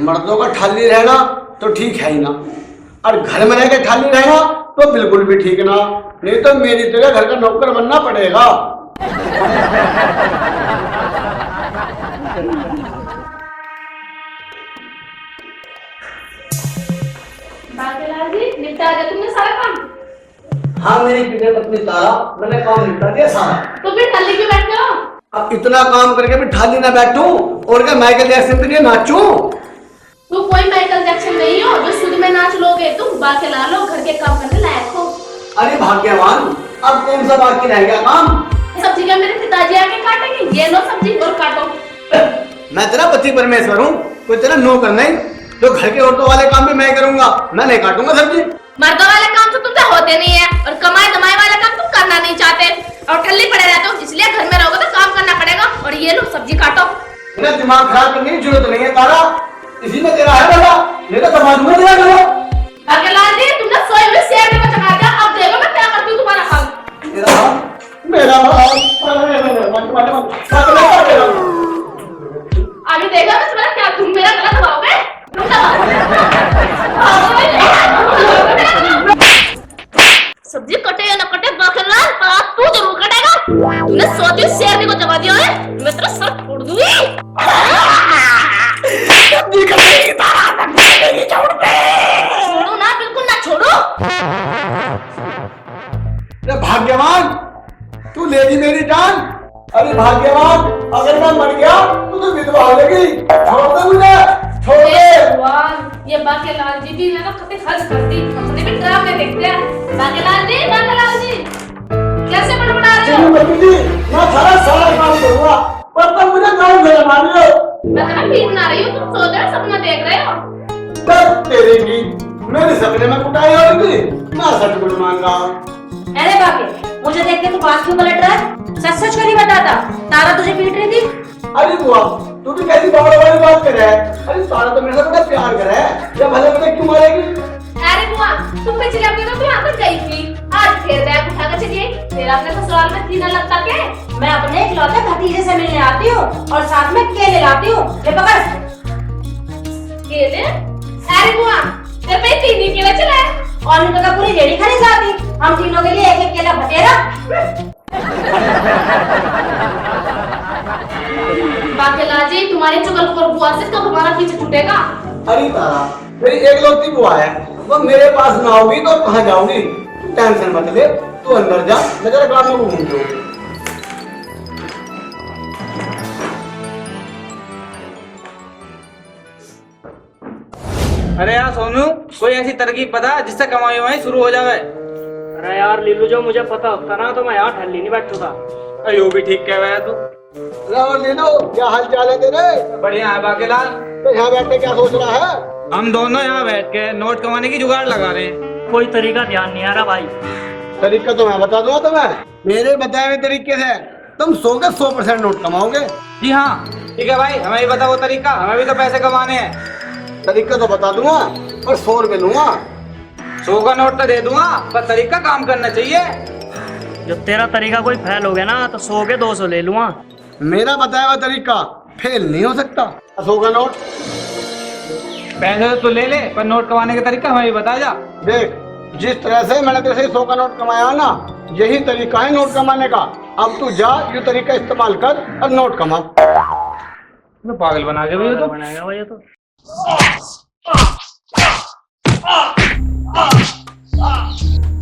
मर्दों का ठाली रहना तो ठीक है ही ना, और घर में रह के ठाली रहना तो बिल्कुल भी ठीक ना। नहीं तो मेरी जगह घर का नौकर बनना पड़ेगा। बाकेलाल जी, निपटा दिया तुमने सारा काम? हाँ मेरी प्रिय पत्नी तारा, मैंने काम निपटा दिया सारा। तो फिर ठाली क्यों बैठे हो? अब इतना काम करके भी ठाली ना बैठूं और क्या माइकल जैक्सन के लिए नाचूं? तू कोई माइकल जैक्सन नहीं हो जो शुद्ध में नाच लोगे। तुम बाकेलाल हो, घर के काम करने लायक हो। अरे भाग्यवान, अब कौन सा बाकी रह गया काम? सब्जी का मेरे पिताजी आके काटेंगे। ये लो सब्जी और काटो। मैं तेरा पति परमेश्वर हूँ, कोई तेरा नौकर नहीं। तो घर के औरतों वाले काम भी मैं करूंगा, मैं नहीं काटूंगा सब्जी। मर्दों वाले काम तो तुमसे होते नहीं है, और कमाई दमाई वाले काम तुम करना नहीं चाहते और ठल्ली पड़े रहते हो। इसलिए घर में रहोगे तो काम करना पड़ेगा। और ये लो सब्जी काटो। मेरा दिमाग खराब करने की जरूरत नहीं है तारा, इसी में तेरा है बेटा, मेरा समाज में दिया करो। बाकेलाल जी, तुमने सोए हुए शेर को चढ़ा दिया। अब देखो मैं क्या करती हूँ तुम्हारा हाल। मेरा अभी देखा मैं तुम्हारा क्या, तुम मेरा गला दबाओगे? सब्जी कटे या न कटे बाकेलाल, पर तू जरूर कटेगा। तूने सोती शेर को जमा दिया है, मैं तेरा सर फोड़ दूंगी। सब्जी कटेगी तारा, कटेगी, छोड़ दे। छोड़ो ना, बिल्कुल ना छोड़ो। अरे भाग्यवान, तू लेगी मेरी जान। अरे भाग्यवान, अगर मैं मर गया तो तू विधवा हो जाएगी। छोड़ दे मुझे, छोड़ दे। भगवान, ये बाकेलाल जी भी ना कभी हंस करती, अपने भी ड्रामे देखते हैं। बाकेलाल जी, कैसे बड़बड़ा रहे हो? मैं सारा काम करूंगा, पर तुम मुझे गाँव भेज मान लो। मैं तो नींद ना रही हूँ, तुम सो रहे हो, सपना देख रहे हो। तेरे की मेरे सपने में कुटाई होगी, मैं सच बोल मान रहा हूँ। अरे बाके, मुझे देख के तू बात क्यों पलट रहा है? सच सच क्यों नहीं बताता? तारा तुझे पीट रही थी। अरे बुआ, तू भी कैसी बाबा वाली बात कर रहा है? अरे तारा तो मेरे से बड़ा प्यार कर रहा है, जब भले मुझे क्यों मारेगी? अरे बुआ, तुम पिछले हफ्ते तो यहाँ पर गई थी, आज फिर बैग उठा कर चली आई। तेरा अपने ससुराल में थी ना लगता के? मैं अपने इकलौते भतीजे से मिलने आती हूँ और साथ में केले लाती हूँ। ले पकड़। केले? अरे बुआ, तेरे पे 3 ही केले चले और नहीं तो पूरी रेडी खानी जाती। हम तीनों के लिए एक एक केला भतेरा। बाकेलाल जी, तुम्हारी चुगलखोर बुआ से कब हमारा पीछे छूटेगा? अरे तारा, मेरी एक लौती बुआ है, वो मेरे पास ना होगी तो कहाँ जाऊंगी? टेंशन मत ले, तू अंदर जा, मैं जरा गाँव में घूम लूँ। अरे यार सोनू, कोई ऐसी तरकीब बता जिससे कमाई वमाई शुरू हो जाए। अरे यार लीलू, जो मुझे पता होता ना तो मैं यहाँ ठल्ली नहीं बैठता। अरे वो भी ठीक कह रहा है तू। लीलो, क्या हाल चाल है तेरे? बढ़िया है बाकेलाल। तो यहाँ बैठ के क्या सोच रहा है? हम दोनों यहाँ बैठ के नोट कमाने की जुगाड़ लगा रहे हैं। कोई तरीका ध्यान नहीं आ रहा भाई। तरीका तो मैं बता दूंगा तुम्हें। मेरे बताए हुए तरीके से तुम 100% नोट कमाओगे। जी हाँ, ठीक है भाई, हमें भी बता वो तरीका, हमें भी तो पैसे कमाने हैं। तरीका तो बता दूंगा, पर 100 रुपए लूंगा। 100 का नोट तो दे दूंगा, पर तरीका काम करना चाहिए। जो तेरा तरीका कोई फैल हो गया ना तो 100 के 200 ले लूंगा। मेरा बताया हुआ तरीका फेल नहीं हो सकता। 100 का नोट पैसे तो तू ले ले, पर नोट कमाने का तरीका हमें भी बता जा। देख, जिस तरह से मैंने तेरे से 100 का नोट कमाया ना, यही तरीका है नोट कमाने का। अब तू जा, ये तरीका इस्तेमाल कर और नोट कमा। तो पागल बना के भी तो बनाएगा भाई ये तो।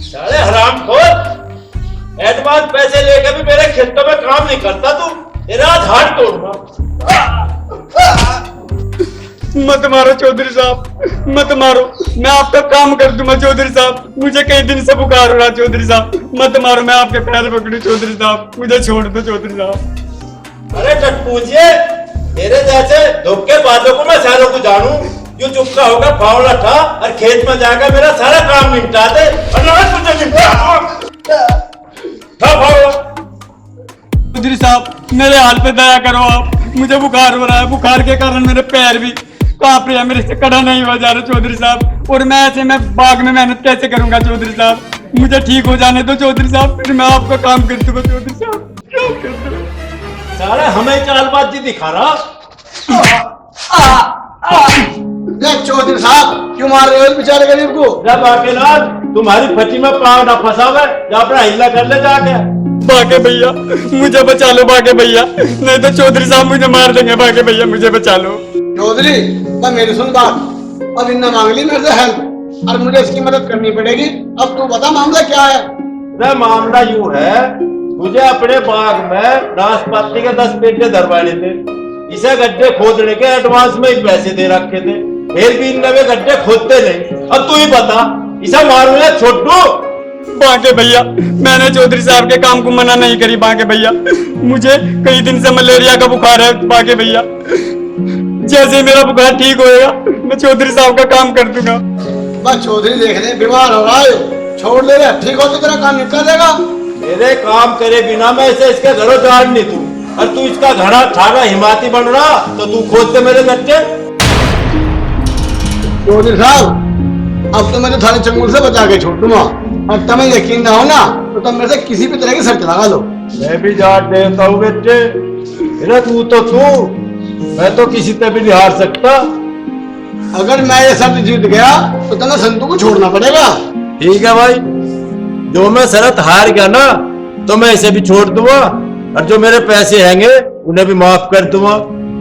साले हरामखोर, एडवांस पैसे लेकर भी मेरे खेतों में काम नहीं करता तू। तेरा हाथ तोड़ूंगा। मत मारो चौधरी साहब, मत मारो, मैं आपका काम कर दूंगा चौधरी साहब। मुझे कई दिन से बुखार हो रहा चौधरी साहब, मत मारो, मैं आपके पैर पकड़ू चौधरी साहब, मुझे छोड़ दो चौधरी साहब। अरे टटपूजिए, तेरे जैसे धोखेबाजों को मैं सारों को जानू। जो चुपका होगा फावड़ा था और खेत में जाकर मेरा सारा काम निपटा दे और ना तुझे निपटा चौधरी साहब, मेरे हाल पे दया करो आप, मुझे बुखार हो रहा है, बुखार के कारण मेरे पैर भी कांप रहे हैं, मेरे से खड़ा नहीं हुआ जा रहा चौधरी साहब। और मैं ऐसे में बाग में मेहनत कैसे करूंगा चौधरी साहब? मुझे ठीक हो जाने दो चौधरी साहब, फिर मैं आपका काम कर दूंगा चौधरी साहब। क्या कर दूं? सारे हमें चालबाजी दिखा रहा। चौधरी साहब क्यों मार रहे हो इस बेचारे गरीब को? जब बाकेलाल तुम्हारी फटी में पाँव ना फंसावे, जा अपना हिल्ला कर ले जाके। बाके भैया मुझे बचा लो बाके भैया, नहीं तो चौधरी साहब मुझे मार देंगे। बाके भैया मुझे बचा लो। चौधरी बस मेरी सुन बात, और इन्ना मांग ली मेरे से हेल्प और मुझे इसकी मदद करनी पड़ेगी। अब तू बता मामला क्या है? अरे मामला यूं है, मुझे अपने बाग में नाशपाती के 10 पेटे धरवाने थे। इसे गड्ढे खोदने के एडवांस में ही पैसे दे रखे थे, फिर भी इन नवे गड्ढे खोदते नहीं। अब तू ही बता, इसे मारू या छोटू? बाके भैया मैंने चौधरी साहब के काम को मना नहीं करी। बाके भैया मुझे कई दिन से मलेरिया का बुखार है। बाके भैया जैसे ही मेरा बुखार ठीक होएगा मैं चौधरी साहब का काम कर दूंगा। बस चौधरी देख ले बीमार हो रहा है, छोड़ ले रहा, ठीक हो तो तेरा काम निपटा देगा। मेरे काम करे बिना मैं इसे इसके घरों जाड़ नहीं तू, और तू इसका घड़ा ठाड़ा हिमाती बन रहा तो तू खोद दे मेरे गड्ढे। चौधरी साहब अब तो मैं तो थाने चंगुल से बचा के छोड़ दूंगा, और तुम्हें यकीन ना हो ना तो तुम मेरे से किसी भी तरह की शर्त लगा लो। मैं भी जाट देता हूँ बेटे, तू तो तू, मैं तो किसी से भी नहीं हार सकता। अगर मैं ये शर्त जीत गया तो तुम्हें संतू को छोड़ना पड़ेगा। ठीक है भाई, जो मैं शरत हार गया ना तो मैं इसे भी छोड़ दूंगा, और जो मेरे पैसे हैंगे उन्हें भी माफ कर दूंगा।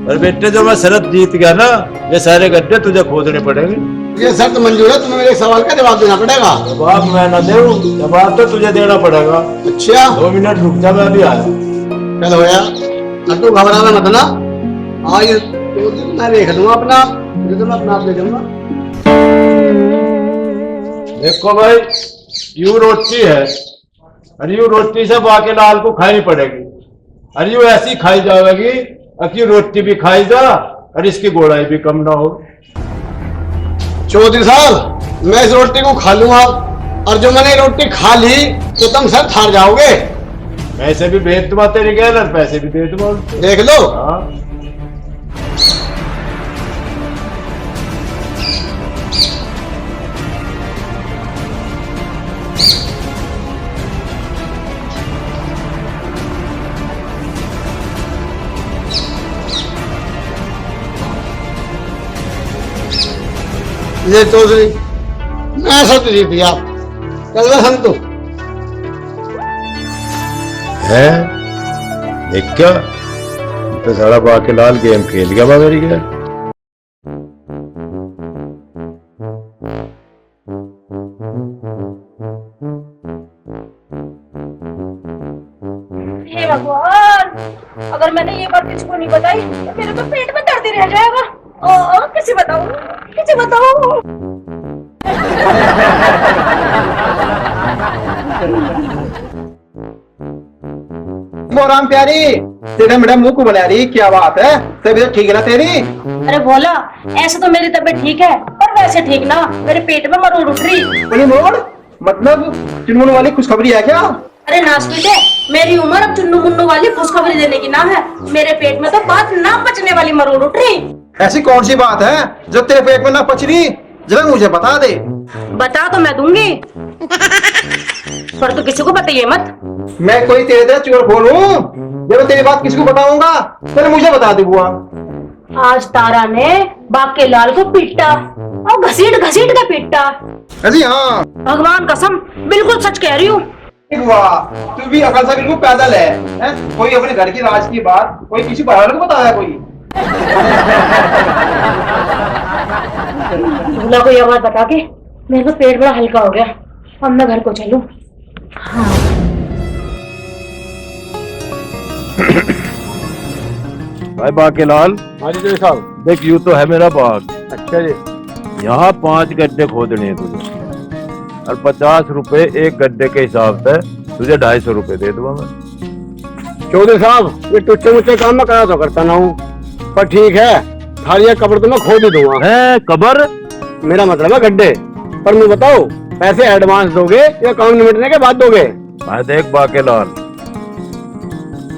और बेटे जो मैं शरत जीत गया ना, ये सारे गड्ढे तुझे खोदने पड़ेंगे। ये शर्त मंजूर है, तुम्हें मेरे सवाल का जवाब देना पड़ेगा। जवाब मैं ना दूं, जवाब तो तुझे देना पड़ेगा। अच्छा 2 मिनट रुक जा, मैं अभी आया। चल होया, अब तू घबराना मत ना। हाँ ये 2 दिन मैं देख लूंगा अपना, तो मैं अपना आप ले जाऊंगा। देखो भाई, यूं रोटी है, और यूं रोटी से बाकेलाल को खानी पड़ेगी, और यूं ऐसी खाई जाएगी कि रोटी भी खाई जा और इसकी गोड़ाई भी कम ना हो। चौधरी साहब मैं इस रोटी को खा लूंगा, और जो मैंने रोटी खा ली तो तुम सर हार जाओगे। पैसे भी भेज दूंगा तेरी गैल, और पैसे भी दे दूंगा। देख लो। हाँ ये चौधरी मैं शर्त जीत गया, चल मैं संतू। है देख क्या, तो सारा बाकेलाल गेम खेल गया बा मेरी गैल। हे भगवान, अगर मैंने ये बात किसी को नहीं बताई तो मेरे तो पेट में दर्द ही रह जाएगा। किसे बताऊं, किसे बताऊं? राम प्यारी, तेरे मेरा मुंह को बुला रही, क्या बात है? तबीयत ठीक है ना तेरी? अरे भोला, ऐसे तो मेरी तबीयत ठीक है, पर वैसे ठीक ना, मेरे पेट में मरोड़ उठ रही। बोली मोड़ मतलब चुनमुन वाली खुशखबरी है क्या? अरे नासपीटे, मेरी उम्र अब चुन्नू मुन्नू वाली खुशखबरी देने की ना है, मेरे पेट में तो बात ना पचने वाली मरोड़ उठ रही। ऐसी कौन सी बात है जो तेरे पेट में ना पच रही? जरा मुझे बता दे। बता तो मैं दूंगी, पर तू किसी को बताइए मत। मैं कोई तेरे तरह चोर खोलूं? जब तेरी बात किसको बताऊंगा, पहले मुझे बता दे बुआ। आज तारा ने बाकेलाल को पीटा, और घसीट घसीट के पीटा। अजी हाँ, भगवान कसम बिल्कुल सच कह रही हूँ। वाह, तू भी अकल से बिल्कुल पैदल है, हैं? कोई अपने घर की राज की बात कोई किसी बाहर को बताया कोई? दूल्हा को यह बात बता के मेरे को पेट बड़ा हल्का हो गया, अब मैं घर को चलूं। भाई बाकेलाल, हाँ जी साहब। देख यूं तो है मेरा बाग, अच्छा जी। यहाँ 5 गड्ढे खोदने हैं तुझे, और 50 रुपए एक गड्ढे के हिसाब से तुझे 250 रुपए दे दूंगा मैं। चौधरी साहब ये टुच्चे मुच्चे काम में करा तो करता ना हूँ, पर ठीक है थाली या कब्र तो मैं खोद ही दूंगा। है कबर? मेरा मतलब है गड्ढे। पर मैं बताओ पैसे एडवांस दोगे या काम निपटने के बाद दोगे? मैं देख बाकेलाल,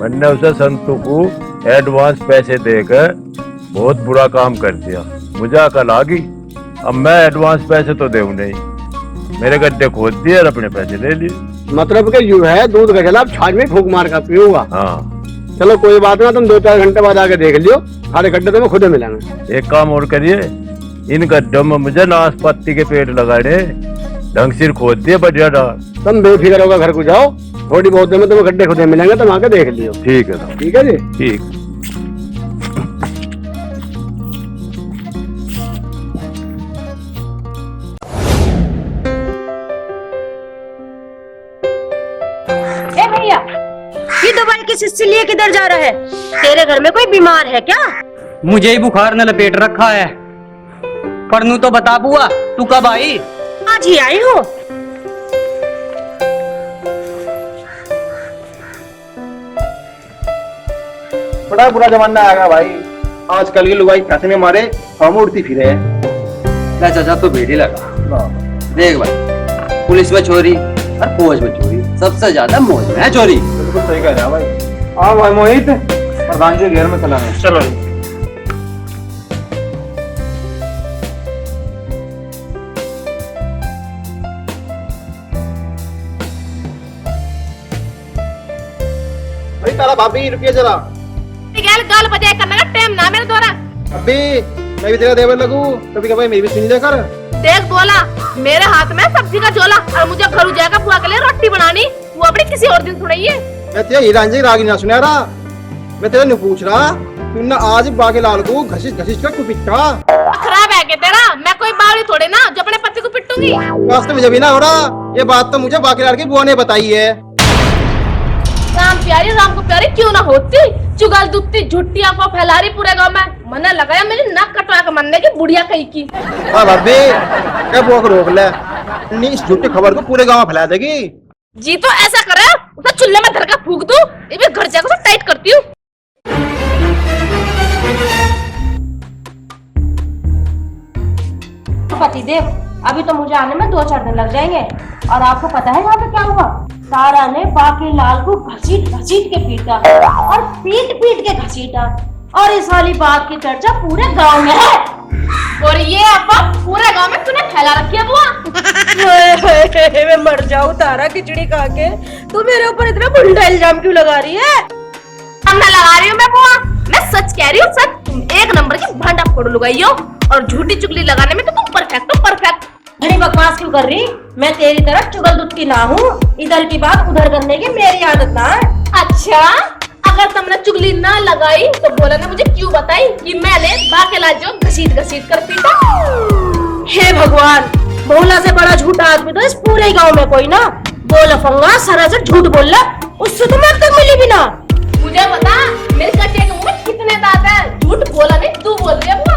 मैंने उसे संतू को एडवांस पैसे देकर बहुत बुरा काम कर दिया, मुझे अकल आ गई। अब मैं एडवांस पैसे तो दूं नहीं, मेरे गड्ढे खोद दिए और अपने पैसे ले लिए। मतलब कि यूं है दूध का जला छाछ में फूंक मार कर पीऊंगा। हाँ चलो कोई बात ना, तुम 2-4 घंटे बाद आके देख लियो, सारे गड्ढे तो मैं खुद मिलेंगे। एक काम और करिए, इन गड्ढों में मुझे नाशपाती के पेड़ लगाने, ढंग से खोद दिए बढ़िया डाल। तुम बेफिक्र होकर घर को जाओ, थोड़ी बहुत देर में तुम्हें गड्ढे खुदे मिलेंगे, तुम आके देख लियो। ठीक है साहब, ठीक है जी। ठीक। ए भैया, ये दवाई किस इससे लिए किधर जा रहा है? तेरे घर में कोई बीमार है क्या? मुझे ही बुखार ने लपेट रखा है। पर नू तो बता बुआ, तू कब आई? आज ही आई हो। बड़ा बुरा जमाना आ गया भाई। आजकल की लुगाई पैसे में मारे हम उड़ती फिरे। चाचा तो भीड़ ही लगा। देख भाई, पुलिस में चोरी और फौज में चोरी, सबसे ज्यादा मौज में है चोरी। बिल्कुल सही कह रहा है भाई। हाँ भाई मोहित, प्रधान जी घर में चला है। चलो भाई, तारा भाभी रुकिए जरा। गैल गाल बजाय करने का टाइम ना मेरे द्वारा। अभी मैं भी तेरा देवर लगू, कभी कभी मेरी भी सुन ले कर। देख बोला, मेरे हाथ में सब्जी का झोला और मुझे घर जाएगा बुआ के लिए रोटी बनानी, वो अपनी किसी और दिन सुनाइए। मैं तेरा हीरान जी रागी ना सुना रहा, मैं तेरा नहीं पूछ रहा। तूने आज बागे लाल को घसीट कर तू पिटा। खराब है क्या तेरा? मैं कोई बावड़ी थोड़ी ना जो अपने पति को पिटूंगी। वास्तव में जब भी ना हो रहा, ये बात तो मुझे बागे लाल की बुआ ने बताई है। राम को प्यारी क्यों ना होती, चुगल दुत्ती झुट्टी अफवाह फैला रही पूरे गांव में। मना लगाया मेरी नाक कटवा के मरने की बुढ़िया कहीं की। हाँ भाभी, क्या बुआ को रोक ले, नहीं इस झूठी खबर को पूरे गांव में फैला देगी। जी तो ऐसा करे, उसे चूल्हे में धर के फूक दूं, ये भी घर जाकर तो टाइट करती हूँ। पतिदेव, अभी तो मुझे आने में 2-4 दिन लग जाएंगे। और आपको पता है यहाँ पे क्या हुआ? तारा ने बाकी लाल को घसीट के पीटा और पीट के घसीटा, और इस वाली बात की चर्चा पूरे गांव में है। और ये अफवाह पूरे गांव में तूने फैला रखी है बुआ। मैं मर जाऊं तारा, खिचड़ी खा के। तू मेरे ऊपर इतना बुरा इल्जाम क्यों लगा रही है? अब मैं लगा रही हूँ मैं बुआ, मैं सच कह रही हूँ, सच। तुम एक नंबर की भांडा फोड़ लुगाई हो, और झूठी चुगली लगाने में तो तुम परफेक्ट हो, परफेक्ट। बड़ी बकवास क्यों कर रही? मैं तेरी तरह चुगल दुध की ना हूँ, इधर की बात उधर करने की मेरी आदत ना है। अच्छा, अगर तुमने चुगली ना लगाई तो बोला ना मुझे क्यों बताई कि मैंने बाकेला जो घसीट कर पीटा। हे भगवान, भोला से बड़ा झूठा आदमी तो इस पूरे गांव में कोई ना। बोल फंगा सारा से झूठ बोल रहा, उससे तो मैं अब तक मिली भी ना। मुझे बता, मेरे कटे के मुंह में कितने दांत है? झूठ बोला नहीं, तू बोल रही है बुआ।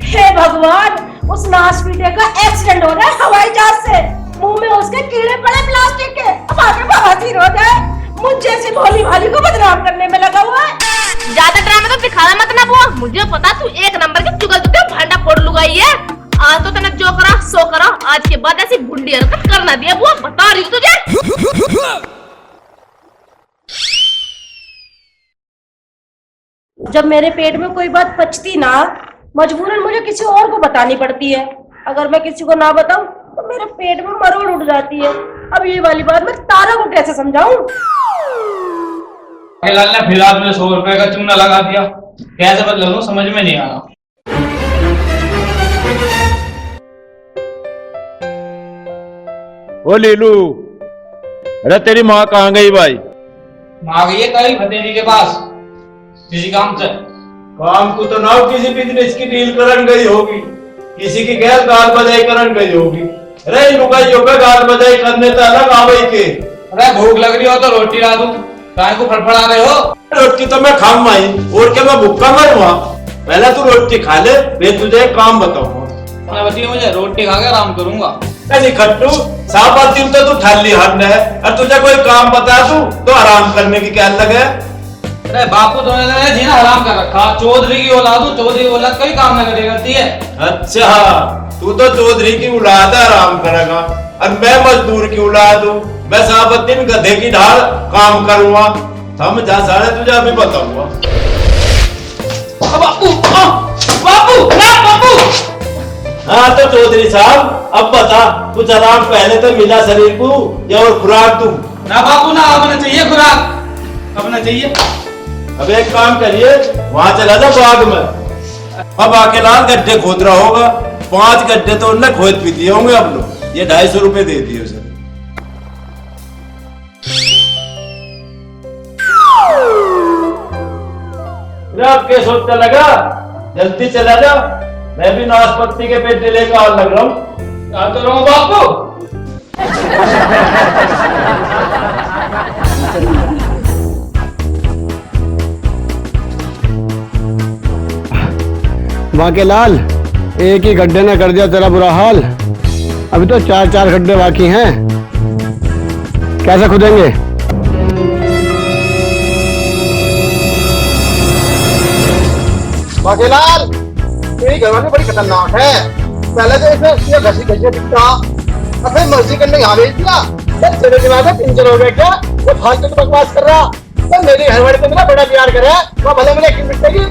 हे भगवान, उस नासपीटे का एक्सीडेंट हो रहा है हवाई जहाज से, मुंह में उसके कीड़े पड़े प्लास्टिक के, अब आगे बहादुर हो जाए। मुझ जैसी भोली भाली को बदनाम करने में लगा हुआ है। ज्यादा ड्रामा तो दिखाना मत ना बुआ, मुझे पता तू एक नंबर की चुगल दुटे भांडा फोड़ लुगाई है। आज तो तने जो करा सो करा, आज के बाद ऐसी बुंडी हरकत करना दिया बुआ, बता रही हूँ तुझे। जब मेरे पेट में कोई बात पचती ना, मजबूरन मुझे किसी और को बतानी पड़ती है। अगर मैं किसी को ना बताऊं तो मेरे पेट में मरोड़ उठ जाती है। अब ये वाली बात मैं तारा को कैसे समझाऊं? लाल ने फिर आज में 100 रुपए का चूना लगा दिया, कैसे बदल लूं समझ में नहीं आ रहा। ओ लीलू, अरे तेरी माँ कहाँ गई भाई? आ गई है कल भतीजी के पास किसी काम से। काम को तो ना किसी बिजनेस की डील करन गई होगी, किसी की गैर गाल बजाई करन गई होगी। अरे लुगाइयों पे गाल बजाई करने तो अलग आवे के। अरे भूख लग रही हो तो रोटी ला दूं, काय को फड़फड़ा रहे हो? रोटी तो मैं खाऊं माई, और क्या मैं भूखा मरूंगा? पहले तू रोटी खा ले, मैं तुझे एक काम बताऊंगा। बताइए, मुझे रोटी खा के आराम करूंगा। नहीं खट्टू, साफ बात तो तू ठाली हट है, और तुझे कोई काम बता दूं तो आराम करने की क्या लगे? अरे बापू तो ने जीना हराम कर रखा, चौधरी की औलाद हूं, चौधरी औलाद कोई काम न करे करती है। अच्छा, तू तो चौधरी की औलाद है, आराम करेगा, और मैं मजदूर की औलाद हूँ। मैं सारा दिन गधे की ढाल काम करूंगा, समझा सारे? तुझे अभी बताऊंगा। बापू बापू बापू। हाँ तो चौधरी साहब, अब बता, कुछ आराम पहले तो मिला शरीर को, या और खुराक दूं? ना बापू ना, अब ना चाहिए खुराक, अब ना चाहिए। अब एक काम करिए, वहां चला जा बाग में, अब आके लाल गड्ढे खोद रहा होगा, 5 गड्ढे तो उनने खोद भी दिए होंगे अब लोग। ये 250 रुपए दे दिए उसे। अब क्या सोचने लगा? जल्दी चला जा, मैं भी नाशपाती के पेड़ लेकर आने लग रहा हूँ। आ तो रहा हूँ बापू। बाके लाल, एक ही गड्ढे ने कर दिया तेरा बुरा हाल। अभी तो 4 गड्ढे बाकी हैं, कैसे खुदेंगे? बाकेलाल, तेरी घरवाली बड़ी खतरनाक है। पहले तो इसे घसी घसी दिखता, अब फिर मर्जी करने यहाँ भेज दिया। तेरे दिमाग में पिंचर हो गया क्या? वो फालतू की बकवास कर रहा। तो मेरी घरवाली तो मेरा बड़ा प्यार करे, वो भले मुझे क्यों पिटेगी?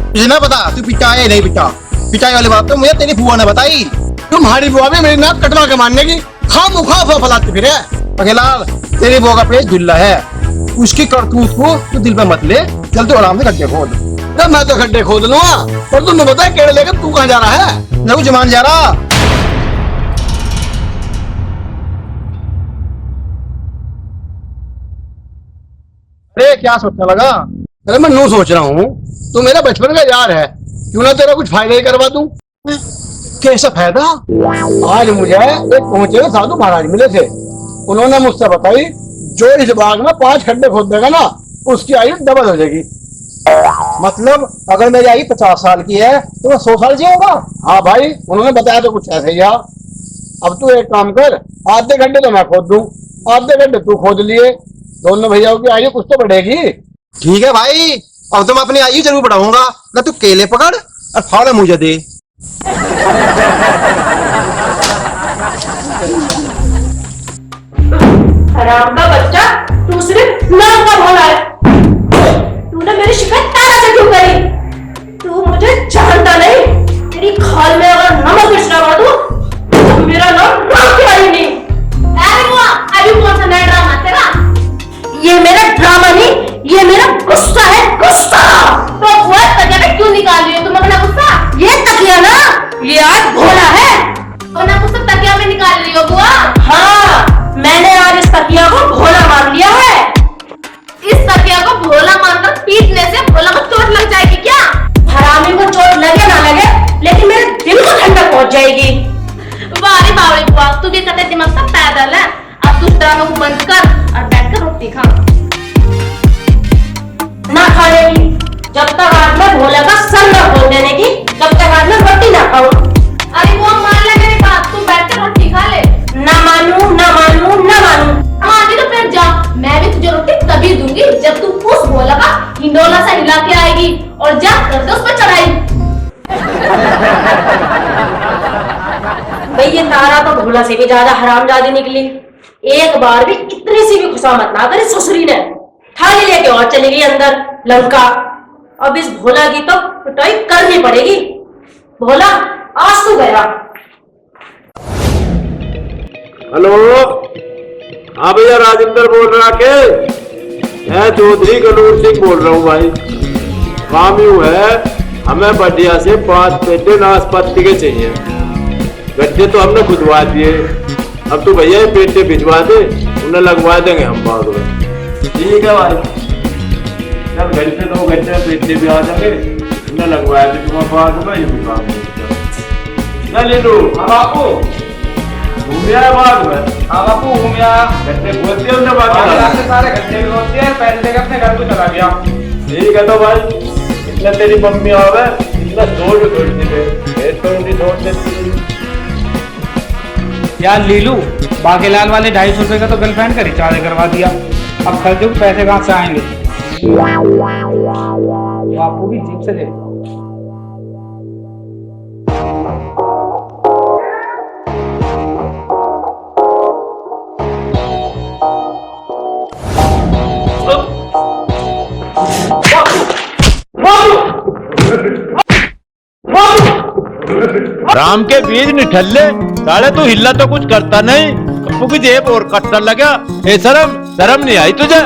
मुझे ना पता तू पिटा है नहीं पिटा। पिटाई वाली बात तो मुझे तेरी बुआ ने बताई। तुम्हारी बुआ भी मेरी नाक कटवा के मारने की खा फलाती फिर है। बाकेलाल, तेरी बुआ का पेट ढिल्ला है, उसकी करतूत को तू दिल पे मत ले। चल तू आराम से गड्ढे खोद। तब मैं तो गड्ढे खोद लूंगा, पर तुमने बताया केड़े लेकर तू कहाँ जा रहा है? मैं कुछ मान जा रहा। अरे क्या सोचने लगा? अरे मैं नू सोच रहा हूँ, तू मेरा बचपन का यार है, क्यों ना तेरा कुछ फायदा ही करवा दूं? कैसा फायदा? आज मुझे एक पहुंचे हुए साधु महाराज मिले थे। उन्होंने मुझसे बताई, जो इस बाग में 5 खड्डे खोद देगा ना, उसकी आयु डबल हो जाएगी। मतलब अगर मेरी आयु 50 साल की है तो मैं 100 साल जिऊंगा? हाँ भाई, उन्होंने बताया तो कुछ ऐसे ही। अब तू एक काम कर, आधे गड्ढे तो मैं खोद दूं, आधे गड्ढे तू खोद लिए, दोनों भैयाओं की आयु कुछ तो बढ़ेगी। ठीक है भाई, अब तो मैं अपनी आयु जरूर बढ़ाऊंगा। ना तू केले पकड़ और फावड़ा मुझे दे। हराम का बच्चा, तू सिर्फ नाम का भोला है। तूने मेरी शिकायत तारा से क्यों करी? तू मुझे जानता नहीं। तेरी खाल में अगर नमक मिर्च लगा दूं, तो मेरा नाम राखी आई नहीं। अरे बुआ, अभी कौन सा नया ड्रामा तेरा? ये मेरा ड्रामा नहीं, ये मेरा गुस्सा है, गुस्सा। तो बुआ तकिया में क्यों निकाल रही हो तुम अपना गुस्सा? ये तकिया ना, ये आज भोला है। अपना गुस्सा तकिया में निकाल रही हो बुआ? हाँ, मैंने आज इस तकिया को भोला मान लिया है। इस तकिया को भोला मानकर पीटने से भोला को चोट लग जाएगी क्या? हरामी को चोट लगे ना लगे, लेकिन मेरे दिल को ठंडक पहुंच जाएगी। वारी बावरी बुआ, तू भी कहते दिमाग का पैदल है। अब तू ड्रामा को बंद कर और बैठकर रोटी खा। ना खाने की, जब तक आज मैं भोला का सर न खोल देने की, तब तक आज मैं रोटी ना खाऊं। अरे बुआ मान ले मेरी बात, तू बैठकर रोटी खा ले। ना मानू, ना मानू, ना मानू। मान तो फिर जा, मैं भी तुझे रोटी तभी दूंगी जब तू उस भोला का हिंडोला सा हिला के आएगी और जा कर दे उस पर चढ़ाई। भाई ये तारा तो भोला से भी ज्यादा हरामजादी निकली। एक बार भी इतनी सी भी खुशामत ना करी ससुरी ने, थाली लेके और चली गई अंदर लंका। अब इस भोला की तो पिटाई करनी पड़ेगी। भोला आज तू गया। हेलो, हाँ भैया राजेंद्र बोल रहा के? मैं चौधरी गनूर सिंह बोल रहा हूँ भाई। काम यूं है, हमें बढ़िया से 5 पेटे नाशपाती के चाहिए। गड्ढे तो हमने खुदवा दिए, अब तो भैया पेटे भिजवा दे, उन्हें लगवा देंगे हम बाग में। ठीक है भाई, जब घंटे 2 घंटे में पेटे भी आ जाएंगे, उन्हें लगवा दे तुम्हारे बाग में। ये भी काम है ले लो। हाँ बापू, घूमिया है बाग में? हाँ बापू घूमिया। गड्ढे खोदते उन्हें बाकी सारे गड्ढे भी होते हैं, पैसे लेकर अपने घर को चला गया। ठीक है तो भाई, इतना तेरी मम्मी आवे, इतना जोड़ छोड़ती है, तो उनकी छोड़ देती। यार लीलू, बागेलाल वाले 250 रुपए का तो गर्लफ्रेंड का रिचार्ज करवा दिया, अब खर्चे को पैसे कहाँ से आएंगे? बापू भी जीप से देखो। राम के बीज निठल्ले साले, तू हिल्ला तो कुछ करता नहीं। कप्पू की जेब और कट्टा लगा। ए शर्म नहीं आई तुझे?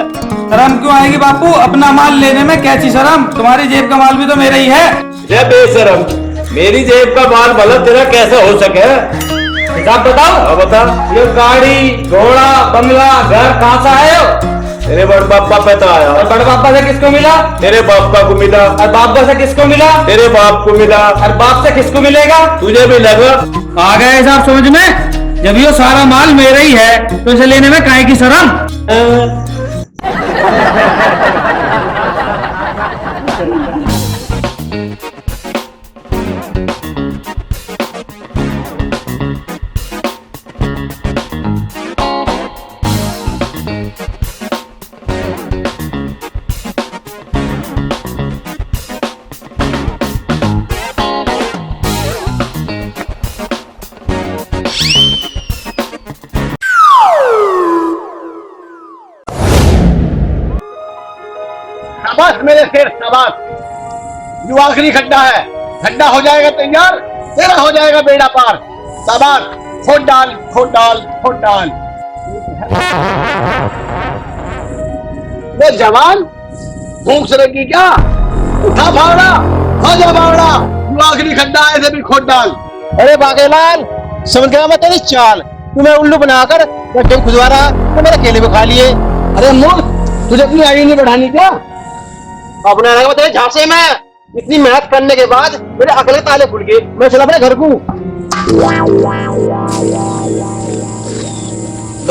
शर्म क्यों आएगी बापू, अपना माल लेने में कैसी शर्म? तुम्हारी जेब का माल भी तो मेरा ही है। ये बेशरम, मेरी जेब का माल भला तेरा कैसे हो सके? हिसाब बताओ। हाँ बता। ये गाड़ी घोड़ा बंगला घर कहाँ से आए हो? तेरे बड़ पापा पे तो आया। और बड़े पापा से किसको मिला? तेरे पापा को मिला। और बापा से किसको मिला? तेरे बाप को मिला। और बाप से किसको मिलेगा? तुझे भी लगा। आ गया हिसाब समझ में? जब ये सारा माल मेरा ही है तो इसे लेने में काहे की शर्म? शाबाश मेरे शेर शाबाश। जो आखिरी खड्डा है, खड्डा हो जाएगा तैयार, तेरा हो जाएगा बेड़ा पार। शाबाश, खोद डाल खोद डाल खोद डाल। वो जवान भूख से लगी क्या? उठा फावड़ा, हो जा बावड़ा। जो आखिरी खड्डा है, इसे भी खोद डाल। अरे बाकेलाल, समझ गया मैं तेरी चाल। तुम्हें उल्लू बनाकर गड्ढे में खुदवा रहा तो मेरे केले में खा लिए। अरे मूर्ख, तुझे अपनी आयु नहीं बढ़ानी क्या? अपने आने का तेरे झांसे में इतनी मेहनत करने के बाद मेरे अकल के ताले खुल गए। मैं चला अपने घर को।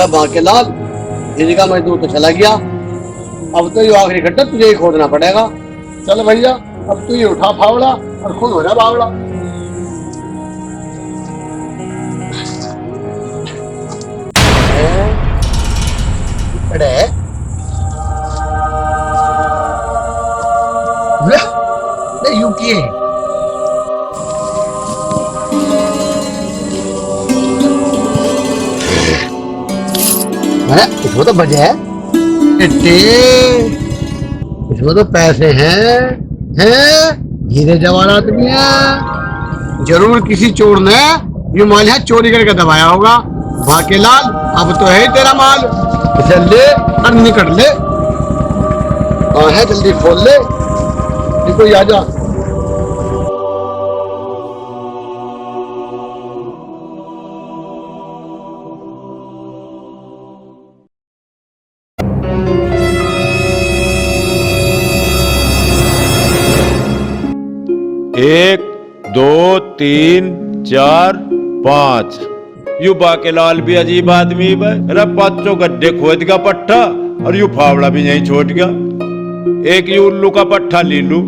बाकेलाल, दिल्ली का मजदूर तो चला गया, अब तो ये आखिरी खड्डा तुझे ही खोदना पड़ेगा। चल भैया, अब तू ये उठा फावड़ा और खुद हो जा बावड़ा। यूके इसमें तो बजे है, इसमें तो पैसे हैं हीरे जवाहरात भी हैं। जरूर किसी चोर ने ये माल यहाँ चोरी करके दबाया होगा। बाकेलाल, अब तो है तेरा माल, इसे ले और निकल ले। हाँ है, जल्दी खोल ले, कोई आ जा। एक दो तीन चार पाँच। यू बाकेलाल भी अजीब आदमी है। अरे 500 गड्ढे खोद का पट्टा और यू फावड़ा भी यहीं छोड़ गया। एक यू उल्लू का पट्टा ले लू,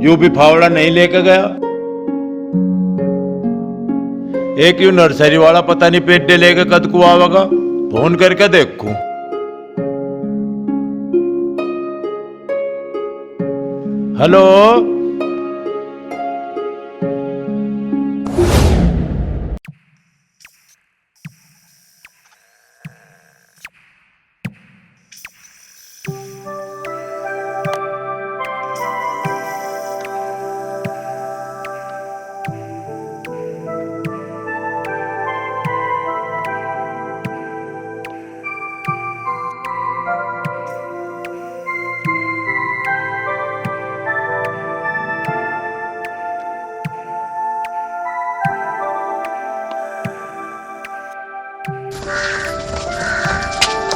यू भी फावड़ा नहीं लेके गया। एक यू नर्सरी वाला पता नहीं पेड्डे लेके कद को आवेगा, फोन करके देखूं। हेलो,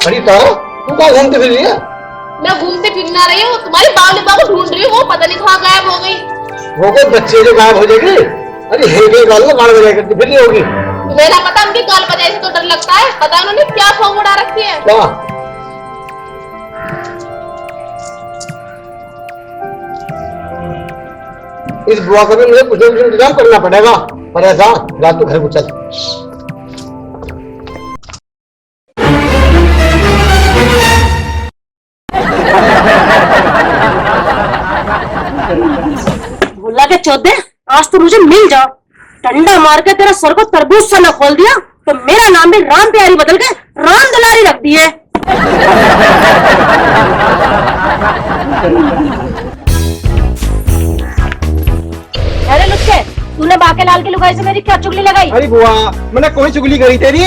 अनीता, तू कहाँ घूमते फिर रही है? मैं घूमते फिरना रही हूँ, तुम्हारी बावली बाबू ढूंढ रही हूँ, वो पता नहीं कहाँ गायब हो गई। वो कोई बच्चे जो गायब हो जाएगी? अरे हेगे गाल में गाड़ बजाया करती फिर नहीं होगी। तुम्हें ना पता, उनकी गाल बजाई से तो डर लगता है। पता है उन्होंने क्या फॉर्म उड़ा रखी है? क्या? इस बुआ का भी मुझे कुछ इंतजाम करना पड़ेगा। पर ऐसा, रात को घर को चल। भुल्ला के चौधे, आज तो मुझे मिल जाओ। डंडा मार के तेरा सर को तरबूज सा न खोल दिया तो मेरा नाम भी राम प्यारी बदल के राम दुलारी रख दिए। अरे लुच्चे, तूने बाकेलाल की लुगाई से मेरी क्या चुगली लगाई? अरे बुआ, मैंने कोई चुगली करी तेरी?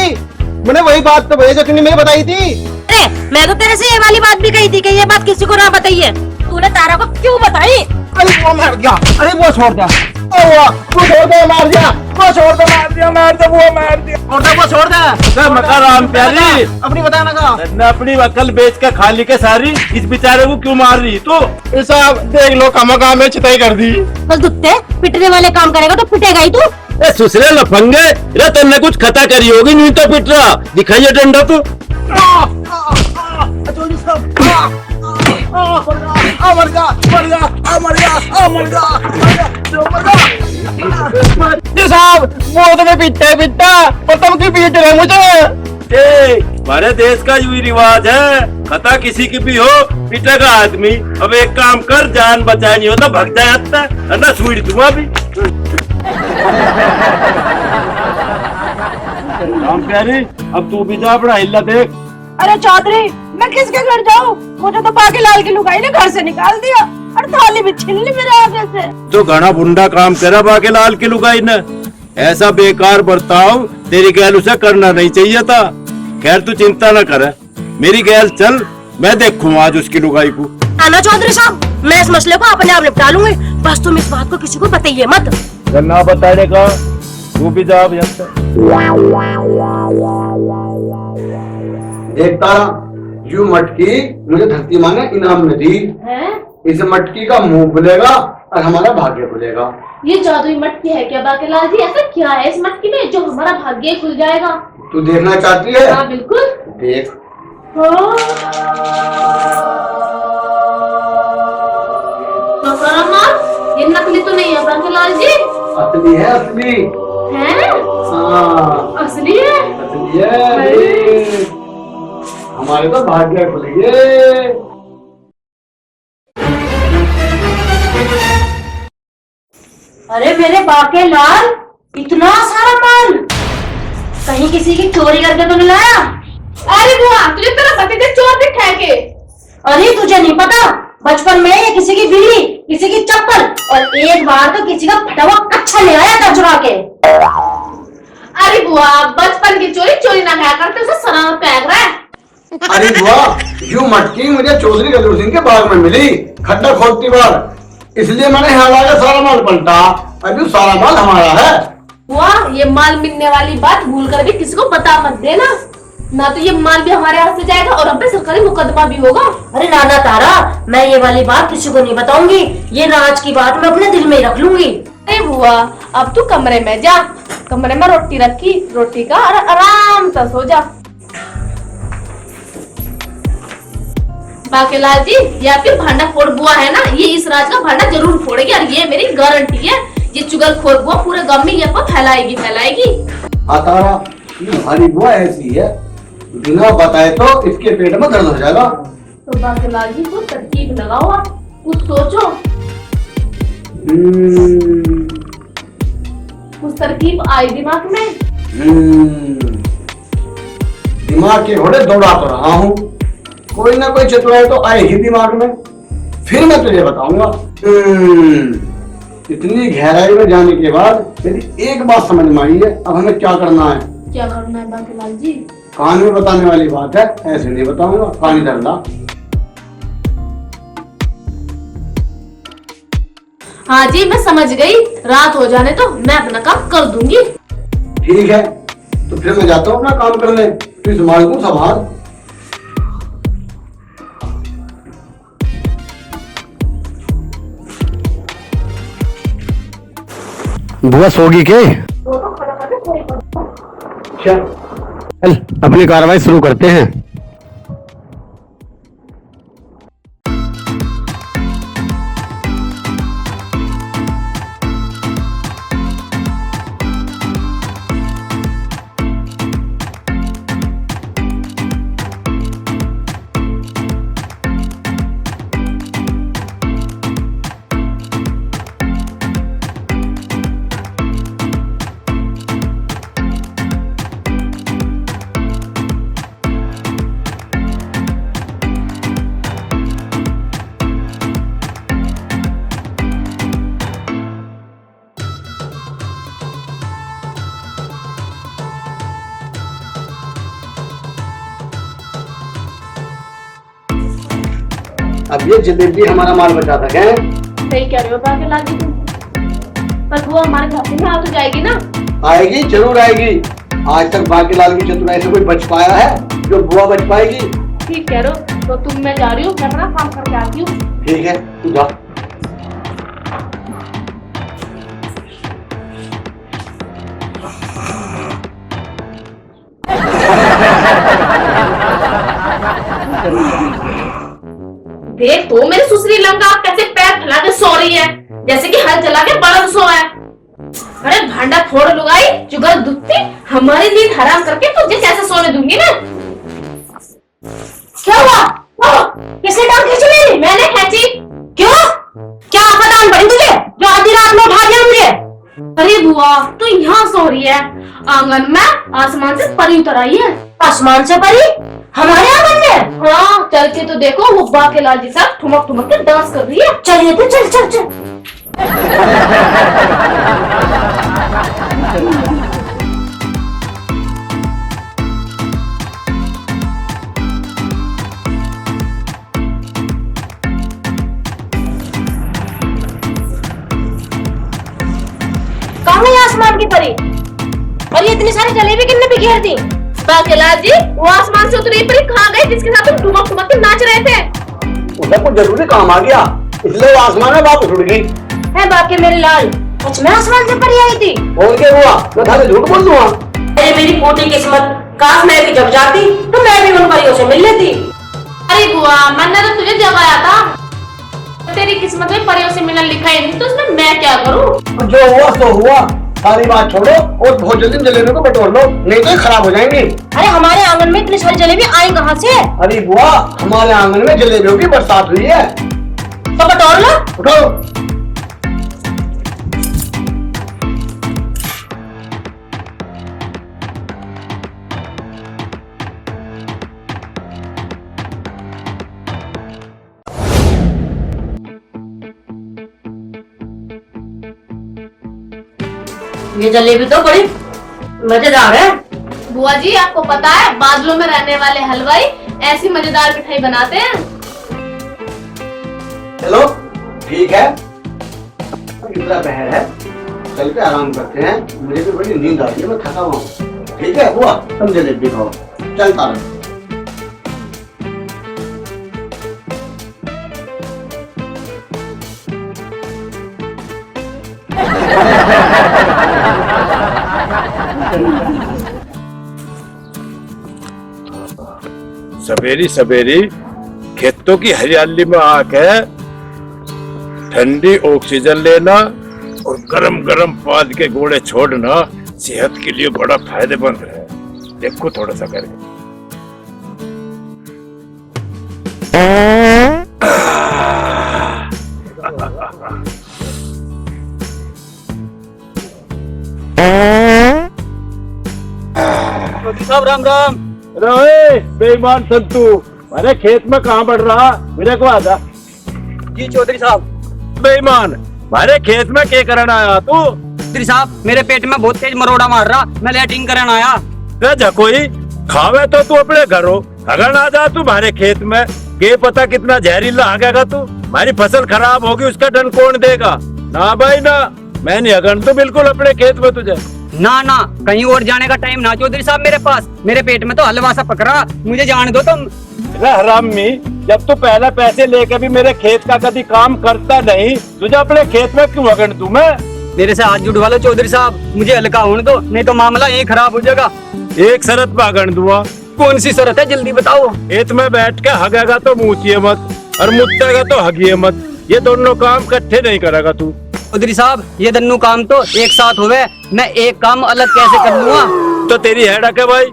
मैंने वही बात तो भैया जो तूने मुझे बताई थी। अरे मैं तो तेरे से ये वाली बात भी कही थी कि ये बात किसी को ना बताइए। तूने तारा को क्यों बताई? अरे वो मर गया। अरे वो छोड़ दे। वो छोड़ दे, मार दिया, वो छोड़ दे, मार दिया, मार दे, वो मार दिया, छोड़ दे, वो छोड़ दे। मका राम प्यारी, अपनी बताना का तन्ने अपनी अकल बेच के खा ली के सारी, इस बेचारे को क्यों मार रही तू? साहब देख लो, काम में चिताई कर दी। बस दुत्ते पिटने वाले काम करेगा तो पिटेगा ही तू। ए सुसरे लफंगे, रे तन्ने कुछ खता करी होगी, नहीं तो पिट रहा। दिखाइए डंडा तू। साहब वो तो मैं पिटा पर तुम क्यों पीट रहे मुझे? हमारे देश का यही रिवाज है, खता किसी की भी हो पिटेगा आदमी। अब एक काम कर, जान बचाए नहीं होता भग जाए हत्ता, है ना? छुड़ी दूंगा भी। राम प्यारी, अब तू भी जा, अपना हिल्ला देख। अरे चौधरी, मैं किसके घर जाऊँ? मुझे तो बाकीलाल की लुगाई ने घर से निकाल दिया और थाली भी छीन ली मेरे आगे से। तो घना बुंडा काम करा बाकीलाल की लुगाई ने। ऐसा बेकार बर्ताव तेरी गैल उसे करना नहीं चाहिए था। खैर तू चिंता न कर, मेरी गैल चल, मैं देखूं आज उसकी लुगाई को। आना चौधरी साहब, मैं इस मसले को अपने आप निपटा लूंगी, बस तुम इस बात को किसी को बताइए मत। ना बताने का, तू भी जा। देख तारा, यू मटकी मुझे धरती माँ ने इनाम में दी। इस मटकी का मुंह खुलेगा और हमारा भाग्य खुलेगा। ये जादुई मटकी है क्या बाकीलाल जी? ऐसा क्या है इस मटकी में जो हमारा भाग्य खुल जाएगा? तू देखना चाहती है? हाँ बिल्कुल। देख। ये नकली तो नहीं है बाकीलाल जी? असली है, असली है। हाँ असली है, असली है। हमारे तो भाग्य खुल गए। अरे मेरे बाकीलाल, इतना सारा माल कहीं किसी की चोरी करके तो नहीं लाया? अरे बुआ, तुझे तेरा भतीजा चोर दिखाए के? अरे तुझे नहीं पता, बचपन में ये किसी की बिल्ली, किसी की चप्पल और एक बार तो किसी का फटा हुआ कच्छा ले आया था चुरा के। अरे बुआ, बचपन की चोरी चोरी ना कहा करते, उसे सलामत फेंक रहा है। अरे बुआ, यू मटकी मुझे चौधरी गदूर सिंह के बाग में मिली, खड्डा खोदती बार, इसलिए मैंने यहाँ लाकर सारा माल पलटा। अभी सारा माल हमारा है। बुआ, ये माल मिलने वाली बात भूल कर भी किसी को बता मत देना, ना तो ये माल भी हमारे हाथ से जाएगा और हम पे सरकारी मुकदमा भी होगा। अरे नाना तारा, मैं ये वाली बात किसी को नहीं बताऊंगी, ये राज की बात मैं अपने दिल में ही रख लूंगी। अरे बुआ, अब तू कमरे में जा, कमरे में रोटी रखी, रोटी का और आराम से सो जा। बाकीलाल जी, ये आपकी भांडा फोड़ बुआ है ना, ये इस राज का भांडा जरूर फोड़ेगी और ये मेरी गारंटी है। ये चुगलखोर बुआ पूरे गांव में ये फैलाएगी। तारा, ये हमारी बुआ ऐसी है, बिना बताए तो इसके पेट में दर्द हो जाएगा। तो बाकीलाल जी कुछ तरकीब लगाओ, आप कुछ सोचो। कुछ तरकीब आई दिमाग में? दिमाग के घोड़े दौड़ा तो रहा हूँ, कोई ना कोई चतुराई तो आएगी दिमाग में, फिर मैं तुझे बताऊंगा। इतनी गहराई में जाने के बाद मेरी एक बात समझ में आई है, अब हमें क्या करना है। क्या करना है बाकीलाल जी? कान में बताने वाली बात है, ऐसे नहीं बताऊंगा, कानी डरना। हाँ जी, मैं समझ गई, रात हो जाने तो मैं अपना काम कर दूंगी। ठीक है, तो फिर मैं जाता हूँ अपना काम करने, तू संभाल दूँ संभाल। बुआ सोगी के? चल अपनी कार्रवाई शुरू करते हैं। अब ये जलेबी हमारा माल बचा था क्या? सही कह रहे हो बाकीलाल जी तुम, पर बुआ हमारे घर में आ तो जाएगी ना? आएगी, जरूर आएगी। आज तक बाकीलाल की चतुराई से कोई बच पाया है जो बुआ बच पाएगी? ठीक कह रहे हो, तो तुम मैं जा रही हूँ, मैं अपना काम करके आती हूँ। ठीक है, तू जा। देख तो मेरी सुसरी लंका कैसे पैर फैला के सो रही है, जैसे कि हल चला के बड़द सो है। अरे भांडा फोड़ लुगाई, जुगल दुत्ती, हमारी नींद हराम करके तुझे कैसे सोने दूंगी मैं? क्या हुआ? किसने टांग खींची मेरी? मैंने खींची। क्यों? क्या आफत आन पड़ी तुझे जो आधी रात में उठा दिया मुझे? अरे बुआ तू यहाँ सो रही है, आंगन में आसमान से परी उतर आई है। आसमान से परी? हमारे आंगन में? हाँ, चल के तो देखो, वो बाकेलाल जी साहब ठुमक ठुमक के डांस कर रही है। चलिए तो चल चल चल। कहाँ है आसमान की परी? और ये इतनी सारी जलेबी किसने बिखेर दी? बाकेलाल जी, वो आसमान से उतरी परी कहाँ गई जिसके साथ तुम ठुमक ठुमक के नाच रहे थे? उसे कुछ जरूरी काम आ गया, इसलिए वो आसमान में वापस उड़ गई। है बाके मेरे लाल, सच में आसमान से परी आई थी? और क्या हुआ? मैं थाने झूठ बोल दूंगा? अरे मेरी पोटी किस्मत, काश मैं भी जब जाती तो मैं भी उन परियों से मिल लेती। अरे बुआ, मैंने तो तुझे जगाया था। तेरी किस्मत में परियों से मिलना लिखा ही नहीं, तो उसमें मैं क्या करूं? जो हुआ सो हुआ, सारी बात छोड़ो और बहुत जल्दी जलेबी को बटोर लो, नहीं तो ये खराब हो जाएंगी। अरे हमारे आंगन में इतनी सारी जलेबी आई कहाँ से? अरे बुआ, हमारे आंगन में जलेबियों की बरसात हुई है। तो बटोर लो। उठो। ये जलेबी तो बड़ी मजेदार है। बुआ जी, आपको पता है बादलों में रहने वाले हलवाई ऐसी मजेदार मिठाई बनाते हैं। चलो ठीक है, इतना पहर है, चल के आराम करते हैं। मुझे भी बड़ी नींद आ रही है, मैं थका हुआ हूँ। ठीक है बुआ, तुम जलेबी खाओ, चलता रहो। सवेरी सवेरी खेतों की हरियाली में आके ठंडी ऑक्सीजन लेना और गरम गरम पाद के गोले छोड़ना सेहत के लिए बड़ा फायदेमंद है। देखो थोड़ा सा करके। साहब राम राम। अरे बेईमान संतू, अरे खेत में कहाँ बढ़ रहा? मेरे को आजा। जी चौधरी साहब। बेईमान, मारे खेत में क्या करना आया तू? चौधरी साहब, मेरे पेट में बहुत तेज मरोड़ा मार रहा, मैं लैट्रिन करने आया। जकोई खावे तो तू अपने घर हो, अगर ना जा तू हमारे खेत में, के पता कितना जहरीला आगेगा तू। हमारी फसल खराब होगी, उसका दंड कौन देगा? ना भाई ना, मैं नहीं अगन तो बिल्कुल अपने खेत में तुझे। ना ना, कहीं और जाने का टाइम ना चौधरी साहब मेरे पास। मेरे पेट में तो हलवा सा पकड़ा, मुझे जाने दो तुम। हरामी, जब तू पहले पैसे लेके भी मेरे खेत का कभी काम करता नहीं, तुझे अपने खेत में क्यों अगन तू? मैं मेरे से हाथ जुड़वा लो चौधरी साहब, मुझे हल्का होने दो, नहीं तो मामला यही खराब हो जाएगा। एक शरत पे अगन दूंगा। कौन सी शरत है, जल्दी बताओ। खेत में बैठ के हगेगा तो मुँचिए मत, और मुच्चेगा तो हगिए मत। ये दोनों काम इकट्ठे नहीं करेगा तू। चौधरी साहब, ये दोनों काम तो एक साथ हुए, मैं एक काम अलग कैसे कर लूंगा? तो तेरी हेडक है भाई,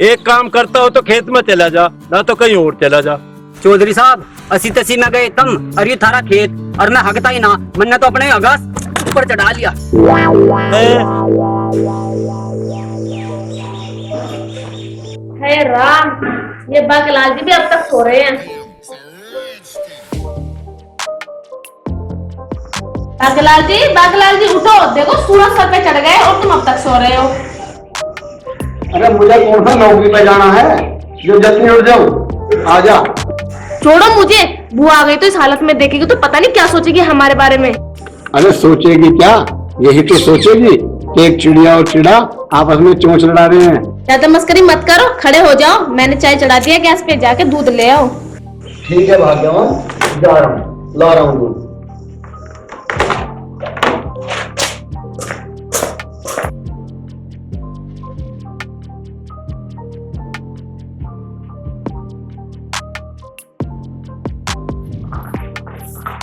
एक काम करता हो तो खेत में चला जा, ना तो कहीं और चला जा। चौधरी साहब, असी तसी में गए तुम और ये थारा खेत, और मैं हगता ही ना, मैंने तो अपने अगास ऊपर चढ़ा लिया। हे राम, ये बाकेलाल जी भी अब तक सो रहे हैं। बाकेलाल जी उठो, देखो सूरज सर पे चढ़ गए और तुम अब तक सो रहे हो। अरे मुझे कौन सा नौकरी पे जाना है जो जल्दी उठ जाऊं? आजा। छोड़ो मुझे, बुआ आ गई तो इस हालत में देखेगी तो पता नहीं क्या सोचेगी हमारे बारे में। अरे सोचेगी क्या, यही तो सोचेगी कि एक चिड़िया और चिड़ा आपस में चोंच लड़ा रहे हैं। ज्यादा मस्करी मत करो, खड़े हो जाओ। मैंने चाय चढ़ा दिया गैस पे, जाके दूध ले आओ। ठीक है भाग्यवान, जा रहा हूँ, ला रहा हूँ दूध।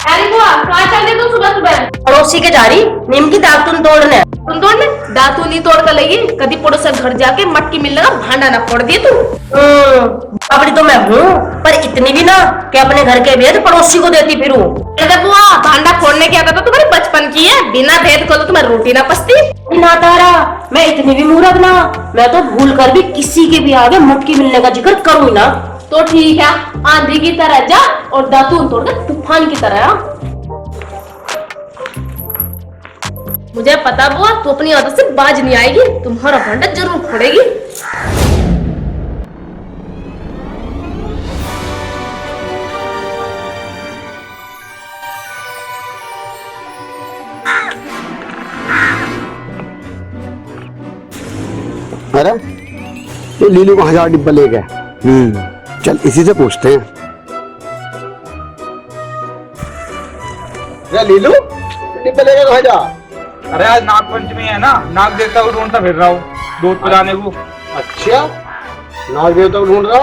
अरे बुआ, कहाँ चल रही तू सुबह सुबह? पड़ोसी के जा रही नीम की दातुन तोड़ने। तुम तोड़ने? दातू नहीं तोड़ कर लगी, कभी पड़ोस घर जाके मटकी मिलने का भांडा ना फोड़ दिए तू। बाबड़ी तो मैं हूँ, पर इतनी भी ना कि अपने घर के भेद पड़ोसी को देती फिरूं। अरे बुआ, भांडा फोड़ने की आदत तो तुम्हारी बचपन की है, बिना भेद खोलो तुम्हें रोटी ना पसती। ना तारा, मैं इतनी भी मूर्ख ना, मैं तो भूल कर भी किसी के भी आगे मटकी मिलने का जिक्र करूँ ना। तो ठीक है, आंधी की तरह जा और दातून तोड़कर तूफान की तरह आ। मुझे पता बुआ, तू अपनी आदत से बाज नहीं आएगी, तुम्हारा भांडा जरूर फोड़ेगी। अरे ये लीलू को 1000 डिब्बा ले गए। चल इसी से पूछते हैं। लीलू डिब्बा लेके कहाँ जा? अरे आज नाग पंचमी है ना, नाग देवता को ढूंढता फिर रहा हूँ दूध पिलाने को। अच्छा, नाग देवता को ढूंढ रहा?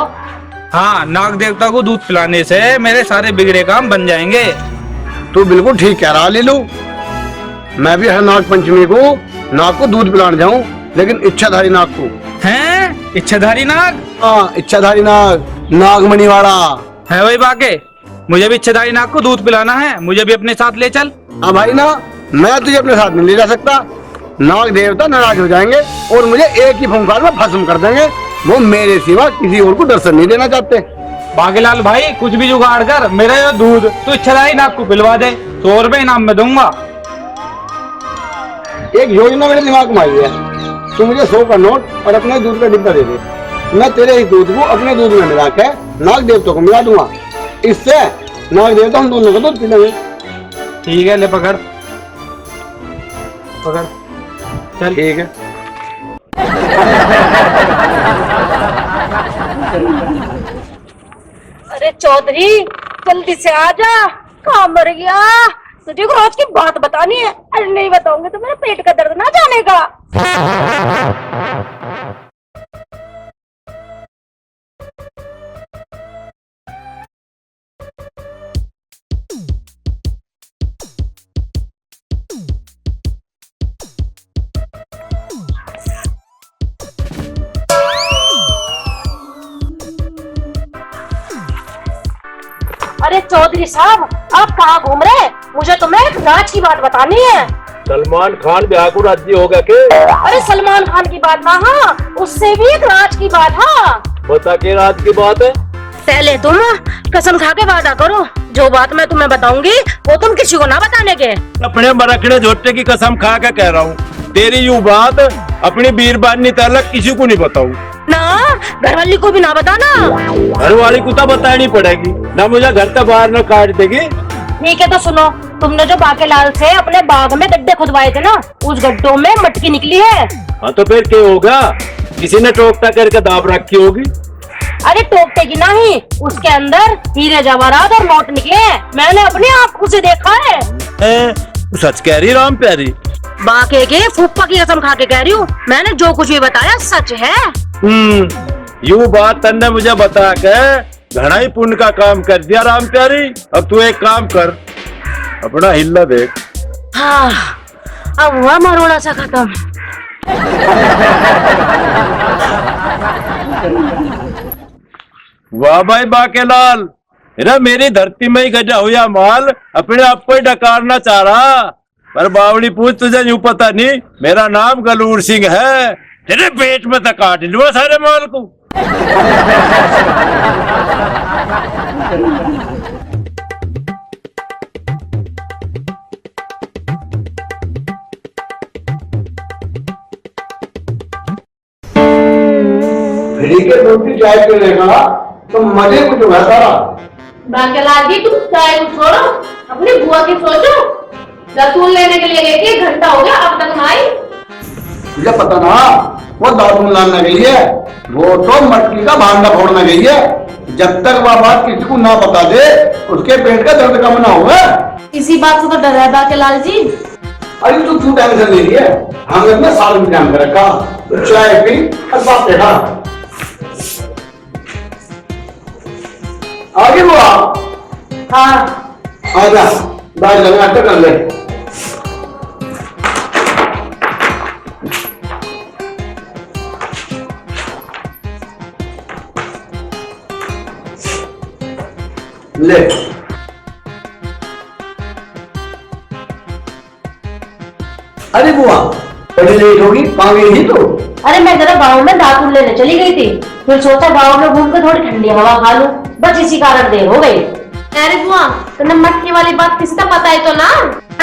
हाँ, नाग देवता को दूध पिलाने से मेरे सारे बिगड़े काम बन जाएंगे। तू बिल्कुल ठीक कह रहा लीलू। मैं भी हर नाग पंचमी को नाग को दूध पिलाने जाऊं, लेकिन इच्छाधारी नाग को। हैं? इच्छाधारी नाग? हाँ, इच्छाधारी नाग, नागमणि वाला है वही बाके। मुझे भी इच्छाधारी नाग को दूध पिलाना है, मुझे भी अपने साथ ले चल। हाँ भाई ना, मैं तुझे अपने साथ नहीं ले जा सकता। नाग देवता नाराज हो जाएंगे और मुझे एक ही फुंकार में भस्म कर देंगे। वो मेरे सिवा किसी और को दर्शन नहीं देना चाहते। बागेलाल भाई, कुछ भी जुगाड़ कर, मेरा ये दूध तू इच्छाधारी नाग को पिलवा दे, 100 रुपए इनाम में दूंगा। एक योजना मेरे दिमाग में आई है। तू मुझे 100 का नोट और अपने दूध का डिब्बा दे दे। मैं तेरे ही दूध को अपने दूध में मिला के नाग देवता को मिला दूंगा। इससे नाग देवता हम दोनों को दूध पिलाएंगे। ठीक है, ले पकड़ पकड़, चल। ठीक है। अरे चौधरी, जल्दी से आ जा, कहाँ मर गया? तुझे को रोज की बात बतानी है। अरे नहीं बताऊंगी तो मेरे पेट का दर्द ना जाने का। अरे चौधरी साहब, आप कहाँ घूम रहे? मुझे तुम्हें एक राज की बात बतानी है। सलमान खान ब्याह को राजी होगा के? अरे सलमान खान की बात ना, हाँ उससे भी एक राज की बात। हाँ बता के राज की बात है। पहले तुम कसम खा के वादा करो, जो बात मैं तुम्हें बताऊंगी वो तुम किसी को ना बताने के। अपने मरखड़े झोटे की कसम खा के कह रहा हूँ, तेरी यूं बात अपनी बीरबानी तलक किसी को नहीं बताऊं ना, घरवाली को भी ना बताना। घर वाली को तो बतानी पड़ेगी ना, मुझे घर से बाहर न काट देगी। ठीक है तो सुनो, तुमने जो बाकेलाल से अपने बाग में गड्ढे खुदवाए थे ना, उस गड्ढों में मटकी निकली है। हाँ तो फिर क्या होगा? किसी ने टोकता करके दाब रखी होगी। अरे टोकते की नहीं, उसके अंदर हीरे जवाहरात और नोट निकले हैं। मैंने अपनी आंखों से देखा है। सच कह रही राम प्यारी? बाके के फूफा की कसम खा के कह रही हूँ, मैंने जो कुछ भी बताया सच है। यूं बात तन्ने मुझे बता के घना ही पुण्य का काम कर दिया राम प्यारी। अब तू एक काम कर, अपना हिल्ला देख। हाँ, अब हुआ मरोड़ा सा खत्म। वाह भाई बाकेलाल, अरे मेरी धरती में ही गजा हुआ माल अपने आप को ही डकारना चाह रहा। पर बावड़ी पूछ, तुझे यूं पता नहीं मेरा नाम गलूर सिंह है। तेरे पेट में तक काट लूंगा सारे माल को। फ्री के दूध की चाय पीने का तो मजे कुछ हुआ सारा। बाकेलाल जी, तुम चाय को छोड़ो, अपनी बुआ की सोचो। दातून लेने के लिए गई थी, 1 घंटा हो गया अब तक ना आई। मुझे पता ना, वो दातून लाने गई है, वो तो मटकी का भांडा फोड़ने गई है। जब तक वह बात किसी को ना बता दे, उसके पेट का दर्द कम ना होगा। इसी बात से तो डर है बाकेलाल जी। अरे तू क्यों टेंशन ले रही है? हमने अपना साल में काम कर रखा, तो चाय पी और बात देखा। आगे हुआ? हाँ आजा, बाहर लगा कर ले। ले अरे बुआ, बड़ी लेट होगी, कहाँ गई थी तू? अरे मैं जरा गाँव में दातून लेने चली गई थी, फिर सोचा गाँव में घूम कर थोड़ी ठंडी हवा खा लूं, बस इसी कारण देर हो गई। अरे बुआ, तुमने मटकी वाली बात किसी को पता है तो ना?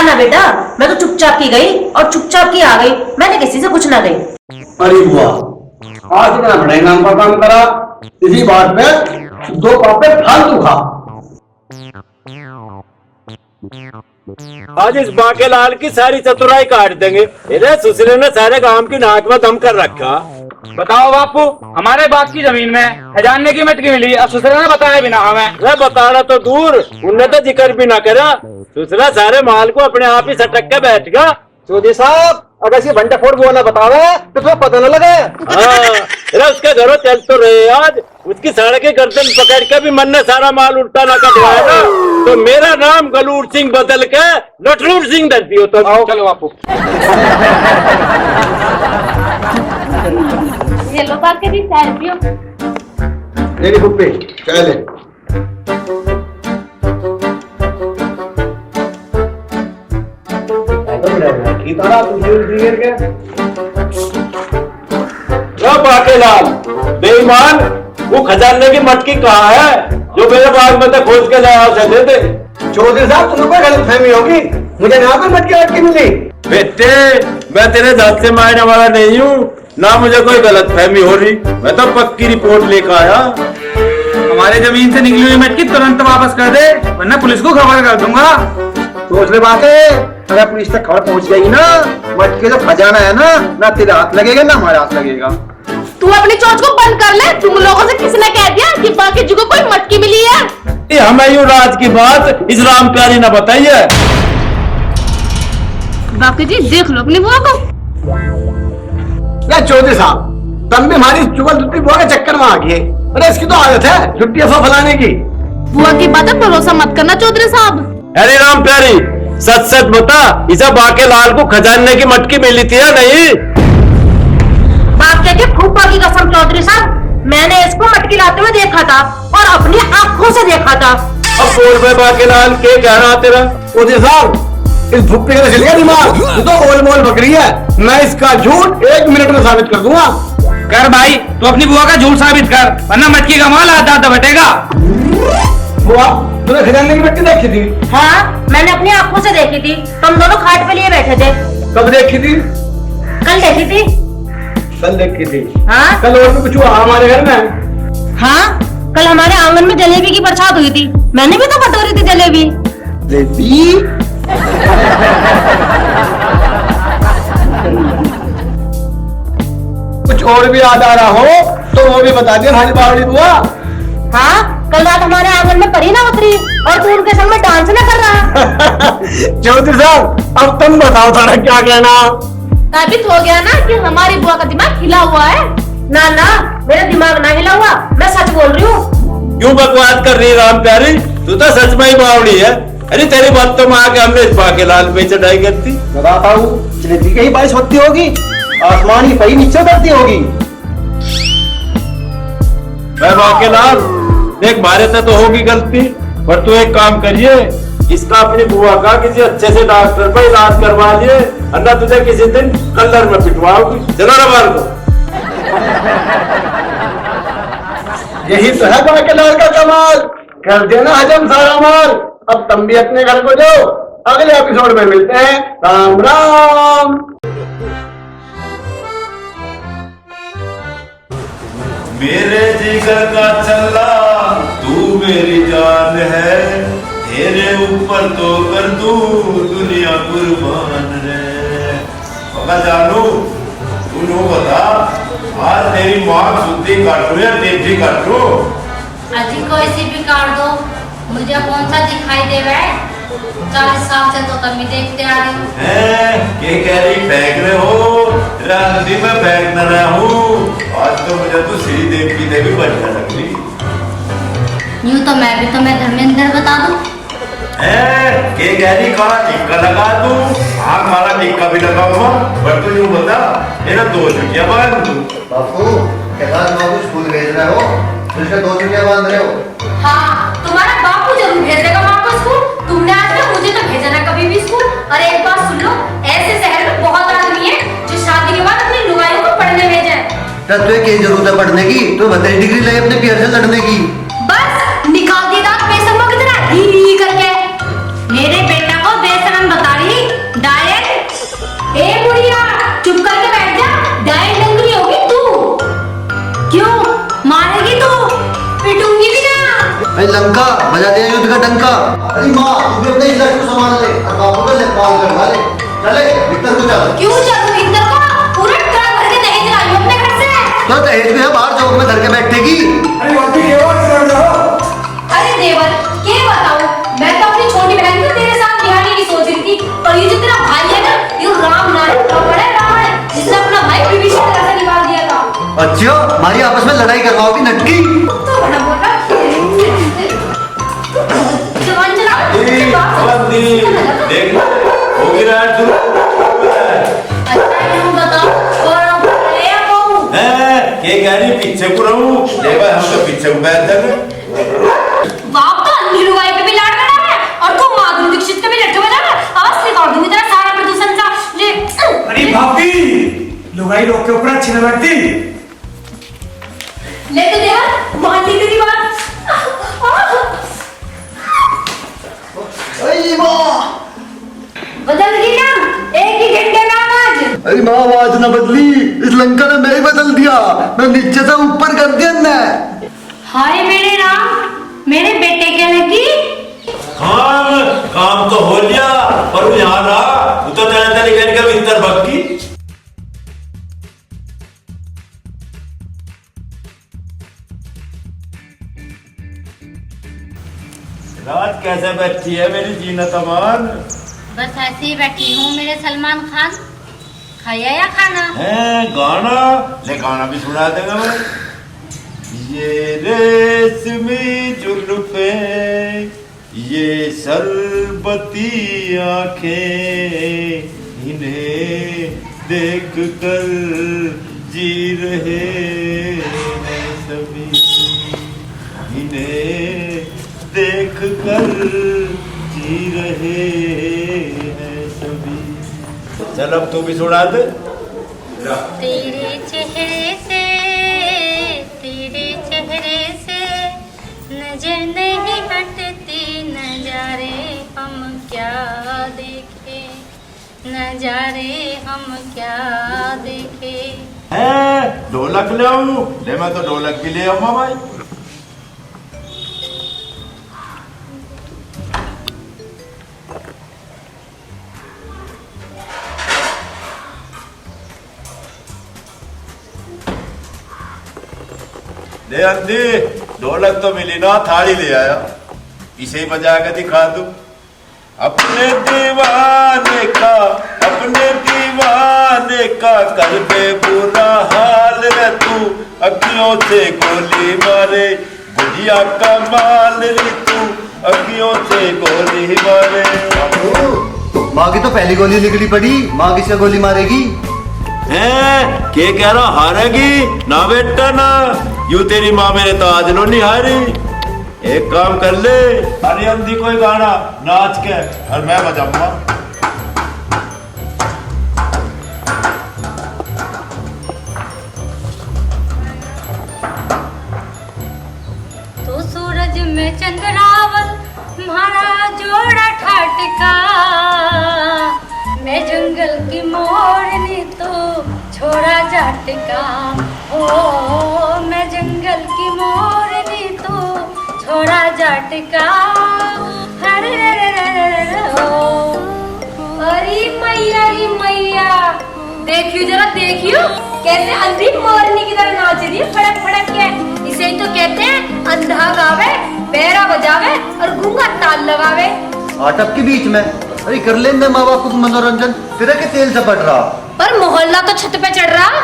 ना बेटा, मैं तो चुपचाप की गई और चुपचाप की आ गई, मैंने किसी से कुछ ना गई। अरे बुआ, आज इतना बड़े नाम पर काम करा, इसी बात पे 2 पापे फालतू खा। आज इस बाकेलाल की सारी चतुराई काट देंगे। इधर सुसरे ने सारे गांव की नाक में दम कर रखा। बताओ बापू, हमारे बाप की जमीन में खजाने की मटकी मिली, अब ससुर ने बताया बिना हमें। मैं बताना तो दूर, उनने तो जिक्र भी ना करा। सुसरा सारे माल को अपने आप ही सटक के बैठ गया। चौधरी साहब, अगर इसकी भंटा फोड़ वो ना बतावे तो तुम्हें पता न लगे। हाँ, उसके घरों चल तो रहे आज, उसकी सड़क के गर्दन पकड़ के भी मन ने सारा माल उल्टा ना कटवाया ना, तो मेरा नाम गलूर सिंह बदल के लटरूर सिंह दर दियो। तो आओ चलो बापू। ये लो बात के दी चाय पियो। मेरी फुप्पी चाय ले। बाकेलाल बेईमान, वो खजाने की मटकी कहाँ है जो मेरे बाग में तक खोज के लाया उसे दे दे। चौधरी साहब, तुम्हें कोई गलतफहमी होगी, मुझे यहाँ पर मटकी मिली। बेटे, मैं तेरे दांत से मारने वाला नहीं हूँ, ना मुझे कोई गलतफहमी हो रही। मैं तो पक्की रिपोर्ट लेकर आया। हमारे जमीन से निकली हुई मटकी तुरंत वापस कर दे, वरना पुलिस को खबर कर दूंगा। सोच ले बात है, अगर पुलिस तक खबर पहुंच गई ना, मटके जो खजाना है ना तेरे हाथ लगेगा ना हमारे हाथ लगेगा। तू अपनी चोंच को बंद कर ले। तुम लोगों से किसने कह दिया कि बाकी जी को कोई मटकी मिली है? ये हमें यूं राज की बात इस राम प्यारी न बताइए। बाकी जी देख लो अपनी बुआ को। क्या चौधरी साहब, तुम भी हमारी चुगल झुट्टी बुआ के चक्कर में आ गए। अरे इसकी तो आदत है झुट्टी अफवाह फैलाने की। बुआ की बातें भरोसा मत करना चौधरी साहब। अरे राम प्यारी, सच सच बता, इसे बाकेलाल को खजाने की मटकी मिली थी या नहीं? बाप के फूफा की कसम चौधरी साहब, मैंने इसको मटकी लाते हुए देखा था और अपनी आंखों से देखा था। अब बोल में बाकेलाल के कह रहा तेरा? चौधरी साहब, इस भुप्पी का चल गया दिमाग, ये तो ओल मोल बकरी है। मैं इसका झूठ 1 मिनट में साबित कर दूंगा। कर भाई, तू अपनी बुआ का झूठ साबित कर, वरना मटकी का माल आधा आधा बटेगा। बुआ, तूने खजाने की मटकी देखी थी? हाँ, मैंने अपनी आंखों से देखी थी। तुम दोनों खाट पे लिए बैठे थे। कब देखी थी? कल देखी थी। कल देखी थी? हाँ कल और भी कुछ हुआ हमारे घर में? हाँ, कल हमारे आंगन में जलेबी की बरसात हुई थी, मैंने भी तो बटोरी थी जलेबी। जलेबी? कुछ और भी याद आ रहा हो तो वो भी बता दिया हमारी बावड़ी बुआ। हाँ, कल रात हमारे आंगन में परी ना उतरी और तू उनके संग में डांस ना कर रहा। चौधरी साहब, अब तुम बताओ थोड़ा क्या कहना। साबित हो गया ना कि हमारी बुआ का दिमाग हिला हुआ है। ना ना, मेरा दिमाग ना हिला हुआ, मैं सच बोल रही हूँ। क्यों बकवास कर रही है राम प्यारी? तू तो सच में ही बावड़ी है। अरे तेरी बात तो माँ के हमने इस बाकेलाल पे चढ़ाई करती। बताता हूँ, जलेबी की ही बारिश होती होगी, आसमान की परी नीचे उतरती होगी। मैं बाकेलाल देख, मारे से तो होगी गलती, पर तू एक काम करिए, इसका अपनी बुआ का किसी अच्छे से डॉक्टर पर इलाज करवा लिए, अन्ना तुझे किसी दिन कलर में पिटवाओगी। चलो ना बाल को। यही तो है बाकेलाल का कमाल, कर देना हजम सारा माल। अब तुम भी अपने घर को जाओ, अगले एपिसोड में मिलते हैं। राम राम। मेरे जिगर का चल्ला तू मेरी जान है, तेरे ऊपर तो कर दूं दुनिया कुर्बान रे। पका जानू तू नो बता आज तेरी माँ शुद्धि काटू या तेजी काटू? अजी कोई सी भी काट दो, मुझे कौन सा दिखाई दे रहा है? 40 साल से तो कभी देखते आ रही हूँ। के कह रही फेंक रहे हो? रांधी में फेंक न रहा हूँ। आज तो मुझे तो श्री देवी देवी बढ़िया लग रही। यूँ तो मैं भी तुम्हें धर्मेंद्र बता दूँ। के कह रही काला टिक्का लगा दूं? हाँ काला टिक्का भी लगाऊंगा, पर तू यूँ बता मेरा 2 छुट्टियां बांध दूं। बापू कैलाश बाबू स्कूल भेज रहे हो, इसके 2 छुट्टियां बांध रहे हो। हाँ, तुम्हारा बापू जरूर भेज देगा माँ को स्कूल। तुमने आज तक मुझे तो भेजा ना कभी भी स्कूल। और एक बात सुन लो, ऐसे शहर में बहुत आदमी है जो शादी के बाद अपनी लुगाइयों को पढ़ने भेजे। तब तुझे क्या जरूरत है पढ़ने की? तू 32 डिग्री ले अपने पियर से लड़ने की। बस निकाल दिया दांत बेशर्मों की तरह ही करके। मेरे बेटा को बेशरम बता रही डायरेक्ट। ए बुढ़िया चुप करके बैठ जा, डायरेक्ट डंगरी होगी तू। क्यों मारेगी तू? पिटूंगी भी ना। अरे लंका बजा दे युद्ध का डंका। अरे माँ तू भी अपने इज्जत को संभाल ले और बापू को लेपाल करवा ले। चले भीतर को चल। क्यों चलूं भीतर को? पूरा ट्रक भर के दहेज लाई हूं अपने घर से। तो दहेज में बाहर चौक में धर के बैठेगी। अरे वहाँ की आवाज कर रहा हो। अरे देवर क्या बताऊं, मैं तो अपनी छोटी बहन को तेरे साथ बिहारी की सोच रही थी। और ये जो तेरा भाई है ना, ये राम नारायण रावण जिसने अपना भाई विभीषण की तरह से निकाल दिया था। अच्छा हमारी आपस में लड़ाई करवाओगी नटकी? तो बड़ा मोटा जवान चला देख होगी ना तू। अच्छा यूं बताओ और ले आऊं। के कह रही पीछे को रहूं? देखो हम तो पीछे को बैठ जाए। बाप तो अन्नी लुगाई पे भी लाड़ रहा है और तू माधुरी दीक्षित के भी लट्ठे बजा रहा है। आवाज निकाल दूंगी तेरा सारा प्रदूषण सा ले। अरे भाभी लुगाई रोक के ऊपर अच्छी न लगती। ले तो देवर मान ली तेरी बात। अरे माँ बदल गई ना एक ही घंटे में आवाज। अरे माँ आवाज न बदली, इस लंका ने मैं ही बदल दिया। मैं नीचे से ऊपर कर दिया ने। हाय मेरे राम, मेरे बेटे के लगी। काम तो हो लिया पर वो यहाँ रहा, वो तो तेरे तरीके का भीतर भक्की। रात कैसे बैठी है मेरी जीनत अमान? बस ऐसे ही बैठी हूँ मेरे सलमान खान। खाया या खाना? है गाना ले, गाना भी सुना देगा मैं। ये रेशमी जुल्फे ये शरबती आंखें, इन्हें देख कर जी रहे हैं सभी, इन्हें देख कर जी रहे हैं सभी। चल अब तू भी सुना दे। तेरे चेहरे से नजर नहीं हटती, नजारे हम क्या देखे, नजारे हम क्या देखे। ढोलक ले आऊं? ले मैं तो ढोलक भी ले आऊंगा भाई। ले अंधी ढोलक तो मिली ना, थाली ले आया, इसे ही बजा के दिखा दूं। अपने दीवाने का कर दे बुरा हाल रे तू, अखियों से गोली मारे बुढ़िया का माल रे तू, अखियों से गोली मारे। माँ की तो पहली गोली निकली पड़ी, माँ किससे गोली मारेगी? के कह रहा हारेगी ना बेटा ना, यूं तेरी माँ मेरे ताज लो नहीं हारी। एक काम कर ले, अरे अंधी कोई गाना नाच के और मैं बजाऊंगा। तो सूरज में चंद्रावल म्हारा जोड़ा ठाटका, मैं जंगल की मोरनी तो छोड़ा जाटका। ओ मैं जंगल की मोरनी तो छोड़ा जाटका। हर देखियो जरा देखियो कैसे अंधी मोरनी की तरह नाच रही है फड़क फड़क के। इसे ही तो कहते हैं अंधा गावे, बहरा बजावे और गूंगा ताल लगावे। आटप के बीच में अरे कर लेंगे माँ बाप को मनोरंजन, तेरे के तेल से पड़ रहा। पर मोहल्ला तो छत पे चढ़ रहा।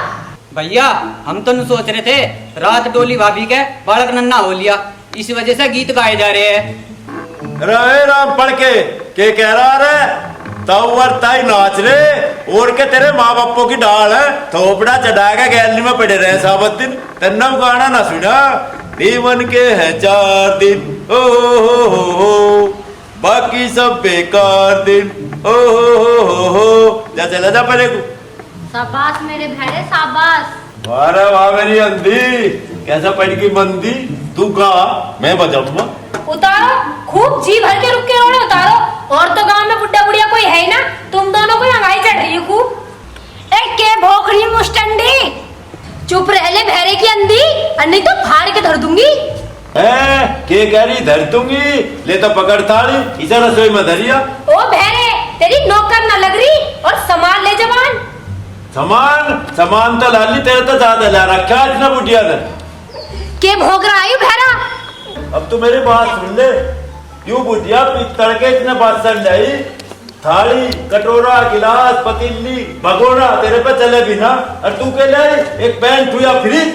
भैया हम तो सोच रहे थे रात डोली भाभी के बालक नन्ना हो लिया, इसी वजह से गीत गाए जा रहे हैं। रे राम पढ़ के कह रहा रे ताऊवर ताई नाच रे और के तेरे माँ बापों की डाल है थोपड़ा चढ़ा के गैलरी में पड़े रहे साबत दिन। तन्नम गाना ना सुना जीवन के है 4 दिन हो बाकी सब बेकार दिन हो जा चला जा पहले को। शाबाश मेरे भेड़े शाबाश। वाह वाह मेरी अंधी कैसा पड़ गई मंदी। तू गा मैं बजाऊंगा। उतारो खूब जी भर के रुक के रोने उतारो। और तो गांव में बुड्ढा बुढ़िया कोई है ही ना, तुम दोनों को हंगाई चढ़ रही है खूब। ए के भोखड़ी मुस्टंडी चुप रह ले भेड़े की अंधी, और नहीं तो फाड़ के धर दूंगी। के कह रही धर दूंगी, ले तो पकड़ थाली इसे रसोई में धरिया। ओ भेड़े तेरी नौकर न लग रही और सामान ले जवान। सामान तो लाली तेरे तो ज्यादा ला रखा इतना बुढ़िया ने। के भोग रहा है भेड़ा। अब तू मेरी बात सुन ले, क्यों बुढ़िया पित्तल के इतने बासन लाई, थाली कटोरा गिलास पतीली भगोना तेरे पे चले भी ना, और तू के लाई एक पैंट हुआ फ्रिज।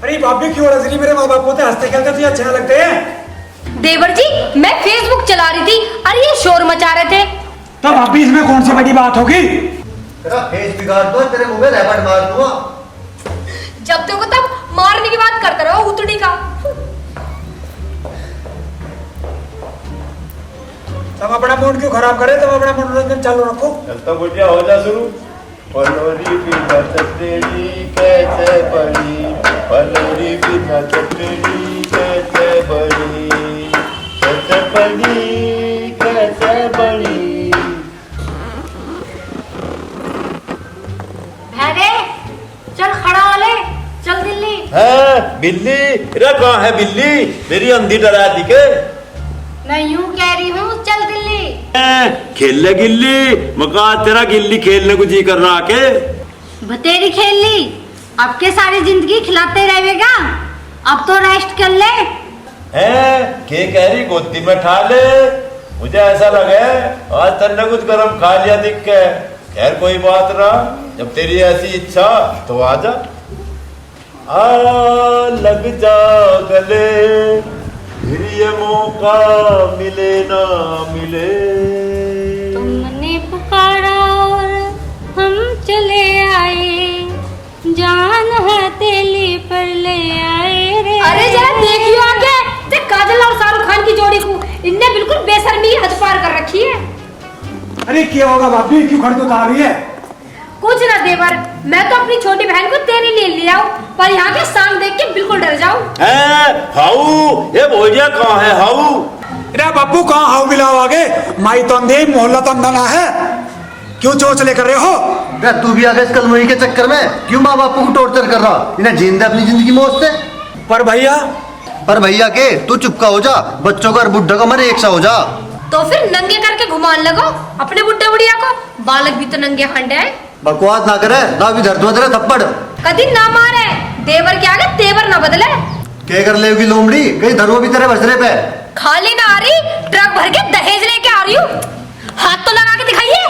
अरे भाभी क्यों हंस रही, मेरे माँ बाप को हंसते खेलते तुझे अच्छे लगते हैं। देवर जी मैं फेसबुक चला रही थी और ये शोर मचा रहे थे। तो भाभी इसमें कौन सी बड़ी बात होगी। तेरा फेस बिगाड़ दो, तेरे मुंह में रैपट मार दूंगा। जब देखो तब मारने की बात करते रहो उतड़ी का। तुम अपना मूड क्यों खराब करे, तुम अपना मनोरंजन चालू रखो। चलता बुढ़िया हो जा शुरू। पलोरी बिना चटनी कैसे बड़ी, पलोरी बिना चटनी कैसे बड़ी, कैसे बड़ी कैसे बड़ी। भेड़े चल खड़ा हो ले, चल दिल्ली। है बिल्ली रे, कहाँ है बिल्ली, मेरी अंधी डरा दी के। मैं यूं कह रही हूँ चल दिल्ली। खेलने गिल्ली मका तेरा गिल्ली खेलने को जी कर रहा के। बतेरी खेल ली, अब के सारी जिंदगी खिलाते रहेगा, अब तो रेस्ट कर ले। के कह रही गोदी में ठा ले, मुझे ऐसा लगे आज तेने कुछ गरम खा लिया दिख के। खैर कोई बात ना, जब तेरी ऐसी इच्छा तो आजा। लग जा गले फिर ये मौका मिले ना मिले। तुमने पुकारा और हम चले आए, जान हथेली पर ले आए रे। अरे जरा देखियो आगे, ते काजल और शाहरुख खान की जोड़ी को इनने बिल्कुल बेशर्मी हद पार कर रखी है। अरे क्या होगा भाभी, क्यों खड़े तो आ रही है। कुछ ना देवर, मैं तो अपनी छोटी बहन को तेरे लिए ले आऊं, पर यहाँ के सांग देख के बिल्कुल डर जाऊं। हाउ ये भोजिया कहाँ है हाउ। अरे बापू कहाँ हाउ बिलाओ आगे, माई तो अंधे मोहल्ला तो अंधा ना है, क्यों चोच लेकर रहे हो। तू भी आ गया इस कलमुही के चक्कर में, क्यों माँ बापू को टॉर्चर कर रहा, इन्हें जीने दे अपनी जिंदगी मौज से। पर भैया के तू चुपका हो जा, बच्चों का और बुढ़ा का मरे एक सा हो जा। तो फिर नंगे करके घुमान लगो अपने बुड्ढे बुढ़िया को, बालक भी तो नंगे खंडे हैं। बकवास ना करे, ना भी धर दो थप्पड़। कभी ना मारे, देवर के आगे तेवर ना बदले। क्या कर लेगी लोमड़ी, कहीं धरो भी तेरे बसरे पे। खाली ना आ रही, ट्रक भर के दहेज लेके आ रही हूँ, हाथ तो लगा के दिखाइए।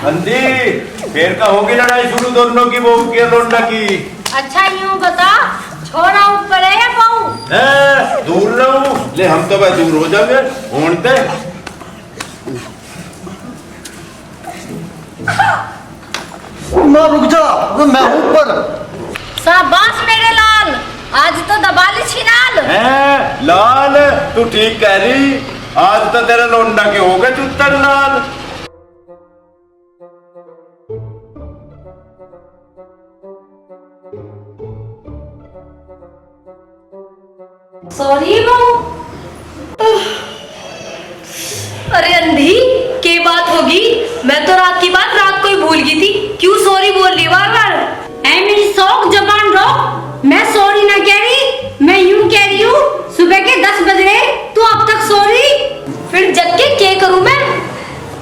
अंधी फिर का होगी लड़ाई शुरू दोनों की, बहू की लोंडा की। अच्छा यूँ बता, छोरा ऊपर है या पाऊँ। दूर रहूं ले, हम तो भाई दूर हो जाएंगे होने। माँ रुक जा, मैं हूँ ऊपर। शाबाश मेरे लाल, आज तो दबा ली छिनाल। लाल तू ठीक कह रही, आज तो तेरे लोंडा के हो गए चुत्तर लाल। सॉरी बहू। अरे अंधी के बात होगी, मैं तो रात की बात रात को ही भूल गई थी, क्यों सॉरी बोल रही बार बार। ऐ मेरी शौक जबान रोक, मैं सॉरी ना कह रही, मैं यूं कह रही हूँ सुबह के 10 बज रहे, तू अब तक सॉरी, फिर जग के क्या करूँ मैं।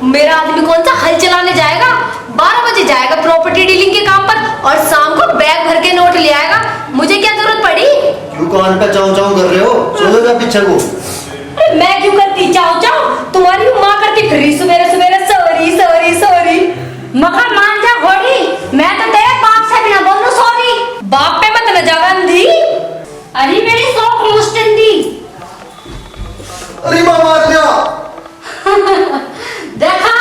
मेरा आदमी कौन सा हल चलाने जाएगा? 12 बजे जाएगा प्रॉपर्टी डीलिंग के काम पर और शाम को बैग भर के नोट ले आएगा। मुझे क्या जरूरत पड़ी? क्यों कान पे चाव चाव कर रहे हो? चलो जा पीछे को। अरे मैं क्यों करती चाव चाव? तुम्हारी माँ करती फिर सवेरे सवेरे सॉरी सॉरी सॉरी। मखा मान जा घोड़ी, मैं तो तेरे बाप से बिना बोलूं सॉरी। बाप पे मत न जा गंदी। अरे मेरी शौक मुस्टंदी। अरे माँ मार दिया। देखा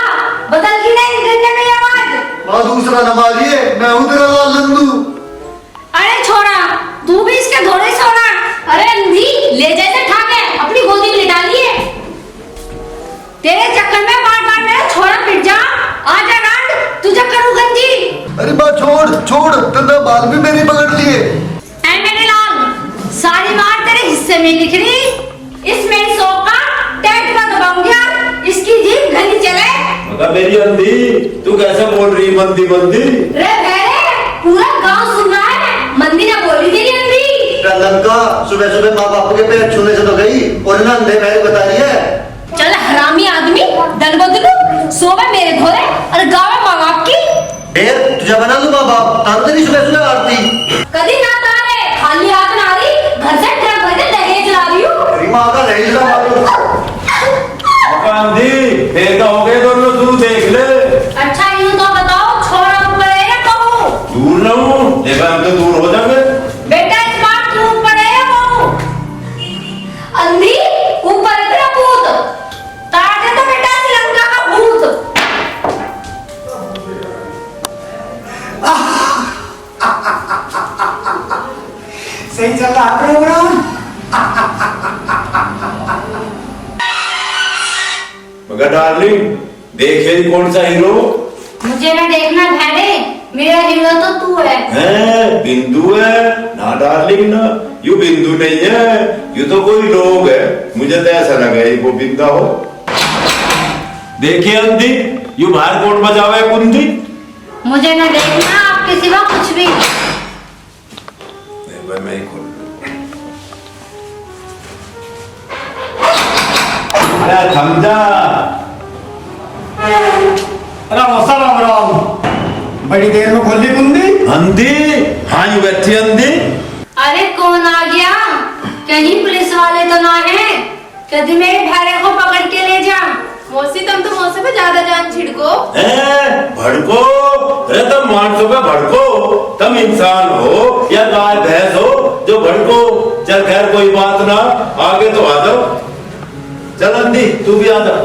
बदल की नहीं गन्ने में आवाज। माँ दूसरा न मारिए, मैं हूँ तेरा लाल नंदू। अरे छोड़ा, तू भी इसके घोड़े छोड़ा। अरे अंधी ले जैसे ठाके अपनी गोदी में लिटा लिए। तेरे चक्कर में बार बार मेरा छोरा पिट जा। आजा गांड, तुझे करूँ गंजी। अरे माँ छोड़ छोड़, तेरा बाल भी मेरी पकड़ लिए। ऐ मेरे लाल, सारी मार तेरे हिस्से में लिख रही। इस मेरी शौक का टैट का दबाऊंगा, इसकी जीभ घनी चले। मगर मेरी अंधी, तू कैसे बोल रही मंदी मंदी? रे भेड़े, पूरा गांव सुन रहा है, मंदी ने बोली तेरी अंधी। लंका सुबह सुबह माँ बाप के पैर छूने से तो गई और ना अंधे पैर बता रही है। चल हरामी आदमी, दल बदलू, सोवे मेरे घोड़े और गावे माँ बाप की। फिर तुझे बना लूँ माँ बाप, तार तेरी सुबह सुबह आरती। कभी ना तारे, खाली हाथ ना रही, घर से ट्रक भर के दहेज ला रही हूँ। तेरी माँ का दहेज ला मारूं। अंधी फिर का हो गए दोनों, तू देख ले। अच्छा यूं तो बताओ, छोरा ऊपर है या कहूँ? दूर रहूं, देखा हम तो दूर हो जाएंगे। बेटा इस बार तू ऊपर है या कहूँ? अंधी ऊपर है तेरा भूत, तार दे तो बेटा श्रीलंका का भूत। सही चल रहा है प्रोग्राम। मगर डार्लिंग देखे कौन सा हीरो? मुझे ना देखना भैरे, मेरा हीरो तो तू है। हैं बिंदु है ना डार्लिंग ना, यू बिंदु नहीं है, यू तो कोई लोग है। मुझे तो ऐसा लगा ये वो बिंदा हो। देखिए अंधी, यू बाहर कौन बजावे कुंदी? मुझे ना देखना आपके सिवा कुछ भी। मैं ही खोल दूं। अरे थम जा। राम राम, बड़ी देर में खोली कुंडी। अंधी, हाँ यू बैठी अंधी। अरे कौन आ गया? कहीं पुलिस वाले तो ना है? कभी मेरे भारे को पकड़ के ले जा। मौसी तुम तो मौसी पे ज्यादा जान छिड़को। भड़को, अरे तुम मानसों का भड़को। तुम इंसान हो या गाय भैंस हो जो भड़को। चल खैर कोई बात ना, आगे तो आ जाओ। चल अंधी तू भी आ जा।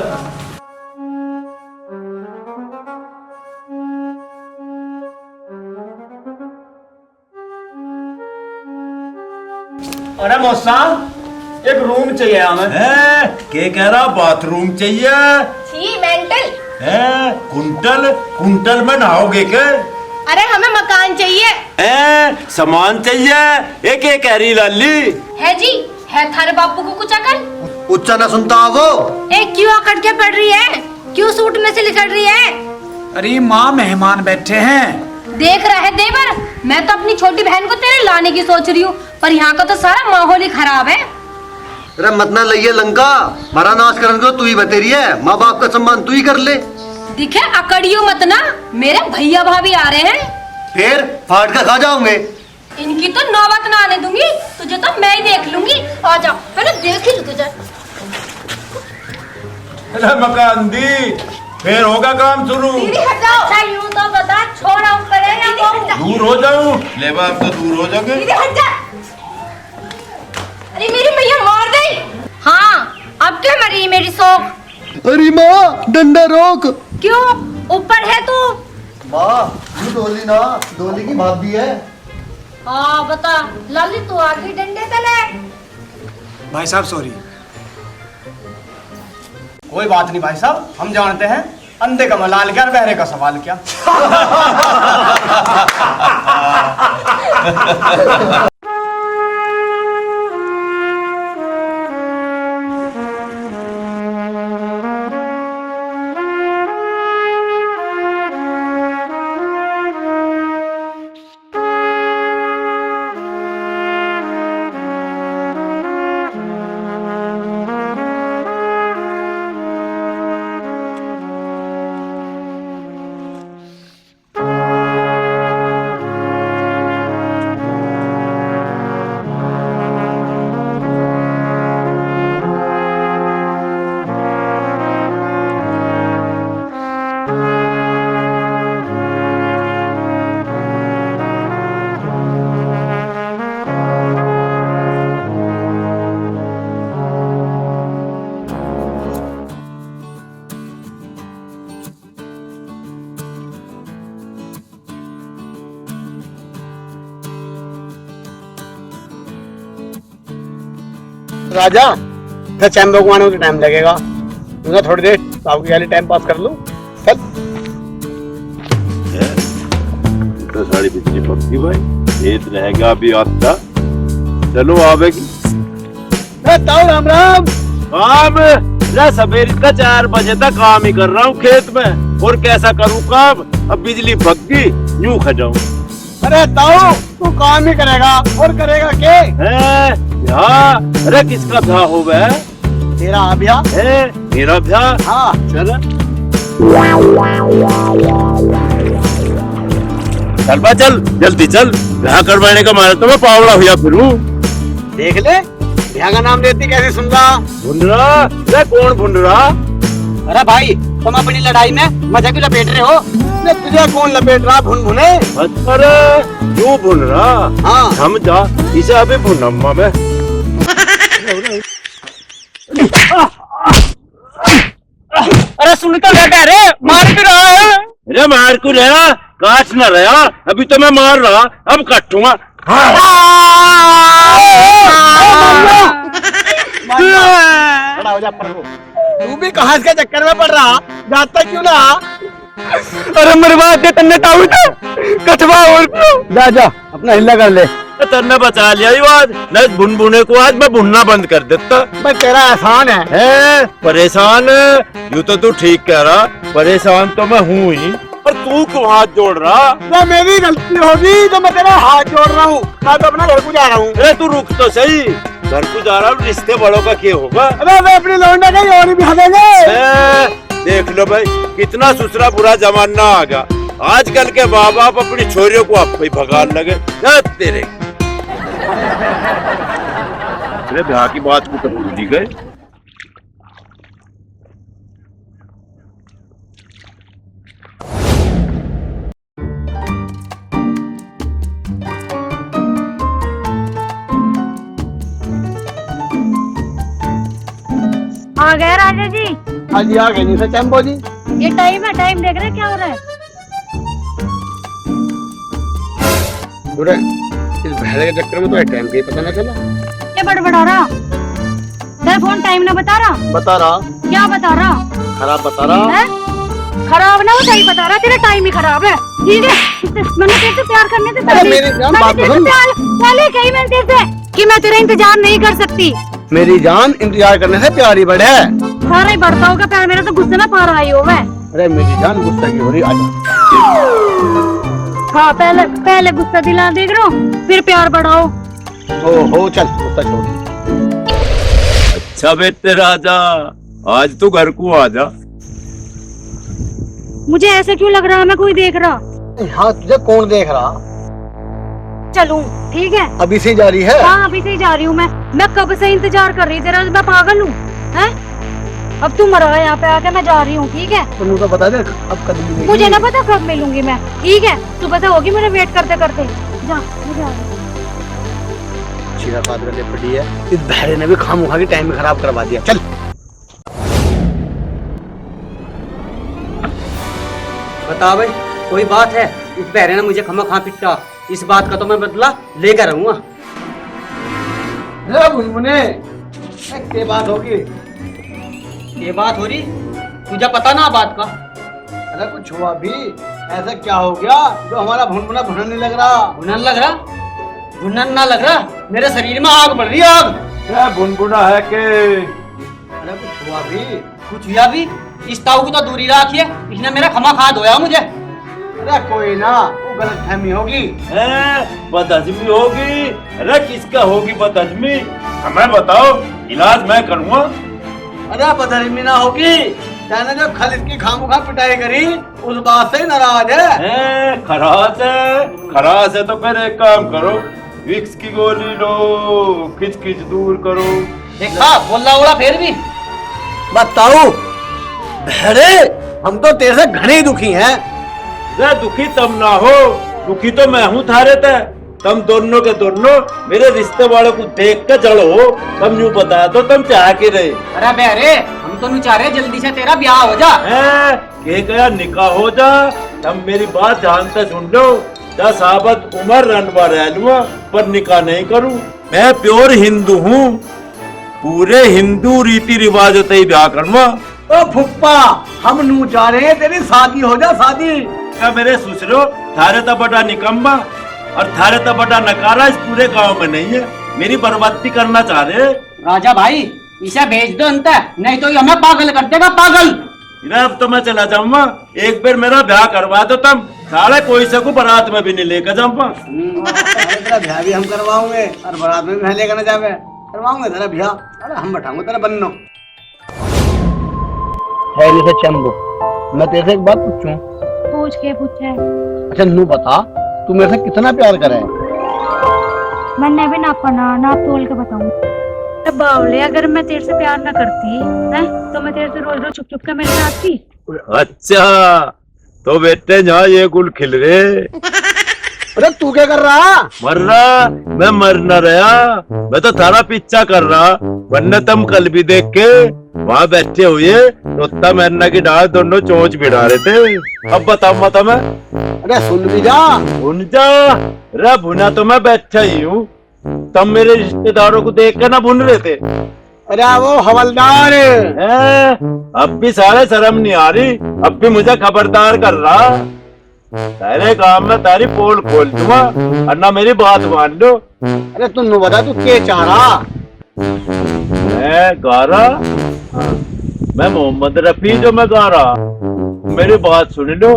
अरे मौसा, एक रूम चाहिए हमें। के कह रहा बाथरूम चाहिए? छी मेंटल। कुंटल कुंटल में नहाओगे के? अरे हमें मकान चाहिए। सामान चाहिए। एक एक कह रही लाली है जी, है थारे बापू को कुछ अकल? उच्चा ना सुनता वो। क्यों अकड़ के पड़ रही है? क्यों सूट में से लिकड़ रही है? अरे माँ, मेहमान बैठे हैं। देख रहा है देवर, मैं तो अपनी छोटी बहन को तेरे लाने की सोच रही हूँ, पर यहाँ का तो सारा माहौल ही खराब है। अरे मत ना लइए लंका, मारा नाश करने को तू ही बतेरी है। माँ बाप का सम्मान तू ही कर ले। दिखे अकड़ियो मत ना, मेरे भैया भाभी आ रहे हैं। फिर फाड़ कर खा जाओगे। इनकी तो नौबत ना आने दूंगी, तुझे तो मैं ही देख लूंगी। आ जा, मैंने देख ही लू तुझे। अरे मकान दी, फिर होगा काम शुरू। दीदी हट जाओ। अच्छा यूं तो बता, छोड़ा ऊपर है या कहूं? दूर हो जाऊं? ले बाप तो दूर हो जाओगे। दीदी हट जा। अरे मेरी मैया मार गई। हाँ, अब क्या मरी मेरी शौक? अरे माँ, डंडा रोक। क्यों ऊपर है तू? माँ, तू डोली ना, डोली की भाभी है। हाँ बता, लाली तू आगे डंडे तले। भाई साहब सॉरी। कोई बात नहीं भाई साहब, हम जानते हैं अंधे का मलाल क्या और बहरे का सवाल क्या। राजा फिर चैम्बो को आने में टाइम लगेगा। मुझे थोड़ी देर आपकी वाली टाइम पास कर लूं। चल तो सारी बिजली पक्की भाई, खेत रहेगा अभी आता। चलो आवेगी राम राम। काम सवेरे का 4 बजे तक काम ही कर रहा हूँ खेत में, और कैसा करूँ काम? अब बिजली भगगी यूं खा जाऊं। अरे ताऊ तू काम ही करेगा और करेगा के? अरे किसका ब्याह हो गया? तेरा ब्याह है? मेरा ब्याह? हाँ चल चल बा चल, जल्दी चल, ब्याह करवाने का मारा तो मैं पावड़ा हुआ फिरूं। देख ले ब्याह का नाम लेती कैसे सुन रहा। भुंडरा? कौन भुंडरा? अरे भाई तुम अपनी लड़ाई में मजा क्यों लपेट रहे हो? तुझे कौन लपेट रहा भुन भुने? अरे क्यों भुन रहा? हाँ हम जा इसे अभी भुनम्मा में। अरे सुन तो क्या कह रहे, मार भी रहा है। अरे मार को रहा, काट न रहा, अभी तो मैं मार रहा, अब काटूंगा। तू भी कहाँ के चक्कर में पड़ रहा, जाता क्यों ना? अरे मरवा दे तन्ने ताऊ तो कटवा और जा जा अपना हिल्ला कर ले। तन्ने बचा लिया ये बात, न भुन भुने को आज मैं भुनना बंद कर देता। भाई तेरा एहसान है। परेशान? यूँ तो तू ठीक कह रहा, परेशान तो मैं हूँ ही, पर तू क्यों हाथ जोड़ रहा? वो मेरी गलती होगी तो मैं तेरा हाथ जोड़ रहा हूँ। मैं तो अपना घर को जा रहा हूँ। अरे तू रुक तो सही, घर को जा रहा हूँ, रिश्ते बड़ों का क्या होगा? अरे मैं अपनी लौंडा कहीं और भी देंगे। देख लो भाई कितना सुसरा बुरा जमाना आ गया, आजकल के माँ बाप अपनी छोरियों को आप ही भगान लगे। तेरे ब्याह की बात को तो भूल ही गए। आ गए राजा जी। हाँ जी आ गए जी सर चैम्बो जी। ये टाइम है, टाइम देख रहे क्या हो रहा है? इस भैरे के चक्कर में तो टाइम का ही पता ना चला। क्या बड़बड़ा रहा? तेरा फोन टाइम ना बता रहा? बता रहा। क्या बता रहा? खराब बता रहा है? खराब ना, वो सही बता रहा, तेरा टाइम ही खराब है। ठीक है, मैंने तेरे से प्यार करने से पहले कही मैंने तेरे से कि मैं तेरा इंतजार नहीं कर सकती। मेरी जान इंतजार करने से प्यार ही बढ़े। सारा ही बढ़ता होगा प्यार, मेरा तो गुस्से ना पा रहा ही होगा। अरे मेरी जान गुस्सा की हो रही, आजा। हाँ पहले गुस्सा दिला देख रहा हूँ, फिर प्यार बढ़ाओ। हो चल गुस्सा छोड़। अच्छा बेटे राजा, आज तो घर को आ जा। मुझे ऐसे क्यों लग रहा है मैं कोई देख रहा? हाँ तुझे कौन देख रहा? चलूं ठीक है? अभी से जा रही है? हाँ अभी से ही जा रही हूँ मैं कब से इंतजार कर रही तेरा, मैं पागल हूँ हैं? अब तू मरा यहाँ पे आके, मैं जा रही हूँ ठीक है? तुम तो बता दे अब कब मिलेगी? मुझे ना पता कब मिलूंगी मैं, ठीक है? सुबह से होगी मेरे वेट करते करते। जा मैं जा रही हूँ। चीरा बात करके पड़ी है, इस बहरे ने भी खामोखा की टाइम खराब करवा दिया। चल बता भाई कोई बात है? इस बहरे ने मुझे खमा खा पिटा, इस बात का तो मैं बदला लेकर रहूंगा। भुनभुने क्या बात होगी? ये बात हो रही, तुझे पता ना बात का? अरे कुछ हुआ भी? ऐसा क्या हो गया जो हमारा भुनभुना भुनन नहीं लग रहा? भुनन लग रहा? भुनन ना लग रहा, मेरे शरीर में आग बढ़ रही है, आग। क्या भुनभुना है के? अरे कुछ हुआ भी? कुछ हुआ भी? इस ताऊ को तो दूरी रखिए, इसने मेरा खमा खा धोया मुझे। अरे कोई ना, वो गलतफहमी होगी। बदहजमी होगी? अरे किसका होगी बदहजमी? हमें बताओ, इलाज मैं करूँगा। अरे बदहजमी ना होगी, मैंने जो खल इसकी खामोखा पिटाई करी उस बात से नाराज है। खरास है तो फिर एक काम करो, विक्स की गोली लो, खिच खिच दूर करो। देखा बोला बोला फिर भी। बताओ बहरे, हम तो तेरे से घने दुखी हैं। दुखी तब ना हो, दुखी तो मैं हूँ थारे थे। तुम दोनों के दोनों मेरे रिश्ते वालों को देख के जड़ हो, तुम यूँ बता दो तुम चाह के रहे। अरे बहरे हम तो नहीं चाह रहे जल्दी से तेरा ब्याह हो जा। गया निकाह हो जा, तुम मेरी बात ध्यान से सुन लो। 10 साबत उम्र रनवा रह लूंगा पर निकाह नहीं करूं। मैं प्योर हिंदू हूँ, पूरे हिंदू रीति रिवाज होते ही ब्याह करवा। ओ फुप्पा, हम नू चाह रहे हैं तेरी शादी हो जा, शादी। क्या मेरे सुसरो, थारे तो बड़ा निकम्मा और थारे तो बड़ा नकारा इस पूरे गांव में नहीं है। मेरी बर्बादी करना चाह रहे। राजा भाई इसे भेज दो अंत, नहीं तो ये हमें पागल कर देगा, पागल। अब तो मैं चला जाऊंगा, एक बार मेरा ब्याह करवा दो तुम, साले कोई सकू बारात में भी नहीं लेकर जाऊंगा। तेरा ब्याह भी हम करवाओगे और बारात में भी मैं लेकर जावे, करवाऊंगे तेरा ब्याह। अरे हम बैठाऊंगे तेरा बन्नो। है जैसे चंबू, मैं तेरे से एक बात पूछूं? पूछ के पूछे। अच्छा नू बता, तू मेरे से कितना प्यार करे? मैंने भी नाप तोल के बताऊं। बावले, अगर मैं तेरे से प्यार ना करती है तो मैं तेरे से रोज रोज छुप छुप के मिलने आती। अच्छा तो बेटे जहाँ ये गुल खिल रहे। अरे तू क्या कर रहा? मर रहा? मैं मर न रहा, मैं तो थारा पीछा कर रहा। वरना तुम कल भी देख के वहाँ बैठे हुए रोता मरना की डाल दोनों चोंच भिड़ा रहे थे। अब बताओ मत मैं। अरे सुन भी जा। भुन जा। अरे भुना तो मैं बैठा ही हूँ, तुम मेरे रिश्तेदारों को देख कर ना भून रहे थे। अरे वो हवलदार अब भी सारे शर्म नहीं आ रही, अब भी मुझे खबरदार कर रहा। तेरे काम में तारी पोल खोल दूंगा और ना मेरी बात मान लो। अरे तुम बता तू क्या चाह रहा? मैं गा रहा, मैं मोहम्मद रफी जो मैं गा रहा। मेरी बात सुन लो,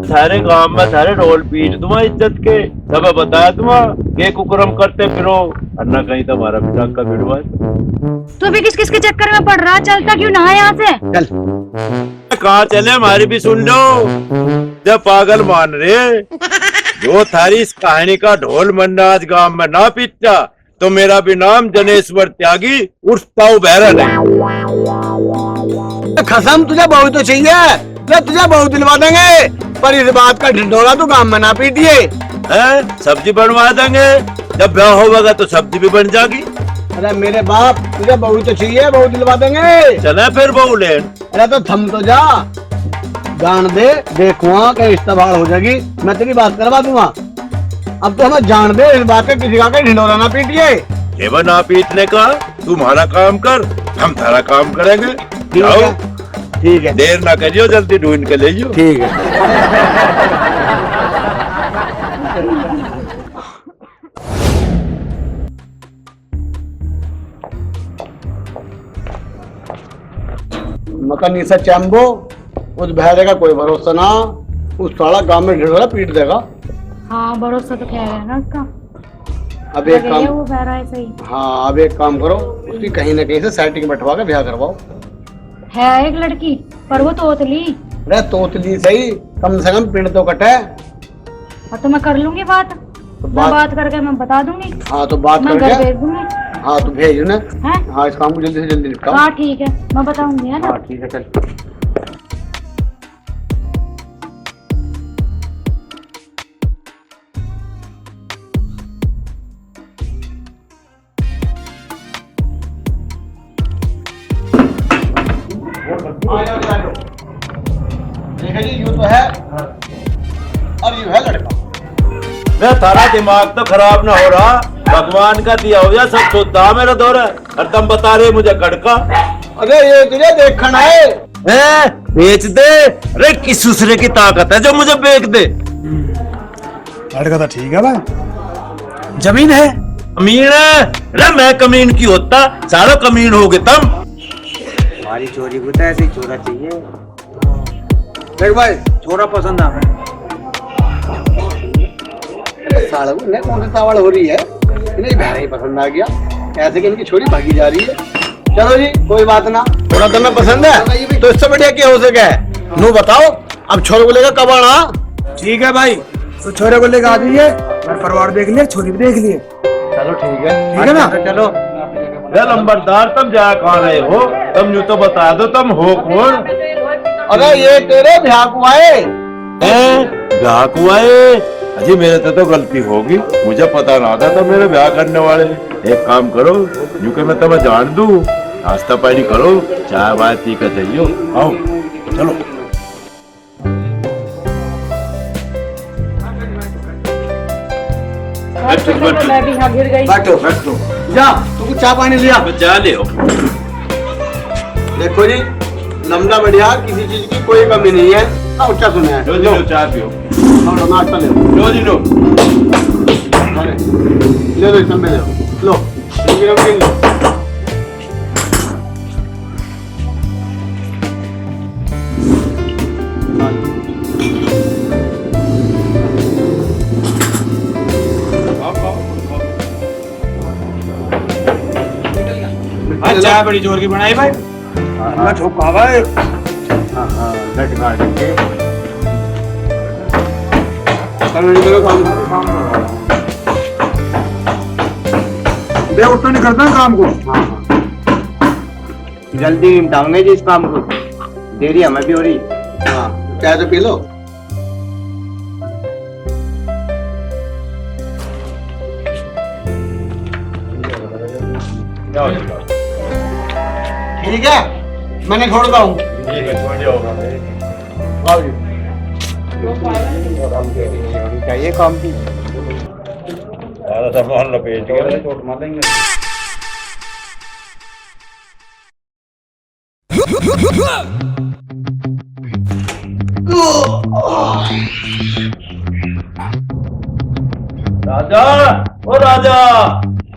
सारे गांव में सारे ढोल पीट दूंगा इज्जत के, सब बता दूंगा के कुकरम करते फिरो और ना कहीं तुम्हारा भी टाका भिड़वा। तू भी किस किस के चक्कर में पड़ रहा? चलता क्यों ना यहाँ से? चल। कहाँ चले, हमारी भी सुन लो। जब पागल मान रहे, जो थारी इस कहानी का ढोल मंडा आज गांव में ना पीटता तो मेरा भी नाम जनेश्वर त्यागी उर्फ ताऊ बहरन है। कसम तुझे बहू तो चाहिए, तुझे बहू दिलवा देंगे, पर इस बात का ढिंडोरा तू गांव में ना पीटिए। सब्जी बनवा देंगे, जब ब्याह होगा तो सब्जी भी बन जाएगी। अरे मेरे बाप, तुझे बहू तो चाहिए, बहू दिलवा देंगे। चले फिर बहू ले। अरे तो थम तो जा, जान दे, देखूंगा कहीं रिश्ता भाड़ हो जाएगी, मैं तेरी बात करवा दूंगा। अब तो हमें जान दे, इस बात का किसी का ढिंडोरा ना पीटिए। केवल ना पीटने का, तुम्हारा काम कर, हम तारा काम करेंगे। ठीक है, देर ना करियो, जल्दी ढूंढ के ले जाओ। ठीक है। मकान नीसा चैम्बो, उस बहरे का कोई भरोसा ना, उस साला गांव में ढिंडोरा पीट देगा। हाँ भरोसा तो क्या है ना उसका। अब एक काम, वो बहरा है सही। हाँ अब एक काम करो, उसकी कहीं ना कहीं से सेटिंग बैठवा के ब्याह करवाओ। है एक लड़की, पर वो तोतली। अरे तोतली सही, कम से कम पिंड तो कटे। और तो मैं कर लूंगी बात, मैं बात करके मैं बता दूंगी। हाँ तो बात मैं घर करके भेज दूंगी। हाँ तो भेज ना। हैं? हाँ इस काम को जल्दी से जल्दी निपटाओ। हाँ ठीक है, मैं बताऊंगी है ना। हाँ ठीक है, चल। देखिए जी, यूं तो है और यूं है लड़का। मैं तारा दिमाग तो खराब ना हो रहा, भगवान का दिया हो या सब सोता मेरा दौरा, और तुम बता रहे मुझे कड़का। अरे ये तुझे देखना है। बेच दे। अरे किस दूसरे की ताकत है जो मुझे बेच दे? लड़का तो ठीक है भाई, जमीन है। कमीन है? अरे मैं कमीन की होता, सालों कमीन हो गए तुम। हमारी चोरी को तो ऐसे ही चोरा चाहिए। देख भाई, छोरा पसंद आ रहा है। साला को कौन सी सावड़ हो रही है, इन्हें बहरा ही पसंद आ गया, ऐसे कि इनकी छोरी भागी जा रही है। चलो जी कोई बात ना, थोड़ा तुम्हें पसंद है तो इससे बढ़िया क्या हो सके। नू बताओ अब छोरे को लेकर कब आना? ठीक है भाई, तो छोरे को लेकर आ जाइए, मैं परिवार देख लिया, छोरी भी देख लिए। चलो ठीक है ना? चलो। नंबरदार तुम जा कहाँ रहे हो? तुम यूँ तो बता दो तुम हो कौन? अरे ये तेरे झाकुआए। झाकुआए? अजी मेरे तो गलती होगी, मुझे पता ना था तो मेरे ब्याह करने वाले। एक काम करो, यूँ कि मैं तुम्हें जान दूं, नाश्ता पानी करो, चाय वाय पी कर जाइयो। आओ चलो। मैं भी यहाँ गिर गई। बैठो बैठो, जा तू कुछ चाय पानी लिया। जा ले देखो जी, लमड़ा बढ़िया, किसी चीज की कोई कमी नहीं है। अच्छा सुना है, लो चाय पियो, लो नाश्ता ले लो जी लो। ले लो, इसमें ले लो, लो चाय बड़ी जोर की बनाई भाई। मैं ठोका भाई। हाँ हाँ, बैठ खा देंगे। बे उठ तो नहीं करता काम को। हाँ हाँ, जल्दी निपटाओगे जी इस काम को, देरी हमें भी हो रही। हाँ चाय तो पी लो। ठीक है, मैंने छोड़ता हूँ। चाहिए काम की सामान लपेट के चोट मार देंगे। राजा, ओ राजा,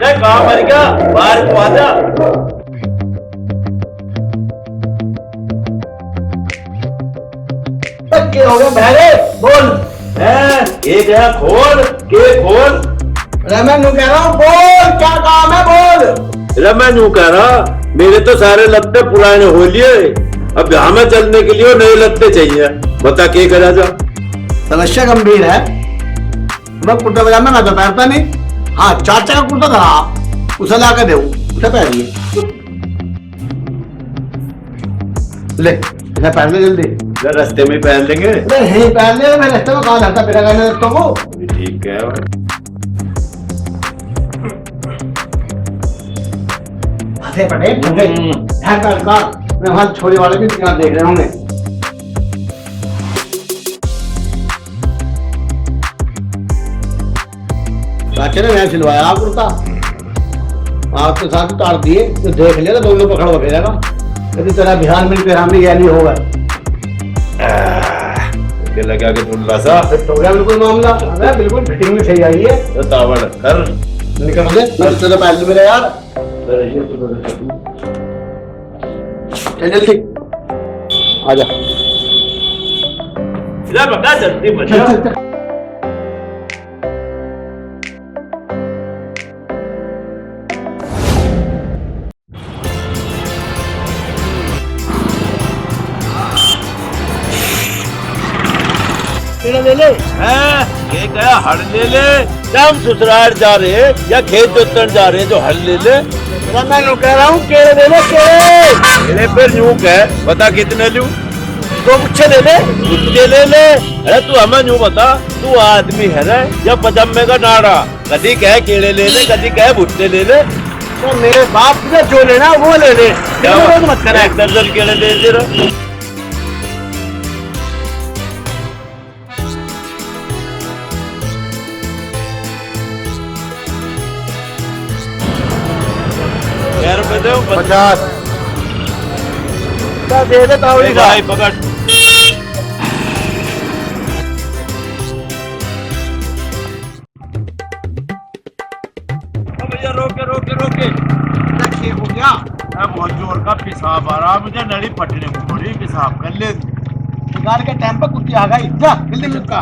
कहाँ मर गया? बाहर को आजा। के हो गया बहरे, बोल। एक है खोल के खोल। मैं नु कह रहा हूँ, बोल क्या काम है, बोल। मैं यूं कह रहा, मेरे तो सारे लत्ते पुराने हो लिए, अब यहाँ में चलने के लिए नए लत्ते चाहिए। बता के करा जा। समस्या गंभीर है। मैं कुर्ता पजामा मैं तो पहनता नहीं। हाँ, चाचा का कुर्ता था, उसे ला के दे, उसे पहनिए। ले, इसे पहन ले जल्दी। रास्ते में पहन लेंगे। नहीं पहन ले, मैं रास्ते में कहाँ जाता फिर रास्तों को। ठीक है। अरे बड़े मैं वहां छोरी वाले भी दुकान देख रहे होंगे। चाचा ने मैं सिलवाया कुर्ता, आपके साथ उतार दिए तो देख लिया, दोनों पकड़ हो जाएगा। यदि तेरा बिहार में तेरा में यह नहीं होगा, लगा के धुल्ला सा फिट हो गया बिल्कुल मामला। अरे बिल्कुल फिटिंग में सही आई है। तो तावड़ कर निकल दे, मैं तेरे पैर मेरे यार। चल जल्दी आजा। बता जल्दी बचा। ले ले ये क्या हल ले ले। क्या हम ससुराल जा रहे हैं या खेत जोतन जा रहे हैं जो हल ले ले। मैं कह रहा हूँ केले ले ले, केले फिर यूं कह, बता कितने लूं? दो गुच्छे ले ले, गुच्छे ले ले। अरे तू हमें यूं बता, तू आदमी है रे या पजामे का नाड़ा? कभी कह केले ले ले, कभी कह भुट्टे ले ले। तो मेरे बाप ने जो लेना वो ले ले, मत कर। एक दर्जन केले दे दे रहा। ₹50 दे 50 दे दे तावड़ी का। भाई पकड़। भैया रोके रोके रोके। ठीक हो गया। बहुत जोर का पेशाब आ रहा, मुझे नली फटने को थोड़ी पेशाब कर ले। बिगाड़ के टाइम पर कुत्ती आ गई, जा जल्दी मिलता।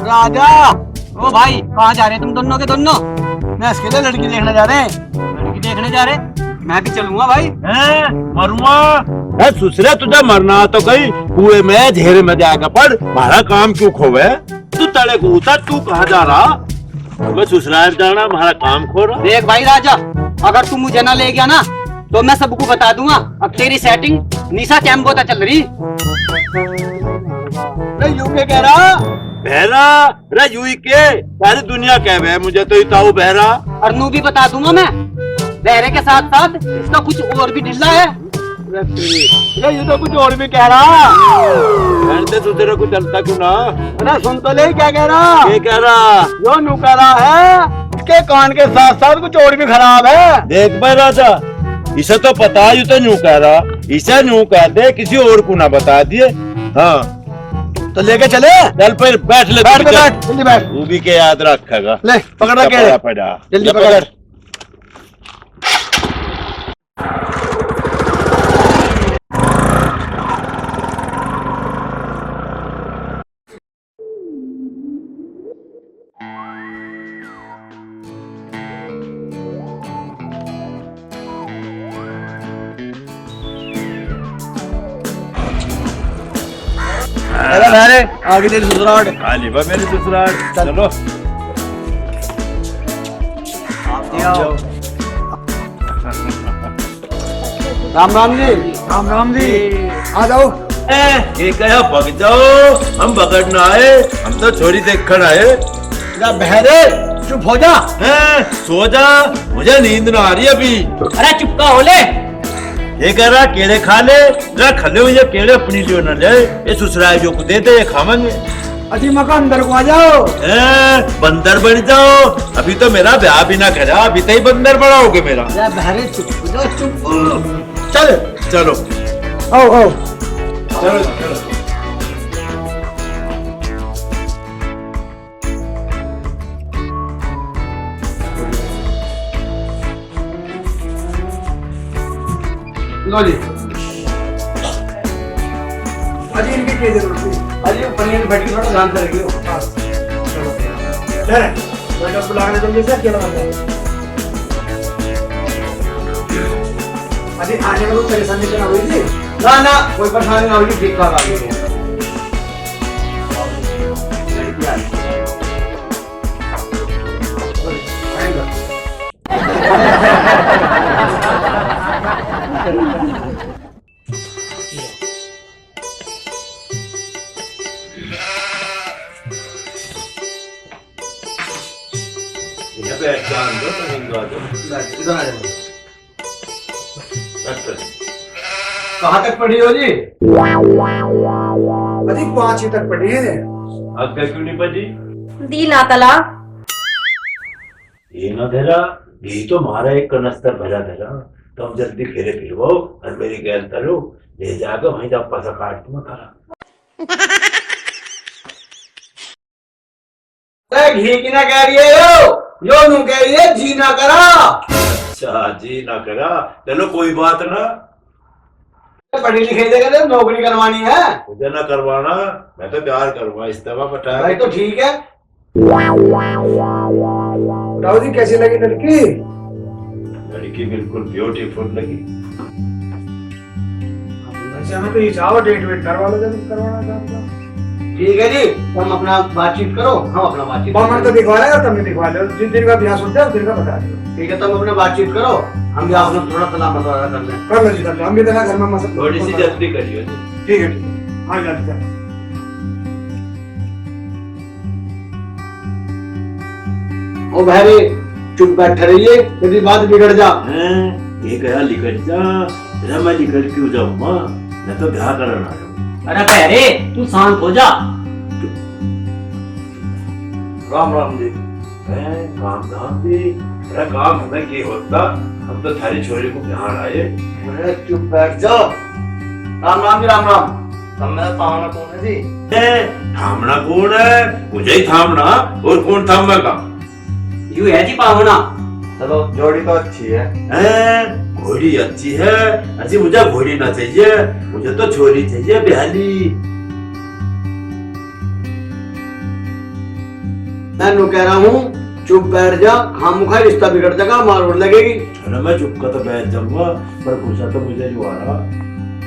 राजा, ओ भाई कहाँ जा रहे तुम दोनों के दोनों? मैं इसके लिए लड़की देखने जा रहे हैं। लड़की देखने जा रहे? मैं भी चलूंगा भाई। मरुआ सुसरे तुझे मरना तो कहीं कुएं में घेरे में जाकर पड़, हमारा काम क्यों खोवे? तू तड़े को उतर, तू कहाँ जा रहा? मैं ससुराल जाना, हमारा काम खो रहा। देख भाई राजा, अगर तू मुझे ना ले गया ना तो मैं सबको बता दूंगा अब तेरी सेटिंग निशा चैम्बो तक चल रही। यूं के कह रहा बहरा रे, यूं के सारी दुनिया कह मुझे तो इताऊ बहरा। और नू भी बता दूंगा मैं, बहरे के साथ साथ इसका कुछ और भी ढिल्ला है। ये तो कुछ और भी कह रहा। कहते तू तेरे को चलता क्यों ना? अरे सुन तो ले क्या कह रहा। ये कह रहा जो नू कह रहा है इसके कान के साथ साथ कुछ और भी खराब है। देख भाई राजा, इसे तो पता है, ये तो न्यू कह रहा, इसे न्यू कह दे, किसी और को ना बता दिए। हाँ तो लेके चले। चल फिर बैठ ले, बैठ बैठ जल्दी बैठ। तू भी के याद रखेगा। ले पकड़ के पड़ा जल्दी पकड़। अरे आगे तेरी ससुराल। खाली बा मेरी ससुराल। चलो राम राम जी। राम राम जी। आ जाओ। ये कहा भग जाओ, हम भगड़ना आए, हम तो छोरी देखकर आए। बहरे चुप हो जा। सो जा, मुझे नींद ना आ रही अभी। अरे चुपका हो ले। ये कह रहा केले खा ले, जरा खले हुए ये केले अपनी लियो न ले, ये ससुराल जो को दे दे, ये खावेंगे। अजी मकान अंदर को आ जाओ। बंदर बन जाओ, अभी तो मेरा ब्याह भी ना करा, अभी तो ही बंदर बनाओगे मेरा। बहरे चुप हो जाओ, चुप। चल चलो आओ आओ। चलो चलो। लो जी। अजी इनकी क्या जरूरत है? अजी पनीर बैठ के थोड़ा ध्यान से रखियो। बैठो बुलाने जल्दी से क्या लगा। अजी आने में कोई परेशानी तो ना हुई थी? ना ना कोई परेशानी ना हुई, ठीक ठाक आ गई। कहाँ तक पढ़ी हो जी? अजी 5 तक पढ़ी है। आगे क्यों नहीं पड़ी? दी ना तला। ये ना धरा, ये तो मारा एक कनस्तर भरा धरा, तुम जल्दी घेरे फिरवाओ और मेरी गैल तरो, ले जाकर वहीं जब पासा काट तुम करा। घी की ना कह रही है यो नू कह रही है जी ना करा। अच्छा जी ना करा, चलो कोई बात ना। पढ़ी लिखी जगह नौकरी करवानी है। मुझे ना करवाना, मैं तो प्यार करूंगा, इस्तीफा पटाया। भाई तो ठीक है। राव जी कैसी लगी लड़की? लड़की बिल्कुल ब्यूटीफुल लगी। अच्छा हमें तो ये चाहो डेट वेट करवा लो जब करवाना चाहता। ठीक है जी, तुम अपना बातचीत करो, हम अपना बातचीत। बामन तो दिखवा रहे हो, तुम भी दिखवा लो। जिस दिन का ब्याह सुनते हो उस दिन का बता दो। ठीक है, तुम अपने बातचीत करो, हम भी आपने थोड़ा सलाह मशवरा कर लें। कर लो जी, कर लो। हम भी तेरा घर में मसला थोड़ी सी जल्दी करिए। ठीक है ठीक है, हाँ जल्दी। ओ भाई चुप बैठ रहिए, यदि बात बिगड़ जा। ये कहा लिखट जा, तेरा मैं लिखट क्यों जाऊँ माँ, मैं तो ब्याह करना आया हूँ। अरे बहरे तू शांत हो जा। राम राम जी। काम धाम भी तेरा काम हमें क्या होता, हम तो थारी छोरी को ध्यान आए। अरे चुप बैठ जाओ। राम राम जी, राम राम। तब मेरा पावना कौन है जी? थामना कौन है? मुझे ही थामना, और कौन थामेगा? यू है जी पावना। चलो जोड़ी तो अच्छी है। घोड़ी अच्छी है, अच्छी मुझे घोड़ी ना चाहिए, मुझे तो छोरी चाहिए बिहाली। मैं नु कह रहा हूँ चुप बैठ जा, खामुखा रिश्ता बिगड़ जाएगा, मार उड़ लगेगी। अरे मैं चुप का तो बैठ जाऊंगा, पर पूछा तो मुझे जो आ रहा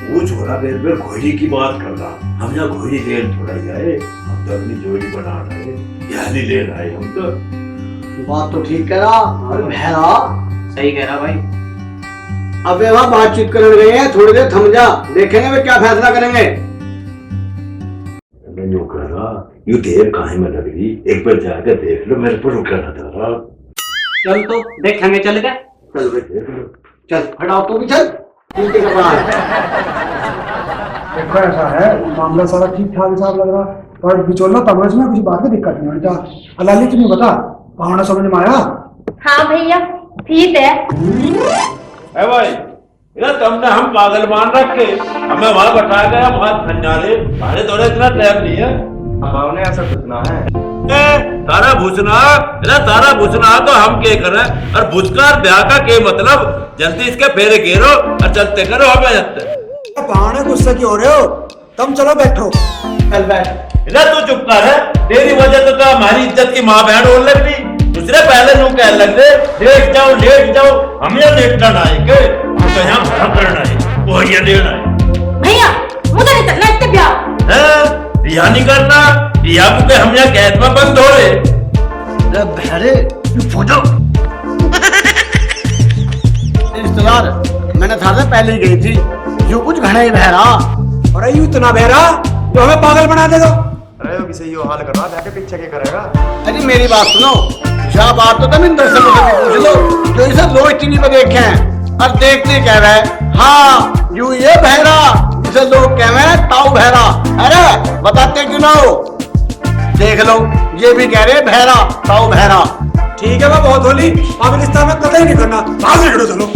वो छोरा बेर बेर घोड़ी की बात कर रहा। हम यहाँ घोड़ी लेन थोड़ा ही आए, हम तो अपनी जोड़ी बना रहे, बिहाली लेन आए हम तो। बात तो ठीक कह रहा, सही कह रहा भाई। अब वे वहाँ बातचीत करने गए हैं, थोड़ी देर थम जा, देखेंगे वे क्या फैसला करेंगे। मैं यूँ कह रहा, यूँ देर काहे में लग रही, एक बार जाकर देख लो, मेरे पर रुका ना था। चल तो देखेंगे, चल गए। चल बेटे चल हटाओ तू भी चल पीटे का बना देखो ऐसा है मामला सारा ठीक ठाक हिसाब लग रहा पर बिचौला तमरज में कुछ बात की दिक्कत नहीं होता अलाली तुम्हें बता कहाना समझ में आया हाँ भैया ठीक है है भाई इधर तुमने हम पागल मान रखे हमें वहां बैठाया गया बात खंजारे हमारे दौरे इतना टाइम नहीं है हमने ऐसा कुछ है तारा भूसना तारा भूसना तो हम क्या करें और भुजकार ब्याह का के मतलब जल्दी इसके फेरे घेरो और चलते करो हमें जाते बहाने गुस्से की हो रहे हो तुम चलो बैठो चल बैठ इधर तू चुप कर है तेरी वजह तो हमारी इज्जत की माँ बहन बोल लग रही दूसरे पहले नू कह लग रहे लेट जाओ हम यहाँ लेटना ना है के हम तो यहाँ भरा करना है वो ये लेना है भैया मुझे नहीं करना इतने ब्याह हैं रिया नहीं करना रिया को के हम यहाँ कैद में बंद हो रहे अरे बहरे फौजो रिश्तेदार मैंने था पहले ही गई थी जो कुछ घना ही बहरा अरे यू इतना बहरा जो हमें पागल बना दे दो अरे वो किसी हाल कर रहा है पीछे के करेगा। अरे मेरी बात सुनो क्या बात तो तुम इंदर से मुझे पूछ लो जो इसे रोज टीवी पे देखे हैं और देखते कह रहे हैं हाँ यू ये बहरा जिसे लोग कह रहे हैं ताऊ बहरा अरे बताते क्यों ना हो देख लो ये भी कह रहे बहरा ताऊ बहरा ठीक है मैं बहुत होली अब रिश्ता में कतई नहीं करना बाहर निकलो चलो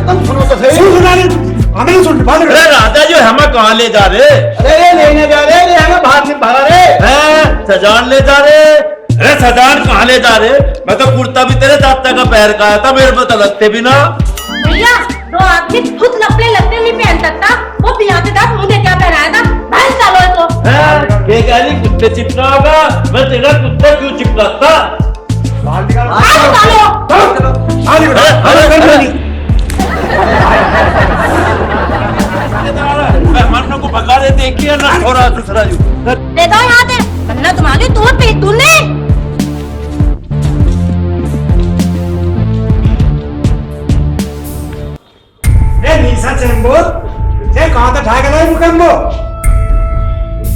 तुम सुनो तो सही सुना नहीं हमें सुन बाहर अरे राजा जो हमें कहाँ ले जा रहे अरे ये लेने जा रहे हमें बाहर से भगा रहे हैं सजान ले जा रहे अरे सजान कहाँ ले जा रहे मैं तो कुर्ता भी तेरे दाता का पैर का आया था मेरे को तो लगते भी ना भैया दो आदमी खुद लपड़े लगते नहीं पहन सकता वो पिलाते था मुझे क्या पहनाया था भैंस डालो इसको ये कह रही कुत्ते चिपका होगा मैं तेरा कुत्ता क्यों चिपकाता मेहमानों को भगा दे देखिए ना थोड़ा दूसरा दे दो यहाँ से वरना तुम्हारी दूध पी तूने नीसा चेम्बो ये कहाँ तक ढाई गया मुकम्बो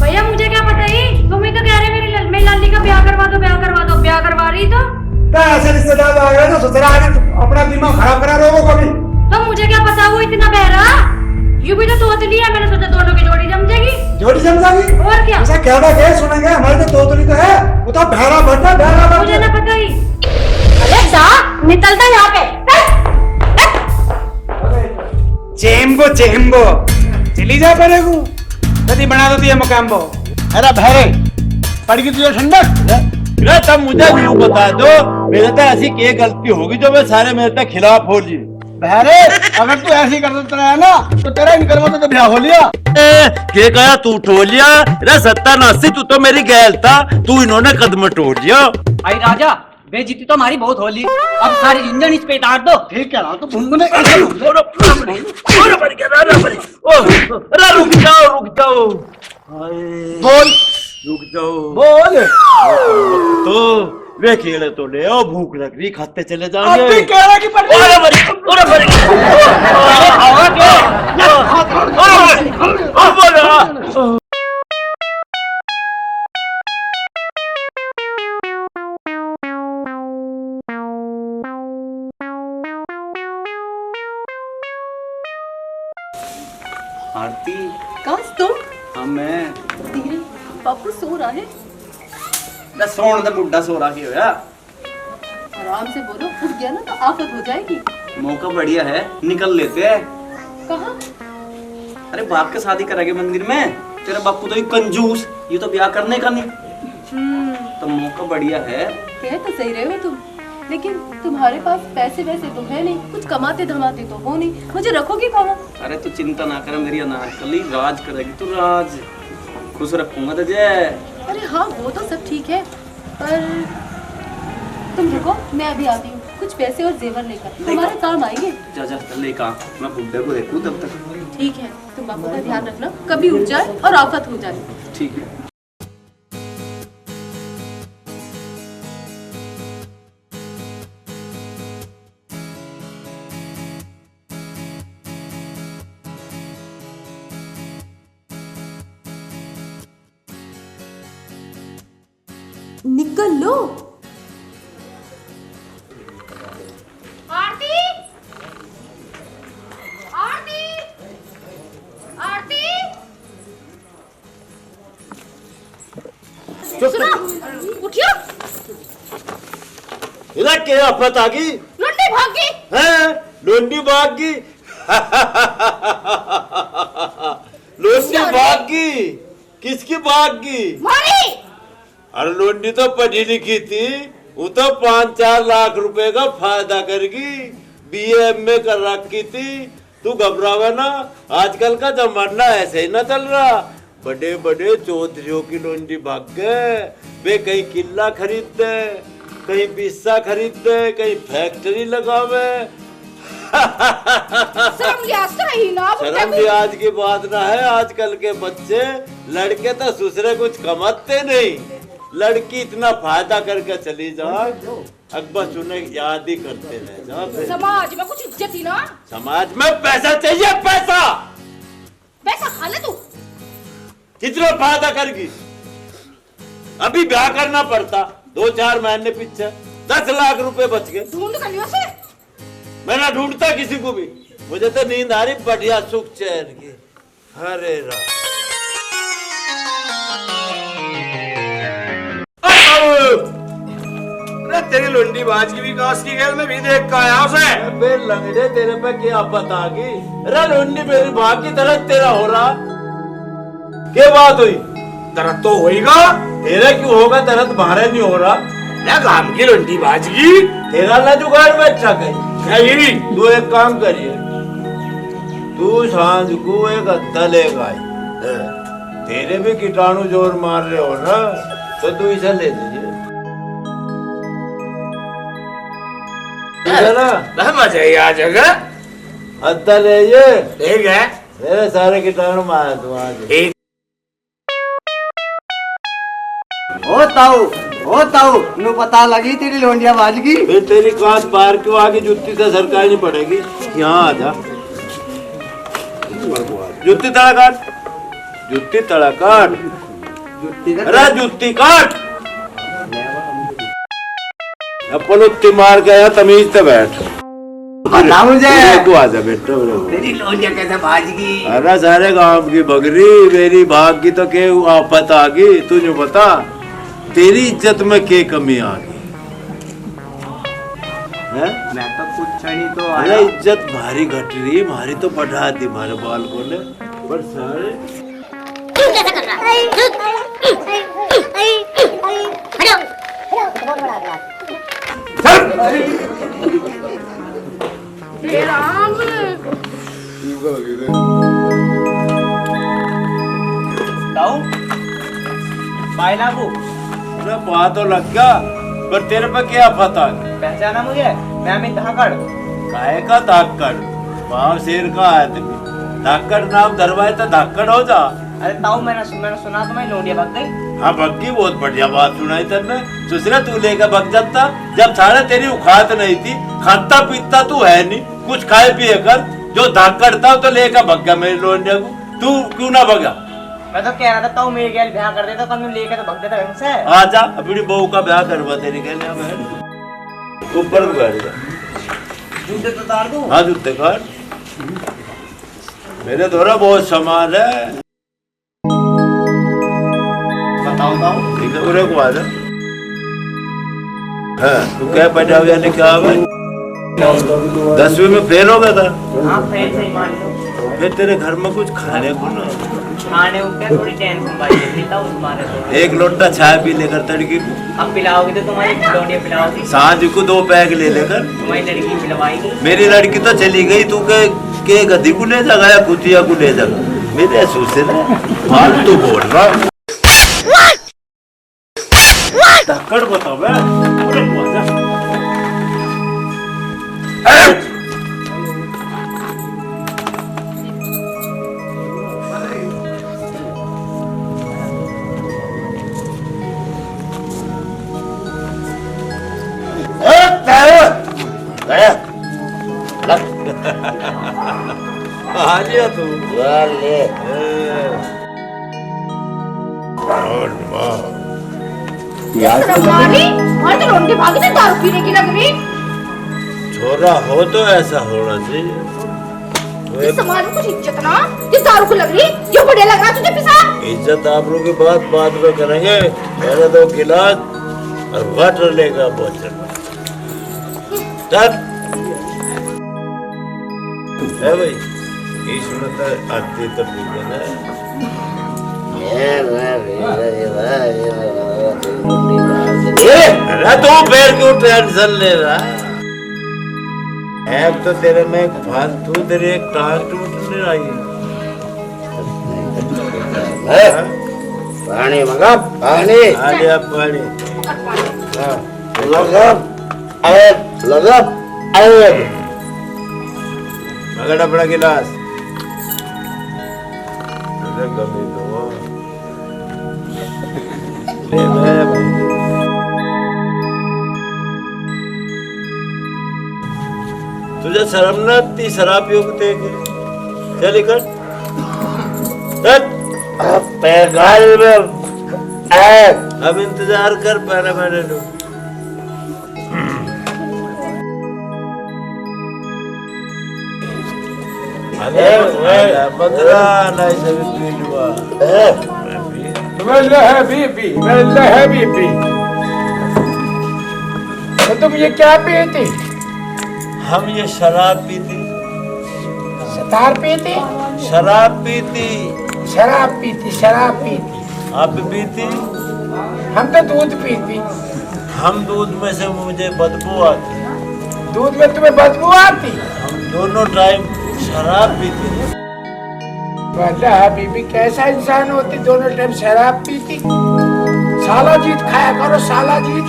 भैया मुझे क्या पता ही तुम ही तो कह रहे मेरी लाली का ब्याह करवा दो ब्याह करवा रही तो ऐसे रिश्तेदार आ गए तो सोचरा अपना दिमाग खराब करा लोगों को भी तो मुझे क्या पता वो इतना बहरा यूं भी तो तोतली है मैंने सोचा दोनों की जोड़ी जम जाएगी जोड़ी जम जाएगी और क्या ऐसा क्या क्या सुनेंगे हमारे तो तोतली तो है वो तो बहरा बहरा मुझे ना पता ही अरे सा निकलता यहाँ पे चेम्बो चेम्बो चली जा पड़ेगू कभी बना दो दिया मकाम्बो अरे बहरे पड़ गई तुझे ठंडक तब मुझे यूं बता दो मेरे तो ऐसी क्या गलती होगी जो मैं सारे मेरे तक खिलाफ हो जी बहरे अगर तू ऐसी कर देता है ना तो तेरा इनकर में तो ब्याह हो लिया के कहा तू टोल लिया रे सत्तानासी तू तो मेरी गैल था तू इन्होंने कदम टोल लिया भाई राजा बेइज्जती तो हमारी बहुत होली अब सारी झंझट इस पे उतार दो ठीक कह रहा तो भुनभुने रुक जाओ बोल रुक जाओ बोल तो वे खेले तो ले आओ भूख लग रही खाते चले जाएंगे अब भी कह रहा कि पड़ आरती कौन तुम हाँ मैं तेरे बापू सो रहा है ना सोन दा बुड्ढा सो रहा की होया आराम से बोलो उठ गया ना तो आफत हो जाएगी मौका बढ़िया है निकल लेते हैं कहाँ अरे बाप के शादी करेंगे मंदिर में तेरा बापू तो ये कंजूस ये तो ब्याह करने का नहीं तो मौका बढ़िया है कह तो सही रहे हो तुम लेकिन तुम्हारे पास पैसे वैसे तो है नहीं कुछ कमाते धमाते तो हो नहीं मुझे रखोगी कहाँ अरे तू चिंता ना कर मेरी अनारकली राज करेगी तू राज खुश रखूंगा तुझे अरे हाँ वो तो सब ठीक है पर तुम रुको मैं अभी आती हूँ कुछ पैसे और जेवर लेकर तुम्हारे काम आएंगे जा जा ले कहा मैं बुड्ढे को देखूं तब तक ठीक है तुम बापू का ध्यान रखना कभी उठ जाए और आफत हो जाए ठीक है निकल लो आ सुनो उठियो इधर क्या आफत आ गई? लुंडी भागी हैं? लोंडी भाग गई। लोंडी भाग गई। किसकी भाग गई? मारी। अरे लोंडी तो पढ़ी लिखी थी, वो तो 5-4 लाख रुपए का फायदा करेगी, BA-MA कर रखी थी। तू घबरावे ना, आजकल का जमाना ऐसे ही ना चल रहा। बड़े बड़े चौधरियों की लोंडी भाग गए, वे कहीं किला खरीदते, कहीं पिस्सा खरीदते, कहीं फैक्ट्री लगावे। शर्म लिहाज तो रही ना। शर्म लिहाज की बात ना है, आजकल के बच्चे लड़के तो दूसरे कुछ कमाते नहीं, लड़की इतना फायदा करके चली जाए, अकबर उन्हें याद ही करते रह जा। समाज में कुछ इज्जत ही ना। समाज में पैसा चाहिए, पैसा। पैसा खा ले तू। कितना फायदा करेगी? अभी ब्याह करना पड़ता, 2-4 महीने पीछे 10 लाख रुपए बच गए। ढूंढ कलियों से। मैं ना ढूंढता किसी को भी, मुझे तो नींद आ रही बढ़िया सुख चैन की। हरे राम। तेरी लुंडी बाज की भी काश की खेल में भी देख का आया उसे। बे लंगड़े, तेरे पे क्या पता आ गई? अरे लुंडी मेरी भाग की तरह तेरा हो रहा, क्या बात हुई? दर्द तो होएगा। तेरा क्यों होगा दर्द? बाहर नहीं हो रहा। या गाम की लुंडी बाज की तेरा ना जुगाड़ में अच्छा कहीं। तू एक काम करिए, तू सांझ को एक अद्दा लेगा, तेरे भी कीटाणु जोर मार रहे हो ना, तो तू इसे ले लीजिए। मजा ही आ जाएगा। अद्दा ले ये, ठीक है, मेरे सारे कीटाणु मार तू आज। ओ ताऊ नु पता लगी तेरी लोंडिया बाज की। फिर तेरी कांच पार क्यों आगे जुत्ती से सरकानी पड़ेगी। यहाँ आ जा, जुत्ती तड़ा काट, जुत्ती तड़ा काट, अरे जुत्ती काट। अपन उत्ती मार गया, तमीज से बैठ। बता मुझे तू आजा बेटा। तेरी लोंडिया कैसे बाज की? अरे सारे गांव की बगरी मेरी भाग की तो के आफत आ गई। तुझे बता तेरी इज्जत में क्या कमी आ गई? मैं तो कुछ नहीं तो अरे इज्जत भारी घट रही, भारी तो बढ़ा दी हमारे बालकों ने। पर सारे अरे बात तो लग गया, पर तेरे पे क्या पता? पहचाना मुझे? मैं अमित धाकड़। काय का धाकड़? वहाँ शेर का आदमी। धाकड़ नाम धरवाए तो धाकड़ हो जा। अरे ताऊ मैंने सुना तो मैं लोंडिया भाग गई। हाँ भग गई, बहुत बढ़िया बात सुनाई तेने। दूसरे तू लेकर भग जाता, जब सारे तेरी उखात नहीं थी, खाता पीता तू है नहीं, कुछ खाए पिए कर। जो धाकड़ था तो लेकर भग गया मेरी लोंडिया को। तू क्यों ना भगा? मैं तो कह रहा था ताऊ मेरे गैल ब्याह कर देता, कम लेके तो भग देता हमसे। आजा, अपनी बहू का ब्याह करवा तेरी कहने बैठ, ऊपर बैठ जा। जूते तो उतार दूं? हाँ जूते काट, मेरे द्वारा बहुत सामान है। बताओ ताऊ। ठीक है, उरे को आजा। हाँ, तू क्या पढ़ा हुआ यानी क्या हुआ? 10वीं में फेल हो गया था। हाँ फेल सही मान लो। फिर तेरे घर में कुछ खाने को ना, खाने को क्या थोड़ी टेंशन भाई लेता हूँ तुम्हारे तो। एक लोटा चाय पी लेकर तड़की को, अब पिलाओगी तो तुम्हारी लोंडिया पिलाओगी, सांझ को 2 पैक ले लेकर। तुम्हारी लड़की पिलवाएगी। मेरी लड़की तो चली गई, तू के गधी को ले जागा या कुतिया को ले जागा? मेरे सूसे ना फालतू बोल रहा। धक्कड़ बताओ बे, अरे मजा। आलिया तू ले मारी और तो लौंडी भागी तो दारू पीने की लग रही। छोरा हो तो ऐसा होना चाहिए, ये समाज में कुछ इज्जत ना, ये दारू को लग रही, ये बढ़िया लग रहा तुझे पिसा। इज्जत आबरू की बात बाद में करेंगे, पहले 2 गिलास और वाटर लेगा बोतल। चल है भाई, इसमें तो आती तो ठीक है ना। अरे तू फिर क्यों टेंशन ले रहा है? तो तेरे में फालतू तेरी एक टांग टूटने आई है। पानी मंगा, पानी आ गया पानी। लगा मगर अपना गिलास गमी दो तुझे शर्म न आती शराब योगते के? चल कर अब इंतजार कर, पहले मैंने लो। तो तुम ये क्या पीते? हम ये शराब पीती। सतार पीते? शराब पीती। शराब पीती, शराब पीती। आप पीती? हम तो दूध पीती। हम दूध में से मुझे बदबू आती। दूध में तुम्हें बदबू आती? हम दोनों टाइम शराब पीती। वल्लाह बीबी कैसा इंसान होती, दोनों टाइम शराब पीती। साला जीत खाया करो, साला जीत।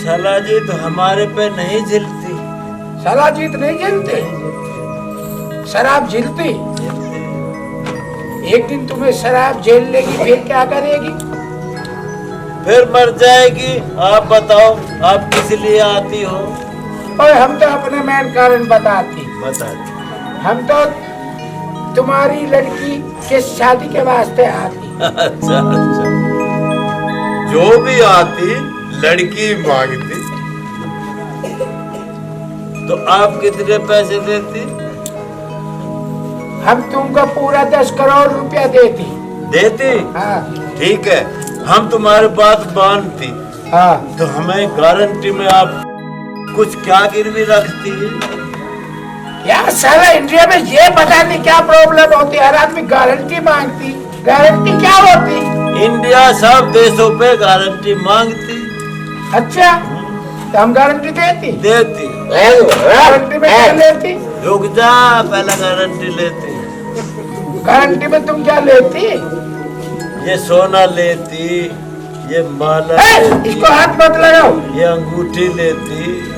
साला जीत हमारे पे नहीं झिलती। साला जीत नहीं झिलते, शराब झिलती। एक दिन तुम्हें शराब झेल लेगी, फिर क्या करेगी? फिर मर जाएगी। आप बताओ, आप किस लिए आती हो? और हम तो अपने मेन कारण बताती। हम तो तुम्हारी लड़की के शादी के वास्ते आती। अच्छा अच्छा, जो भी आती लड़की मांगती। तो आप कितने पैसे देती? हम तुमको पूरा 10 करोड़ रुपया देती। देती? हाँ। ठीक है, हम तुम्हारी बात मानती। हाँ। तो हमें गारंटी में आप कुछ क्या गिरवी रखती है? यार सारा इंडिया में ये पता नहीं क्या प्रॉब्लम होती है, हर आदमी गारंटी मांगती। गारंटी क्या होती? इंडिया सब देशों पे गारंटी मांगती। अच्छा, तो हम गारंटी देती? देती। गारंटी में क्या लेती? रुक जा, पहले गारंटी लेती। गारंटी में तुम क्या लेती? ये सोना लेती, ये माला लेती, इसको हाथ मत लगाओ। ये अंगूठी लेती।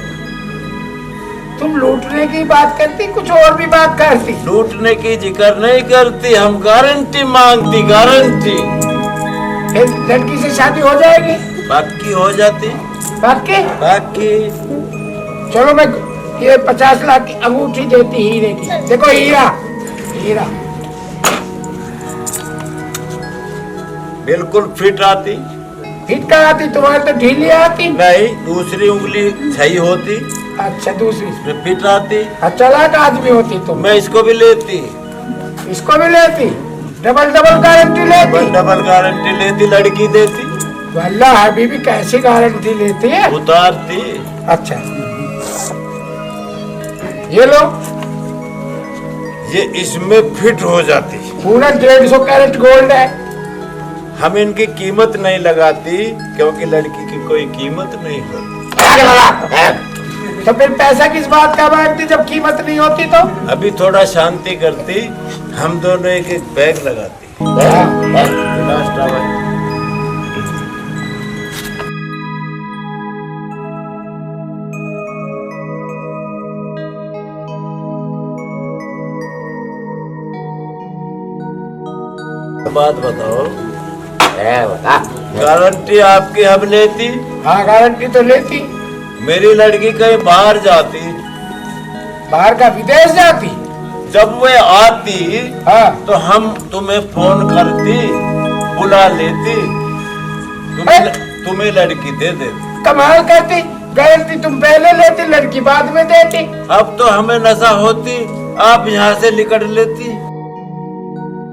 तुम लूटने की बात करती, कुछ और भी बात करती। लूटने की जिक्र नहीं करती, हम गारंटी मांगती। गारंटी। फिर लड़की से शादी हो जाएगी? बाकी हो जाती। बाकी? बाकी। चलो मैं ये 50 लाख की अंगूठी देती हीरे की। देखो हीरा, हीरा बिल्कुल फिट आती। फिट का आती? तुम्हारे तो ढीली आती। नहीं, दूसरी उंगली सही होती। अच्छा, दूसरी फिट आती। चालाक आदमी होती तुम। मैं इसको भी लेती। इसको भी लेती? डबल डबल गारंटी लेती? डबल गारंटी लेती, लड़की देती। वल्लाह हबीबी कैसी गारंटी लेती है? उतारती। अच्छा, ये लो, ये इसमें फिट हो जाती। पूरा 150 कैरेट गोल्ड है। हम इनकी कीमत नहीं लगाती, क्योंकि लड़की की कोई कीमत नहीं होती। तो फिर पैसा किस बात का मांगती जब कीमत नहीं होती? तो अभी थोड़ा शांति करती, हम दोनों एक एक बैग लगाती। लास्ट आवाज। बात बताओ। गारंटी आपकी हम लेती? हाँ, गारंटी तो लेती। मेरी लड़की कहीं बाहर जाती। बाहर का विदेश जाती? जब वे आती, हाँ, तो हम तुम्हें फोन करती, बुला लेती, तुम्हें लड़की दे देती। कमाल करती। गारंटी तुम पहले लेती, लड़की बाद में देती। अब तो हमें नशा होती, आप यहाँ से निकल लेती।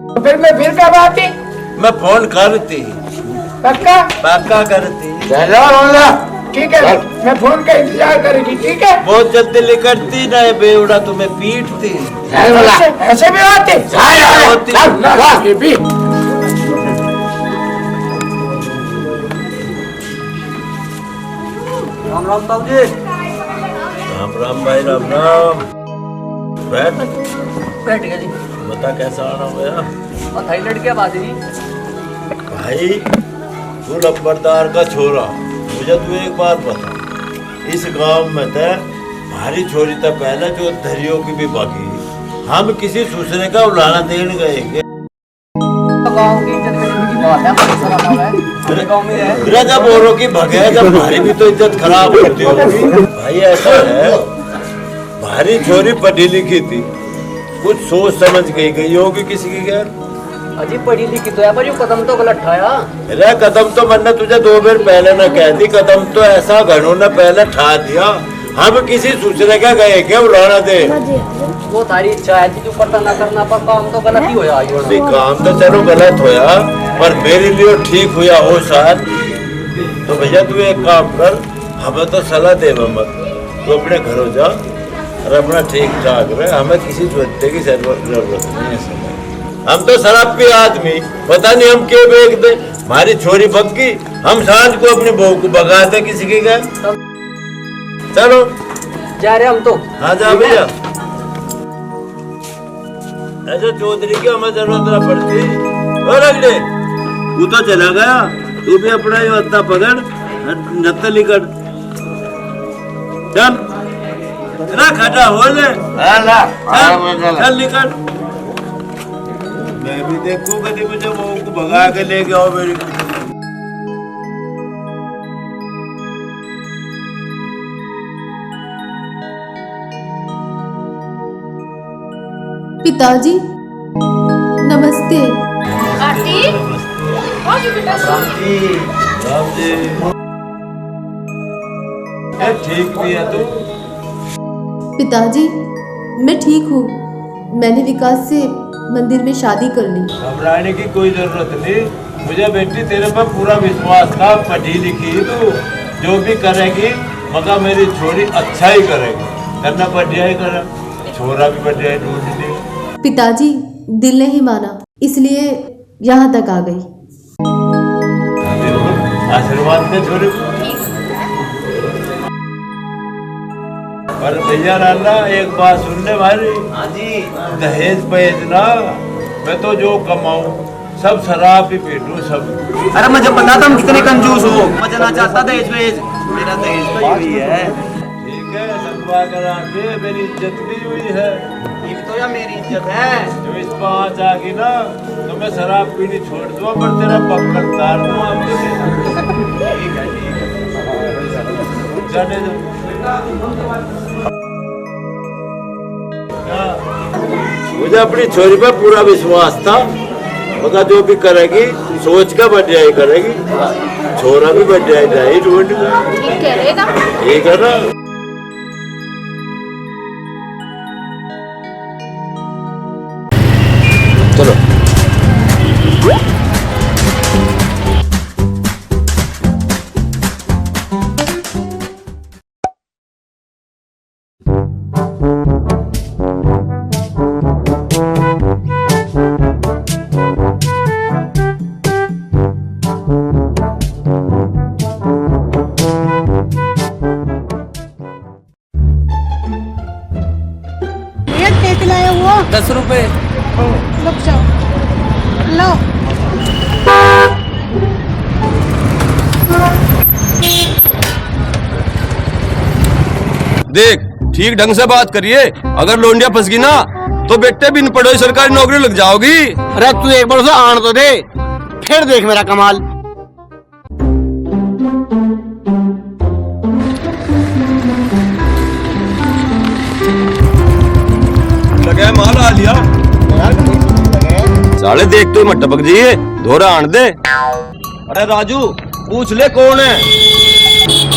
तो फिर मैं फिर कब आती? मैं फोन करती। पक्का? पक्का करती। ठीक है, मैं फोन का इंतजार करेगी, ठीक है? बहुत जल्दी निकलती ना, ये बेवड़ा तुम्हें पीटती। ऐसे भी आते? ये भी राम राम ताऊ जी। राम राम भाई, राम राम। बैठ बैठ गया जी। बता कैसा आना हुआ? और थाई लड़कियां बाजी भाई तू लंबरदार का छोरा, मुझे तू एक बात बता, इस गांव में तो भारी छोरी था पहले जो धरियों की भी बाकी, हम किसी दूसरे का उलाना देने गए गांव की इज्जत करने की बात है, हमारे गांव में है। मेरा जब औरों की भगे जब भारी भी तो इज्जत खराब होती होगी। भाई ऐसा है, भारी छोरी पढ़ी लिखी थी, कुछ सोच समझ गई होगी किसी की गैर। अजी पढ़ी लिखी तो है पर ये कदम तो गलत ठाया। अरे कदम तो मैंने तुझे 2 बार पहले न कह दी, कदम तो ऐसा घरों ने पहले ठा दिया, हम किसी दूसरे का गए क्या उड़ाना दे। वो तारी इच्छा है जो पता ना करना पर काम तो गलत ही होया। काम तो चलो गलत होया पर मेरे लिए ठीक हुआ हो शायद। तो भैया तू एक काम कर, हमें तो सलाह दे मत, तू अपने घरों जा और अपना ठीक ठाक रहे, हमें किसी बच्चे की जरूरत नहीं है। हम तो शराब पी आदमी, पता नहीं हम क्यों बेच दे, हमारी छोरी भग गई, हम सांझ को अपनी बहू को भगाते किसी के घर। चलो जा रहे हम तो। हाँ जा भैया, ऐसे चौधरी की हमें जरूरत न पड़ती। और अगले तू तो चला गया, तू भी अपना ही वत्ता पकड़ नत्ता निकल चल ना, खटा हो ले चल निकल। मैं भी देखूं कभी मुझे बहू को भगा के लेके आओ मेरी। पिताजी नमस्ते। आंटी राम जी, राम जी। ठीक भी है तू? पिताजी मैं ठीक हूँ, मैंने विकास से मंदिर में शादी कर ली। घबराने की कोई जरूरत नहीं, मुझे बेटी तेरे पर पूरा विश्वास था, पढ़ी लिखी तू जो भी करेगी मगर मेरी छोरी अच्छा ही करेगी, करना बढ़िया ही करे, छोरा भी बढ़िया ही ढूंढ ली। पिताजी दिल नहीं माना इसलिए यहाँ तक आ गई। आशीर्वाद दे छोरी को। पर भैया राला एक बात सुन ले भाई। हाँ जी। दहेज पहेज ना, मैं तो जो कमाऊं सब शराब ही पीटूं सब। अरे मुझे पता था हम कितने कंजूस हो, मुझे ना चाहता दहेज वहेज, मेरा दहेज तो यही है। ठीक है, लगवा करा के मेरी इज्जत भी हुई है। ये तो या मेरी इज्जत है। जो इस पर आ जाएगी ना तो मैं शराब पीनी छोड़ दूंगा, पर तेरा पक्का तार दूंगा हम तो। ठीक है जाने दो। मुझे अपनी छोरी पर पूरा विश्वास था, मगर जो भी करेगी सोच का बढ़िया ही करेगी, छोरा भी बढ़िया ही जाए ढूंढ ठीक करेगा। ठीक है ना। चलो लाया हुआ 10 रुपए। रुक जाओ, लो। देख ठीक ढंग से बात करिए, अगर लोंडिया फंस गई ना तो बेटे बिन पढ़ोई सरकारी नौकरी लग जाओगी। अरे तू एक बार उसे आन तो दे, फिर देख मेरा कमाल। लगा माल आ लिया साले, देख तो मत टपक जाइए, धोरा आन दे। अरे राजू पूछ ले कौन है।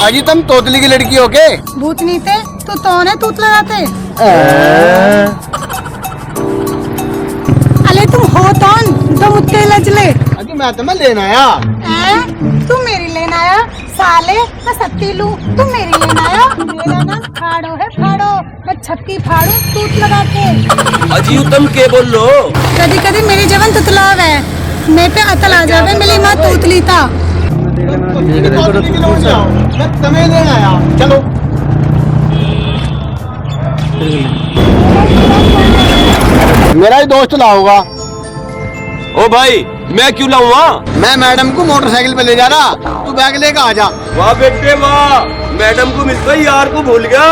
अजी तुम तोतली की लड़की हो के? भूत नहीं थे तो है तूत लगाते। भाई तुम हो कौन तो मुझे लजले? अजी मैं तुम्हें लेना आया। तू मेरी लेना आया साले? मैं सत्ती लूं तू मेरी लेना आया? मेरा नाम फाड़ो है फाड़ो, मैं छक्की फाड़ू तूत लगा के। अजी तुम के बोल लो? कदी कदी मेरी जवन तुतलाव है, मैं पे अतल आ जावे मिली माँ तूतली था। मैं तुम्हें लेना आया, चलो। मेरा ही दोस्त लाऊंगा। ओ भाई मैं क्यों लाऊंगा? मैं मैडम को मोटरसाइकिल पे ले जा रहा, तू बैग लेकर आ जा। वाह बेटे वाह, मैडम को मिलता ही यार को भूल गया।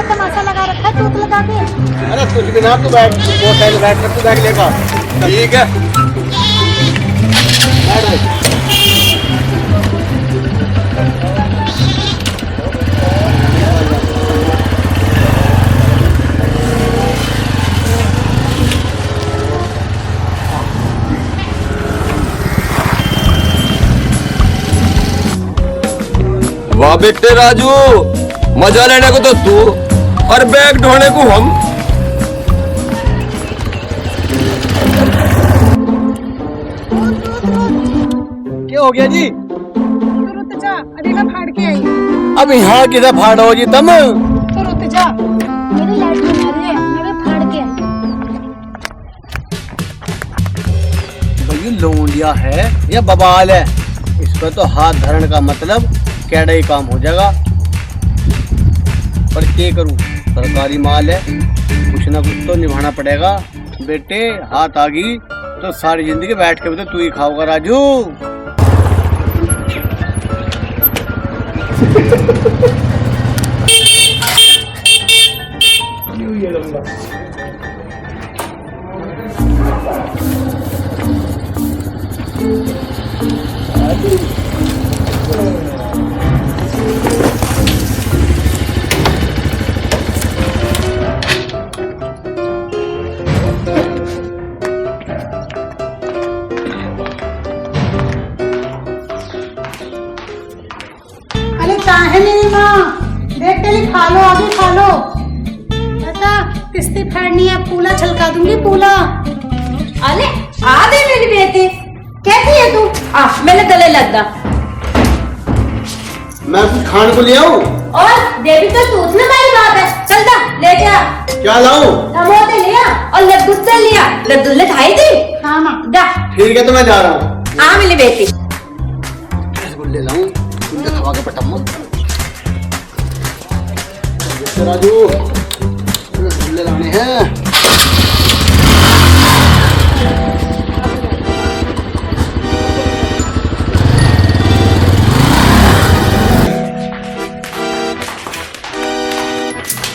तमाशा लगा रखा है तूत लगा के। अरे कुछ भी ना, तू बैग मोटरसाइकिल बैठ कर तू बैग लेकर। ठीक है। वाह बेटे राजू, मजा लेने को तो तू और बैग ढोने को हम। क्या हो गया जी? तो रुक जा, अभी मैं फाड़ के आई। अब यहाँ किधर फाड़ो जी तुम? तो रुक जा, मेरी लाइट बना रही है, मैं फाड़ के आई। भाई लोंडिया है या बवाल है? इस पर तो हाथ धरने का मतलब कैडा ही काम हो जाएगा। पर क्या करूं, सरकारी माल है, कुछ ना कुछ तो निभाना पड़ेगा। बेटे हाथ आ गई तो सारी जिंदगी बैठ के तो तू ही खाओगा राजू। अरे कहाँ है मेरी माँ? देख तेरी खा लो, आगे खा लो। ऐसा किस्ती फाड़नी है, पूला छलका दूंगी पूला। अरे आ दे मेरी बेटी, कैसी है तू? आ मेरे गले लग जा। मैं कुछ खाने को ले आऊं? और देवी तो सूचने वाली बात है, चल जा ले जा। क्या लाऊं? टमाटर लिया और लड्डू से लिया, लड्डू ले खाई थी। हाँ माँ। जा ठीक है तो मैं जा रहा हूँ। आ मेरी बेटी। रसगुल्ले लाऊं? तुमने खवा के पटम राजू, रसगुल्ले लाने हैं।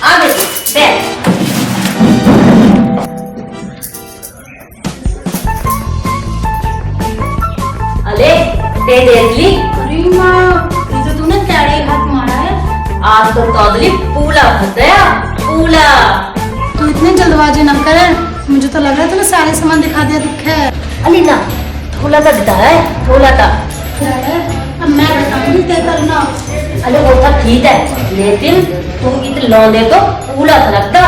आ बेटी बैठ। अरे दे ली। अरे माँ, ये तो तूने कैड़े हाथ मारा है। आज तो तौदली पूला फंसाया पूला। तू इतने जल्दबाजी न कर, मुझे तो लग रहा है तूने सारे सामान दिखा दिया दिखा है। अली ना थोड़ा सा दिखा है, थोड़ा सा। अब मैं बताऊंगी तय करना। अरे वो तो ठीक है, लेकिन तुम इतने लौंडे तो पूला लगता।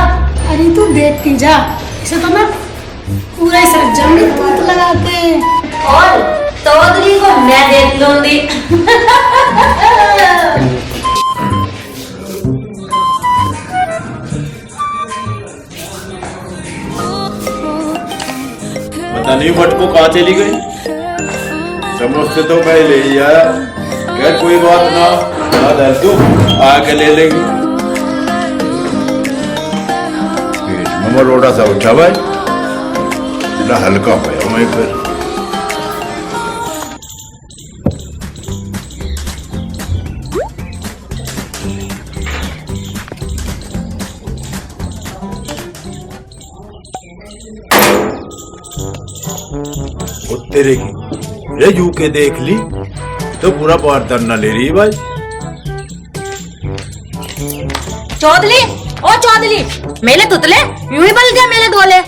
अरे तू देखती जा, इसे तो मैं पूरा ही सर जाऊंगी तूत लगा के। और तौदली को मैं देख लूंगी। पता नहीं मटको कहाँ चली गई। समझ से तो मैं ले ही आया। खैर कोई बात ना, दर तू आके ले लेगी। पेट में रोड़ा सा उठा भाई, ना हल्का पाया मैं फिर। तेरे की ये यू के देख ली तो पूरा पारदन न ले रही भाई। चौधरी ओ चौधरी, मेले तुतले यूं ही बल गया मेले दोले।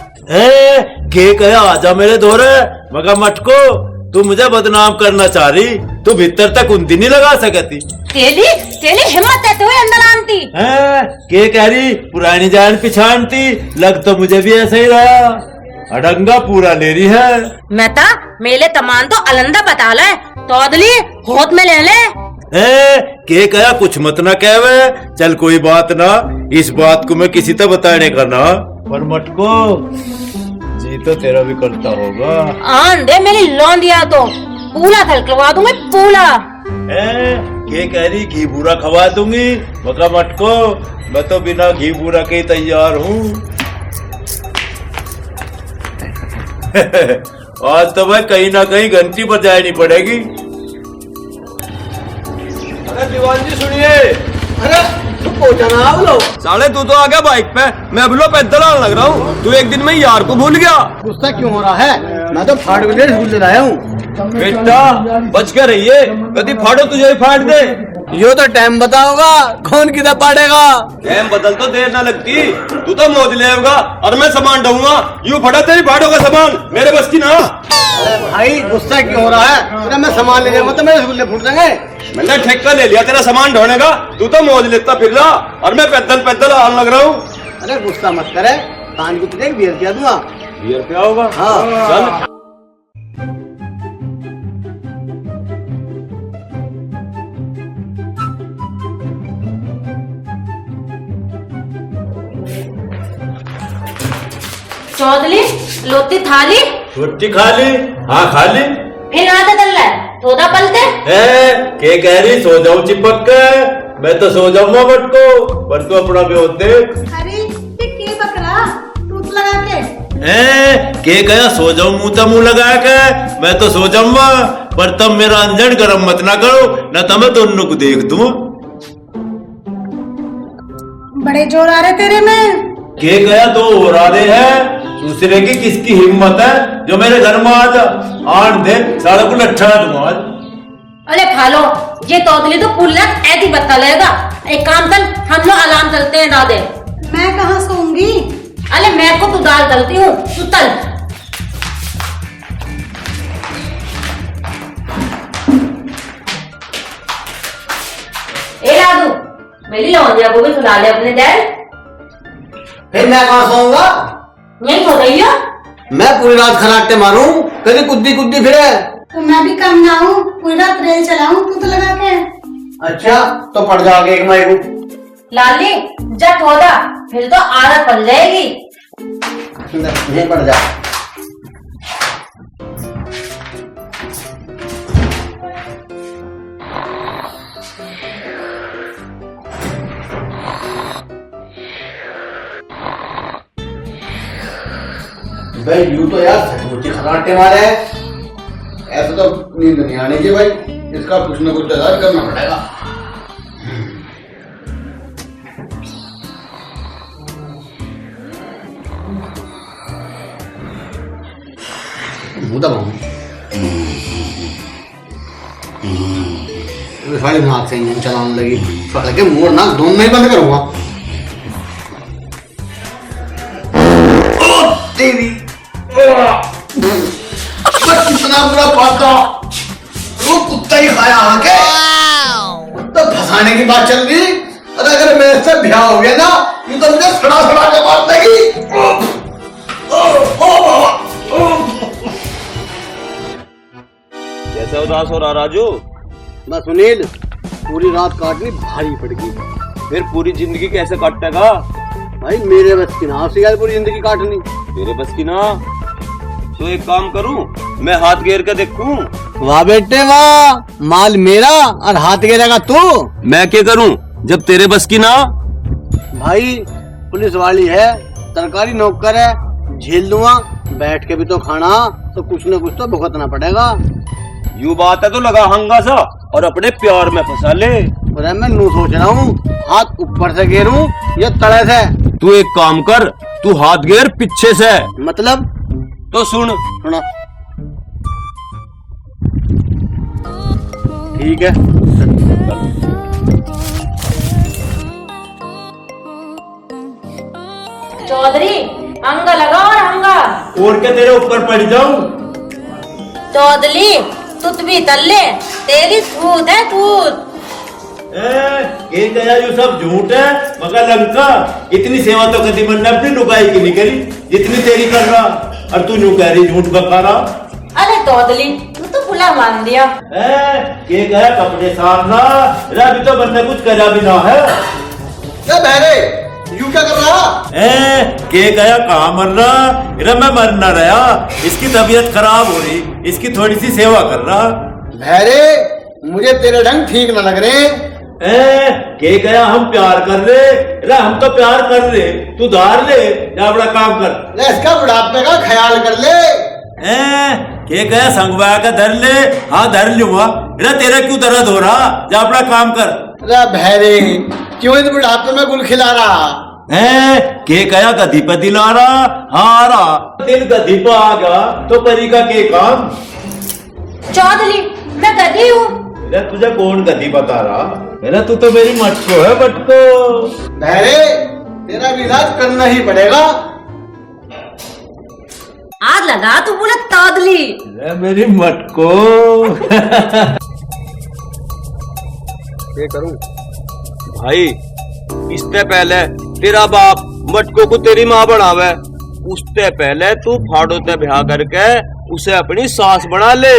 के कहे आजा मेरे दोरे, मगर मटको तू मुझे बदनाम करना चाह रही, तू भीतर तक उंदी नहीं लगा सकती। तेली तेली हिम्मत है तू अंदर आनती। के कह रही पुरानी जान पिछानती, लग तो मुझे भी ऐसा ही रहा। अडंगा पूरा ले रही है। मैं ता मेले तमान तो अलंदा बता ले तौदली होत में ले ले। के कहा कुछ मत ना कहवे। चल कोई बात ना, इस बात को मैं किसी तक बताने का ना। पर मटको जी तो तेरा भी करता होगा। आन दे मेरी लोन दिया तो पूला खलकवा दूंगी पूला। के कह रही घी बूरा खवा दूंगी? मका मटको मैं तो बिना घी बूरा के ही तैयार हूँ। आज तो मैं कहीं ना कहीं घंटी बजानी पड़ेगी। अरे दीवान जी सुनिए। अरे तू पहुंचा ना आप लोग। साले तू तो आ गया बाइक पे, मैं अब लो पैदल आने लग रहा हूँ। तू एक दिन में यार को भूल गया। गुस्सा क्यों हो रहा है? मैं तो फाड़ के स्कूल ले आया हूँ। बेटा बच के रहिए, कभी फाड़ो तुझे ही फाड़ दे। यो तो टाइम बताओगा कौन किधर पाड़ेगा। टाइम बदल तो देर ना लगती। तू तो मौज लेगा और मैं सामान ढूंढूंगा। यूं फटा तेरी फाड़ोगा सामान, मेरे बस की ना। भाई गुस्सा क्यों हो रहा है? अरे मैं सामान ले जाऊंगा तो मेरे स्कूल फूट जाएंगे। मैंने ठेका ले लिया तेरा सामान ढोने का। तू तो मौज लेता फिर रहा और मैं पैदल पैदल आने लग रहा हूँ। अरे गुस्सा मत करे, कान को तुझे बियर किया दूंगा। बियर क्या होगा? हाँ चल। चौधरी लोती थाली रोटी खा ली? हाँ खा ली। फिर आते चल रहा है थोड़ा पलते। के कह रही सो जाऊं चिपक के? मैं तो सो जाऊंगा मटको, पर तू अपना भी होते। अरे ये के बकरा टूट लगा के। कहा सो जाऊं मुंह तो मुंह लगा के? मैं तो सो जाऊंगा, पर तब मेरा अंजन गरम मत ना करो, न तो मैं दोनों को देख दूं। बड़े जोर आ रहे तेरे में। के कहा दो और आ रहे हैं? दूसरे की किसकी हिम्मत है जो मेरे घर में आज आन दे सारा को लट्ठा दूं आज। अरे फालो ये तौदली तो पुल्ला ऐसी बता लेगा। एक काम कर हम लोग अलार्म चलते हैं दादे। मैं कहाँ सोऊंगी? अरे मैं को तू दाल चलती हूँ तू चल। ए राजू मेरी लौंडिया को भी सुला ले अपने डैड। फिर मैं कहाँ सोऊंगा? यही सो रही हो? मैं पूरी रात खराटे मारूं, कभी कुद्दी कुद्दी फिरे। तो मैं भी काम ना हूँ, पूरी रात रेल चलाऊं टूट लगा के। अच्छा तो पड़ जाओगे एक मई को। लाली जब होगा फिर तो आदत पड़ जाएगी। नहीं पड़ जा। भाई यू तो यार सचमुच ही खराटे मारे है। ऐसा तो नींद नहीं आने की भाई, इसका कुछ न कुछ इलाज करना पड़ेगा। सारी नाक से इंजन चलाने लगी, साले के मोड़ नाक दोनों नहीं बंद करूंगा। तेरी कितना बुरा पाता, वो कुत्ता ही खाया आके। तो फंसाने की बात चल रही। अरे अगर मेरे से ब्याह हो गया ना, ये तो मुझे सड़ा सड़ा के मार देगी। कैसा उदास हो रहा राजू? ना सुनील, पूरी रात काटनी भारी पड़ गई। फिर पूरी जिंदगी कैसे काटेगा? भाई मेरे बस की ना यार पूरी जिंदगी काटनी। तेरे बस की ना? तो एक काम करूं, मैं हाथ घेर के देखूं। वाह बेटे वाह, माल मेरा और हाथ घेरेगा तू। मैं क्या करूं जब तेरे बस की ना? भाई पुलिस वाली है, सरकारी नौकर है, झेल दूंगा। बैठ के भी तो खाना, तो कुछ न कुछ तो भुगतना पड़ेगा। यूं बात है तो लगा हंगा सा और अपने प्यार में फंसा ले। अरे मैं नू सोच रहा हूँ, हाथ ऊपर से घेरूं या तले से? तू एक काम कर, तू हाथ घेर पीछे से। मतलब? तो सुन। सुना। ठीक है। चौधरी अंगा लगा और अंगा और के तेरे ऊपर पड़ जाऊं। चौधरी तुत भी तल्ले तेरी थूत है थूत। ये कहा ये सब झूठ है मगर लंका। इतनी सेवा तो कभी मैंने अपनी लुगाई की नहीं करी जितनी तेरी कर रहा। और तू यूं कह रही झूठ बका रहा। अरे तोदली तू तो बुला मान दिया। के कहे कपड़े सारना, अभी तो बंदे कुछ करा भी ना है। क्या बहरे यू क्या कर रहा? के कहा कहाँ मर रहा? अरे मैं मर ना रहा, इसकी तबीयत खराब हो रही, इसकी थोड़ी सी सेवा कर रहा। बहरे मुझे तेरे ढंग ठीक न लग रहे। के गया हम प्यार कर रहे? अरे हम तो प्यार कर रहे, तू धार ले या बड़ा काम कर। इसका बुढ़ापे का ख्याल कर ले। के गया संगवा का धर ले। हाँ धर लूंगा। अरे तेरा क्यों दर्द हो रहा? जा अपना काम कर। अरे बहरे क्यों इस बुढ़ापे में गुल खिला रहा? के कया गधी पे दिल आ रहा? हाँ आ रहा। दिल गधी पे आ गया तो परी का के काम? चौधरी मैं गधी हूँ। अरे तुझे कौन गधी बता रहा? अरे तू तो मेरी मटको है, मटको। बहरे तेरा भी इलाज करना ही पड़ेगा। आज लगा तू बोला तौदली। अरे मेरी मटको। ये करूं भाई इससे पहले तेरा बाप मटको को तेरी माँ बनावे, उससे पहले तू फाड़ो ते ब्याह करके उसे अपनी सास बना ले।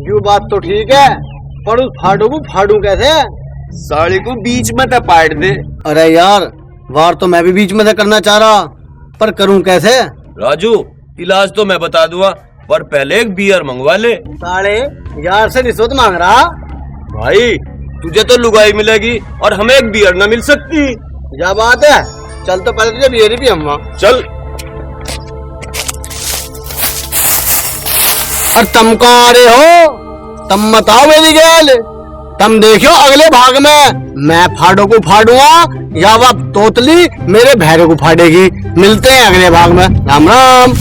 यू बात तो ठीक है, पर उस फाड़ू को फाड़ू कैसे? साड़ी को बीच में ते पाट दे। अरे यार वार तो मैं भी बीच में से करना चाह रहा, पर करूं कैसे? राजू इलाज तो मैं बता दूंगा, पर पहले एक बियर मंगवा ले। साले यार से रिश्वत मांग रहा? भाई तुझे तो लुगाई मिलेगी और हमें एक बियर न मिल सकती। क्या बात है, चल तो पहले तुझे बियर ही भी हम चल। और तुम कहाँ आ रहे हो? तुम मत आओ मेरी गैल, तुम देखियो अगले भाग में मैं फाड़ो को फाड़ूंगा या वह तोतली मेरे भैरों को फाड़ेगी। मिलते हैं अगले भाग में। राम राम।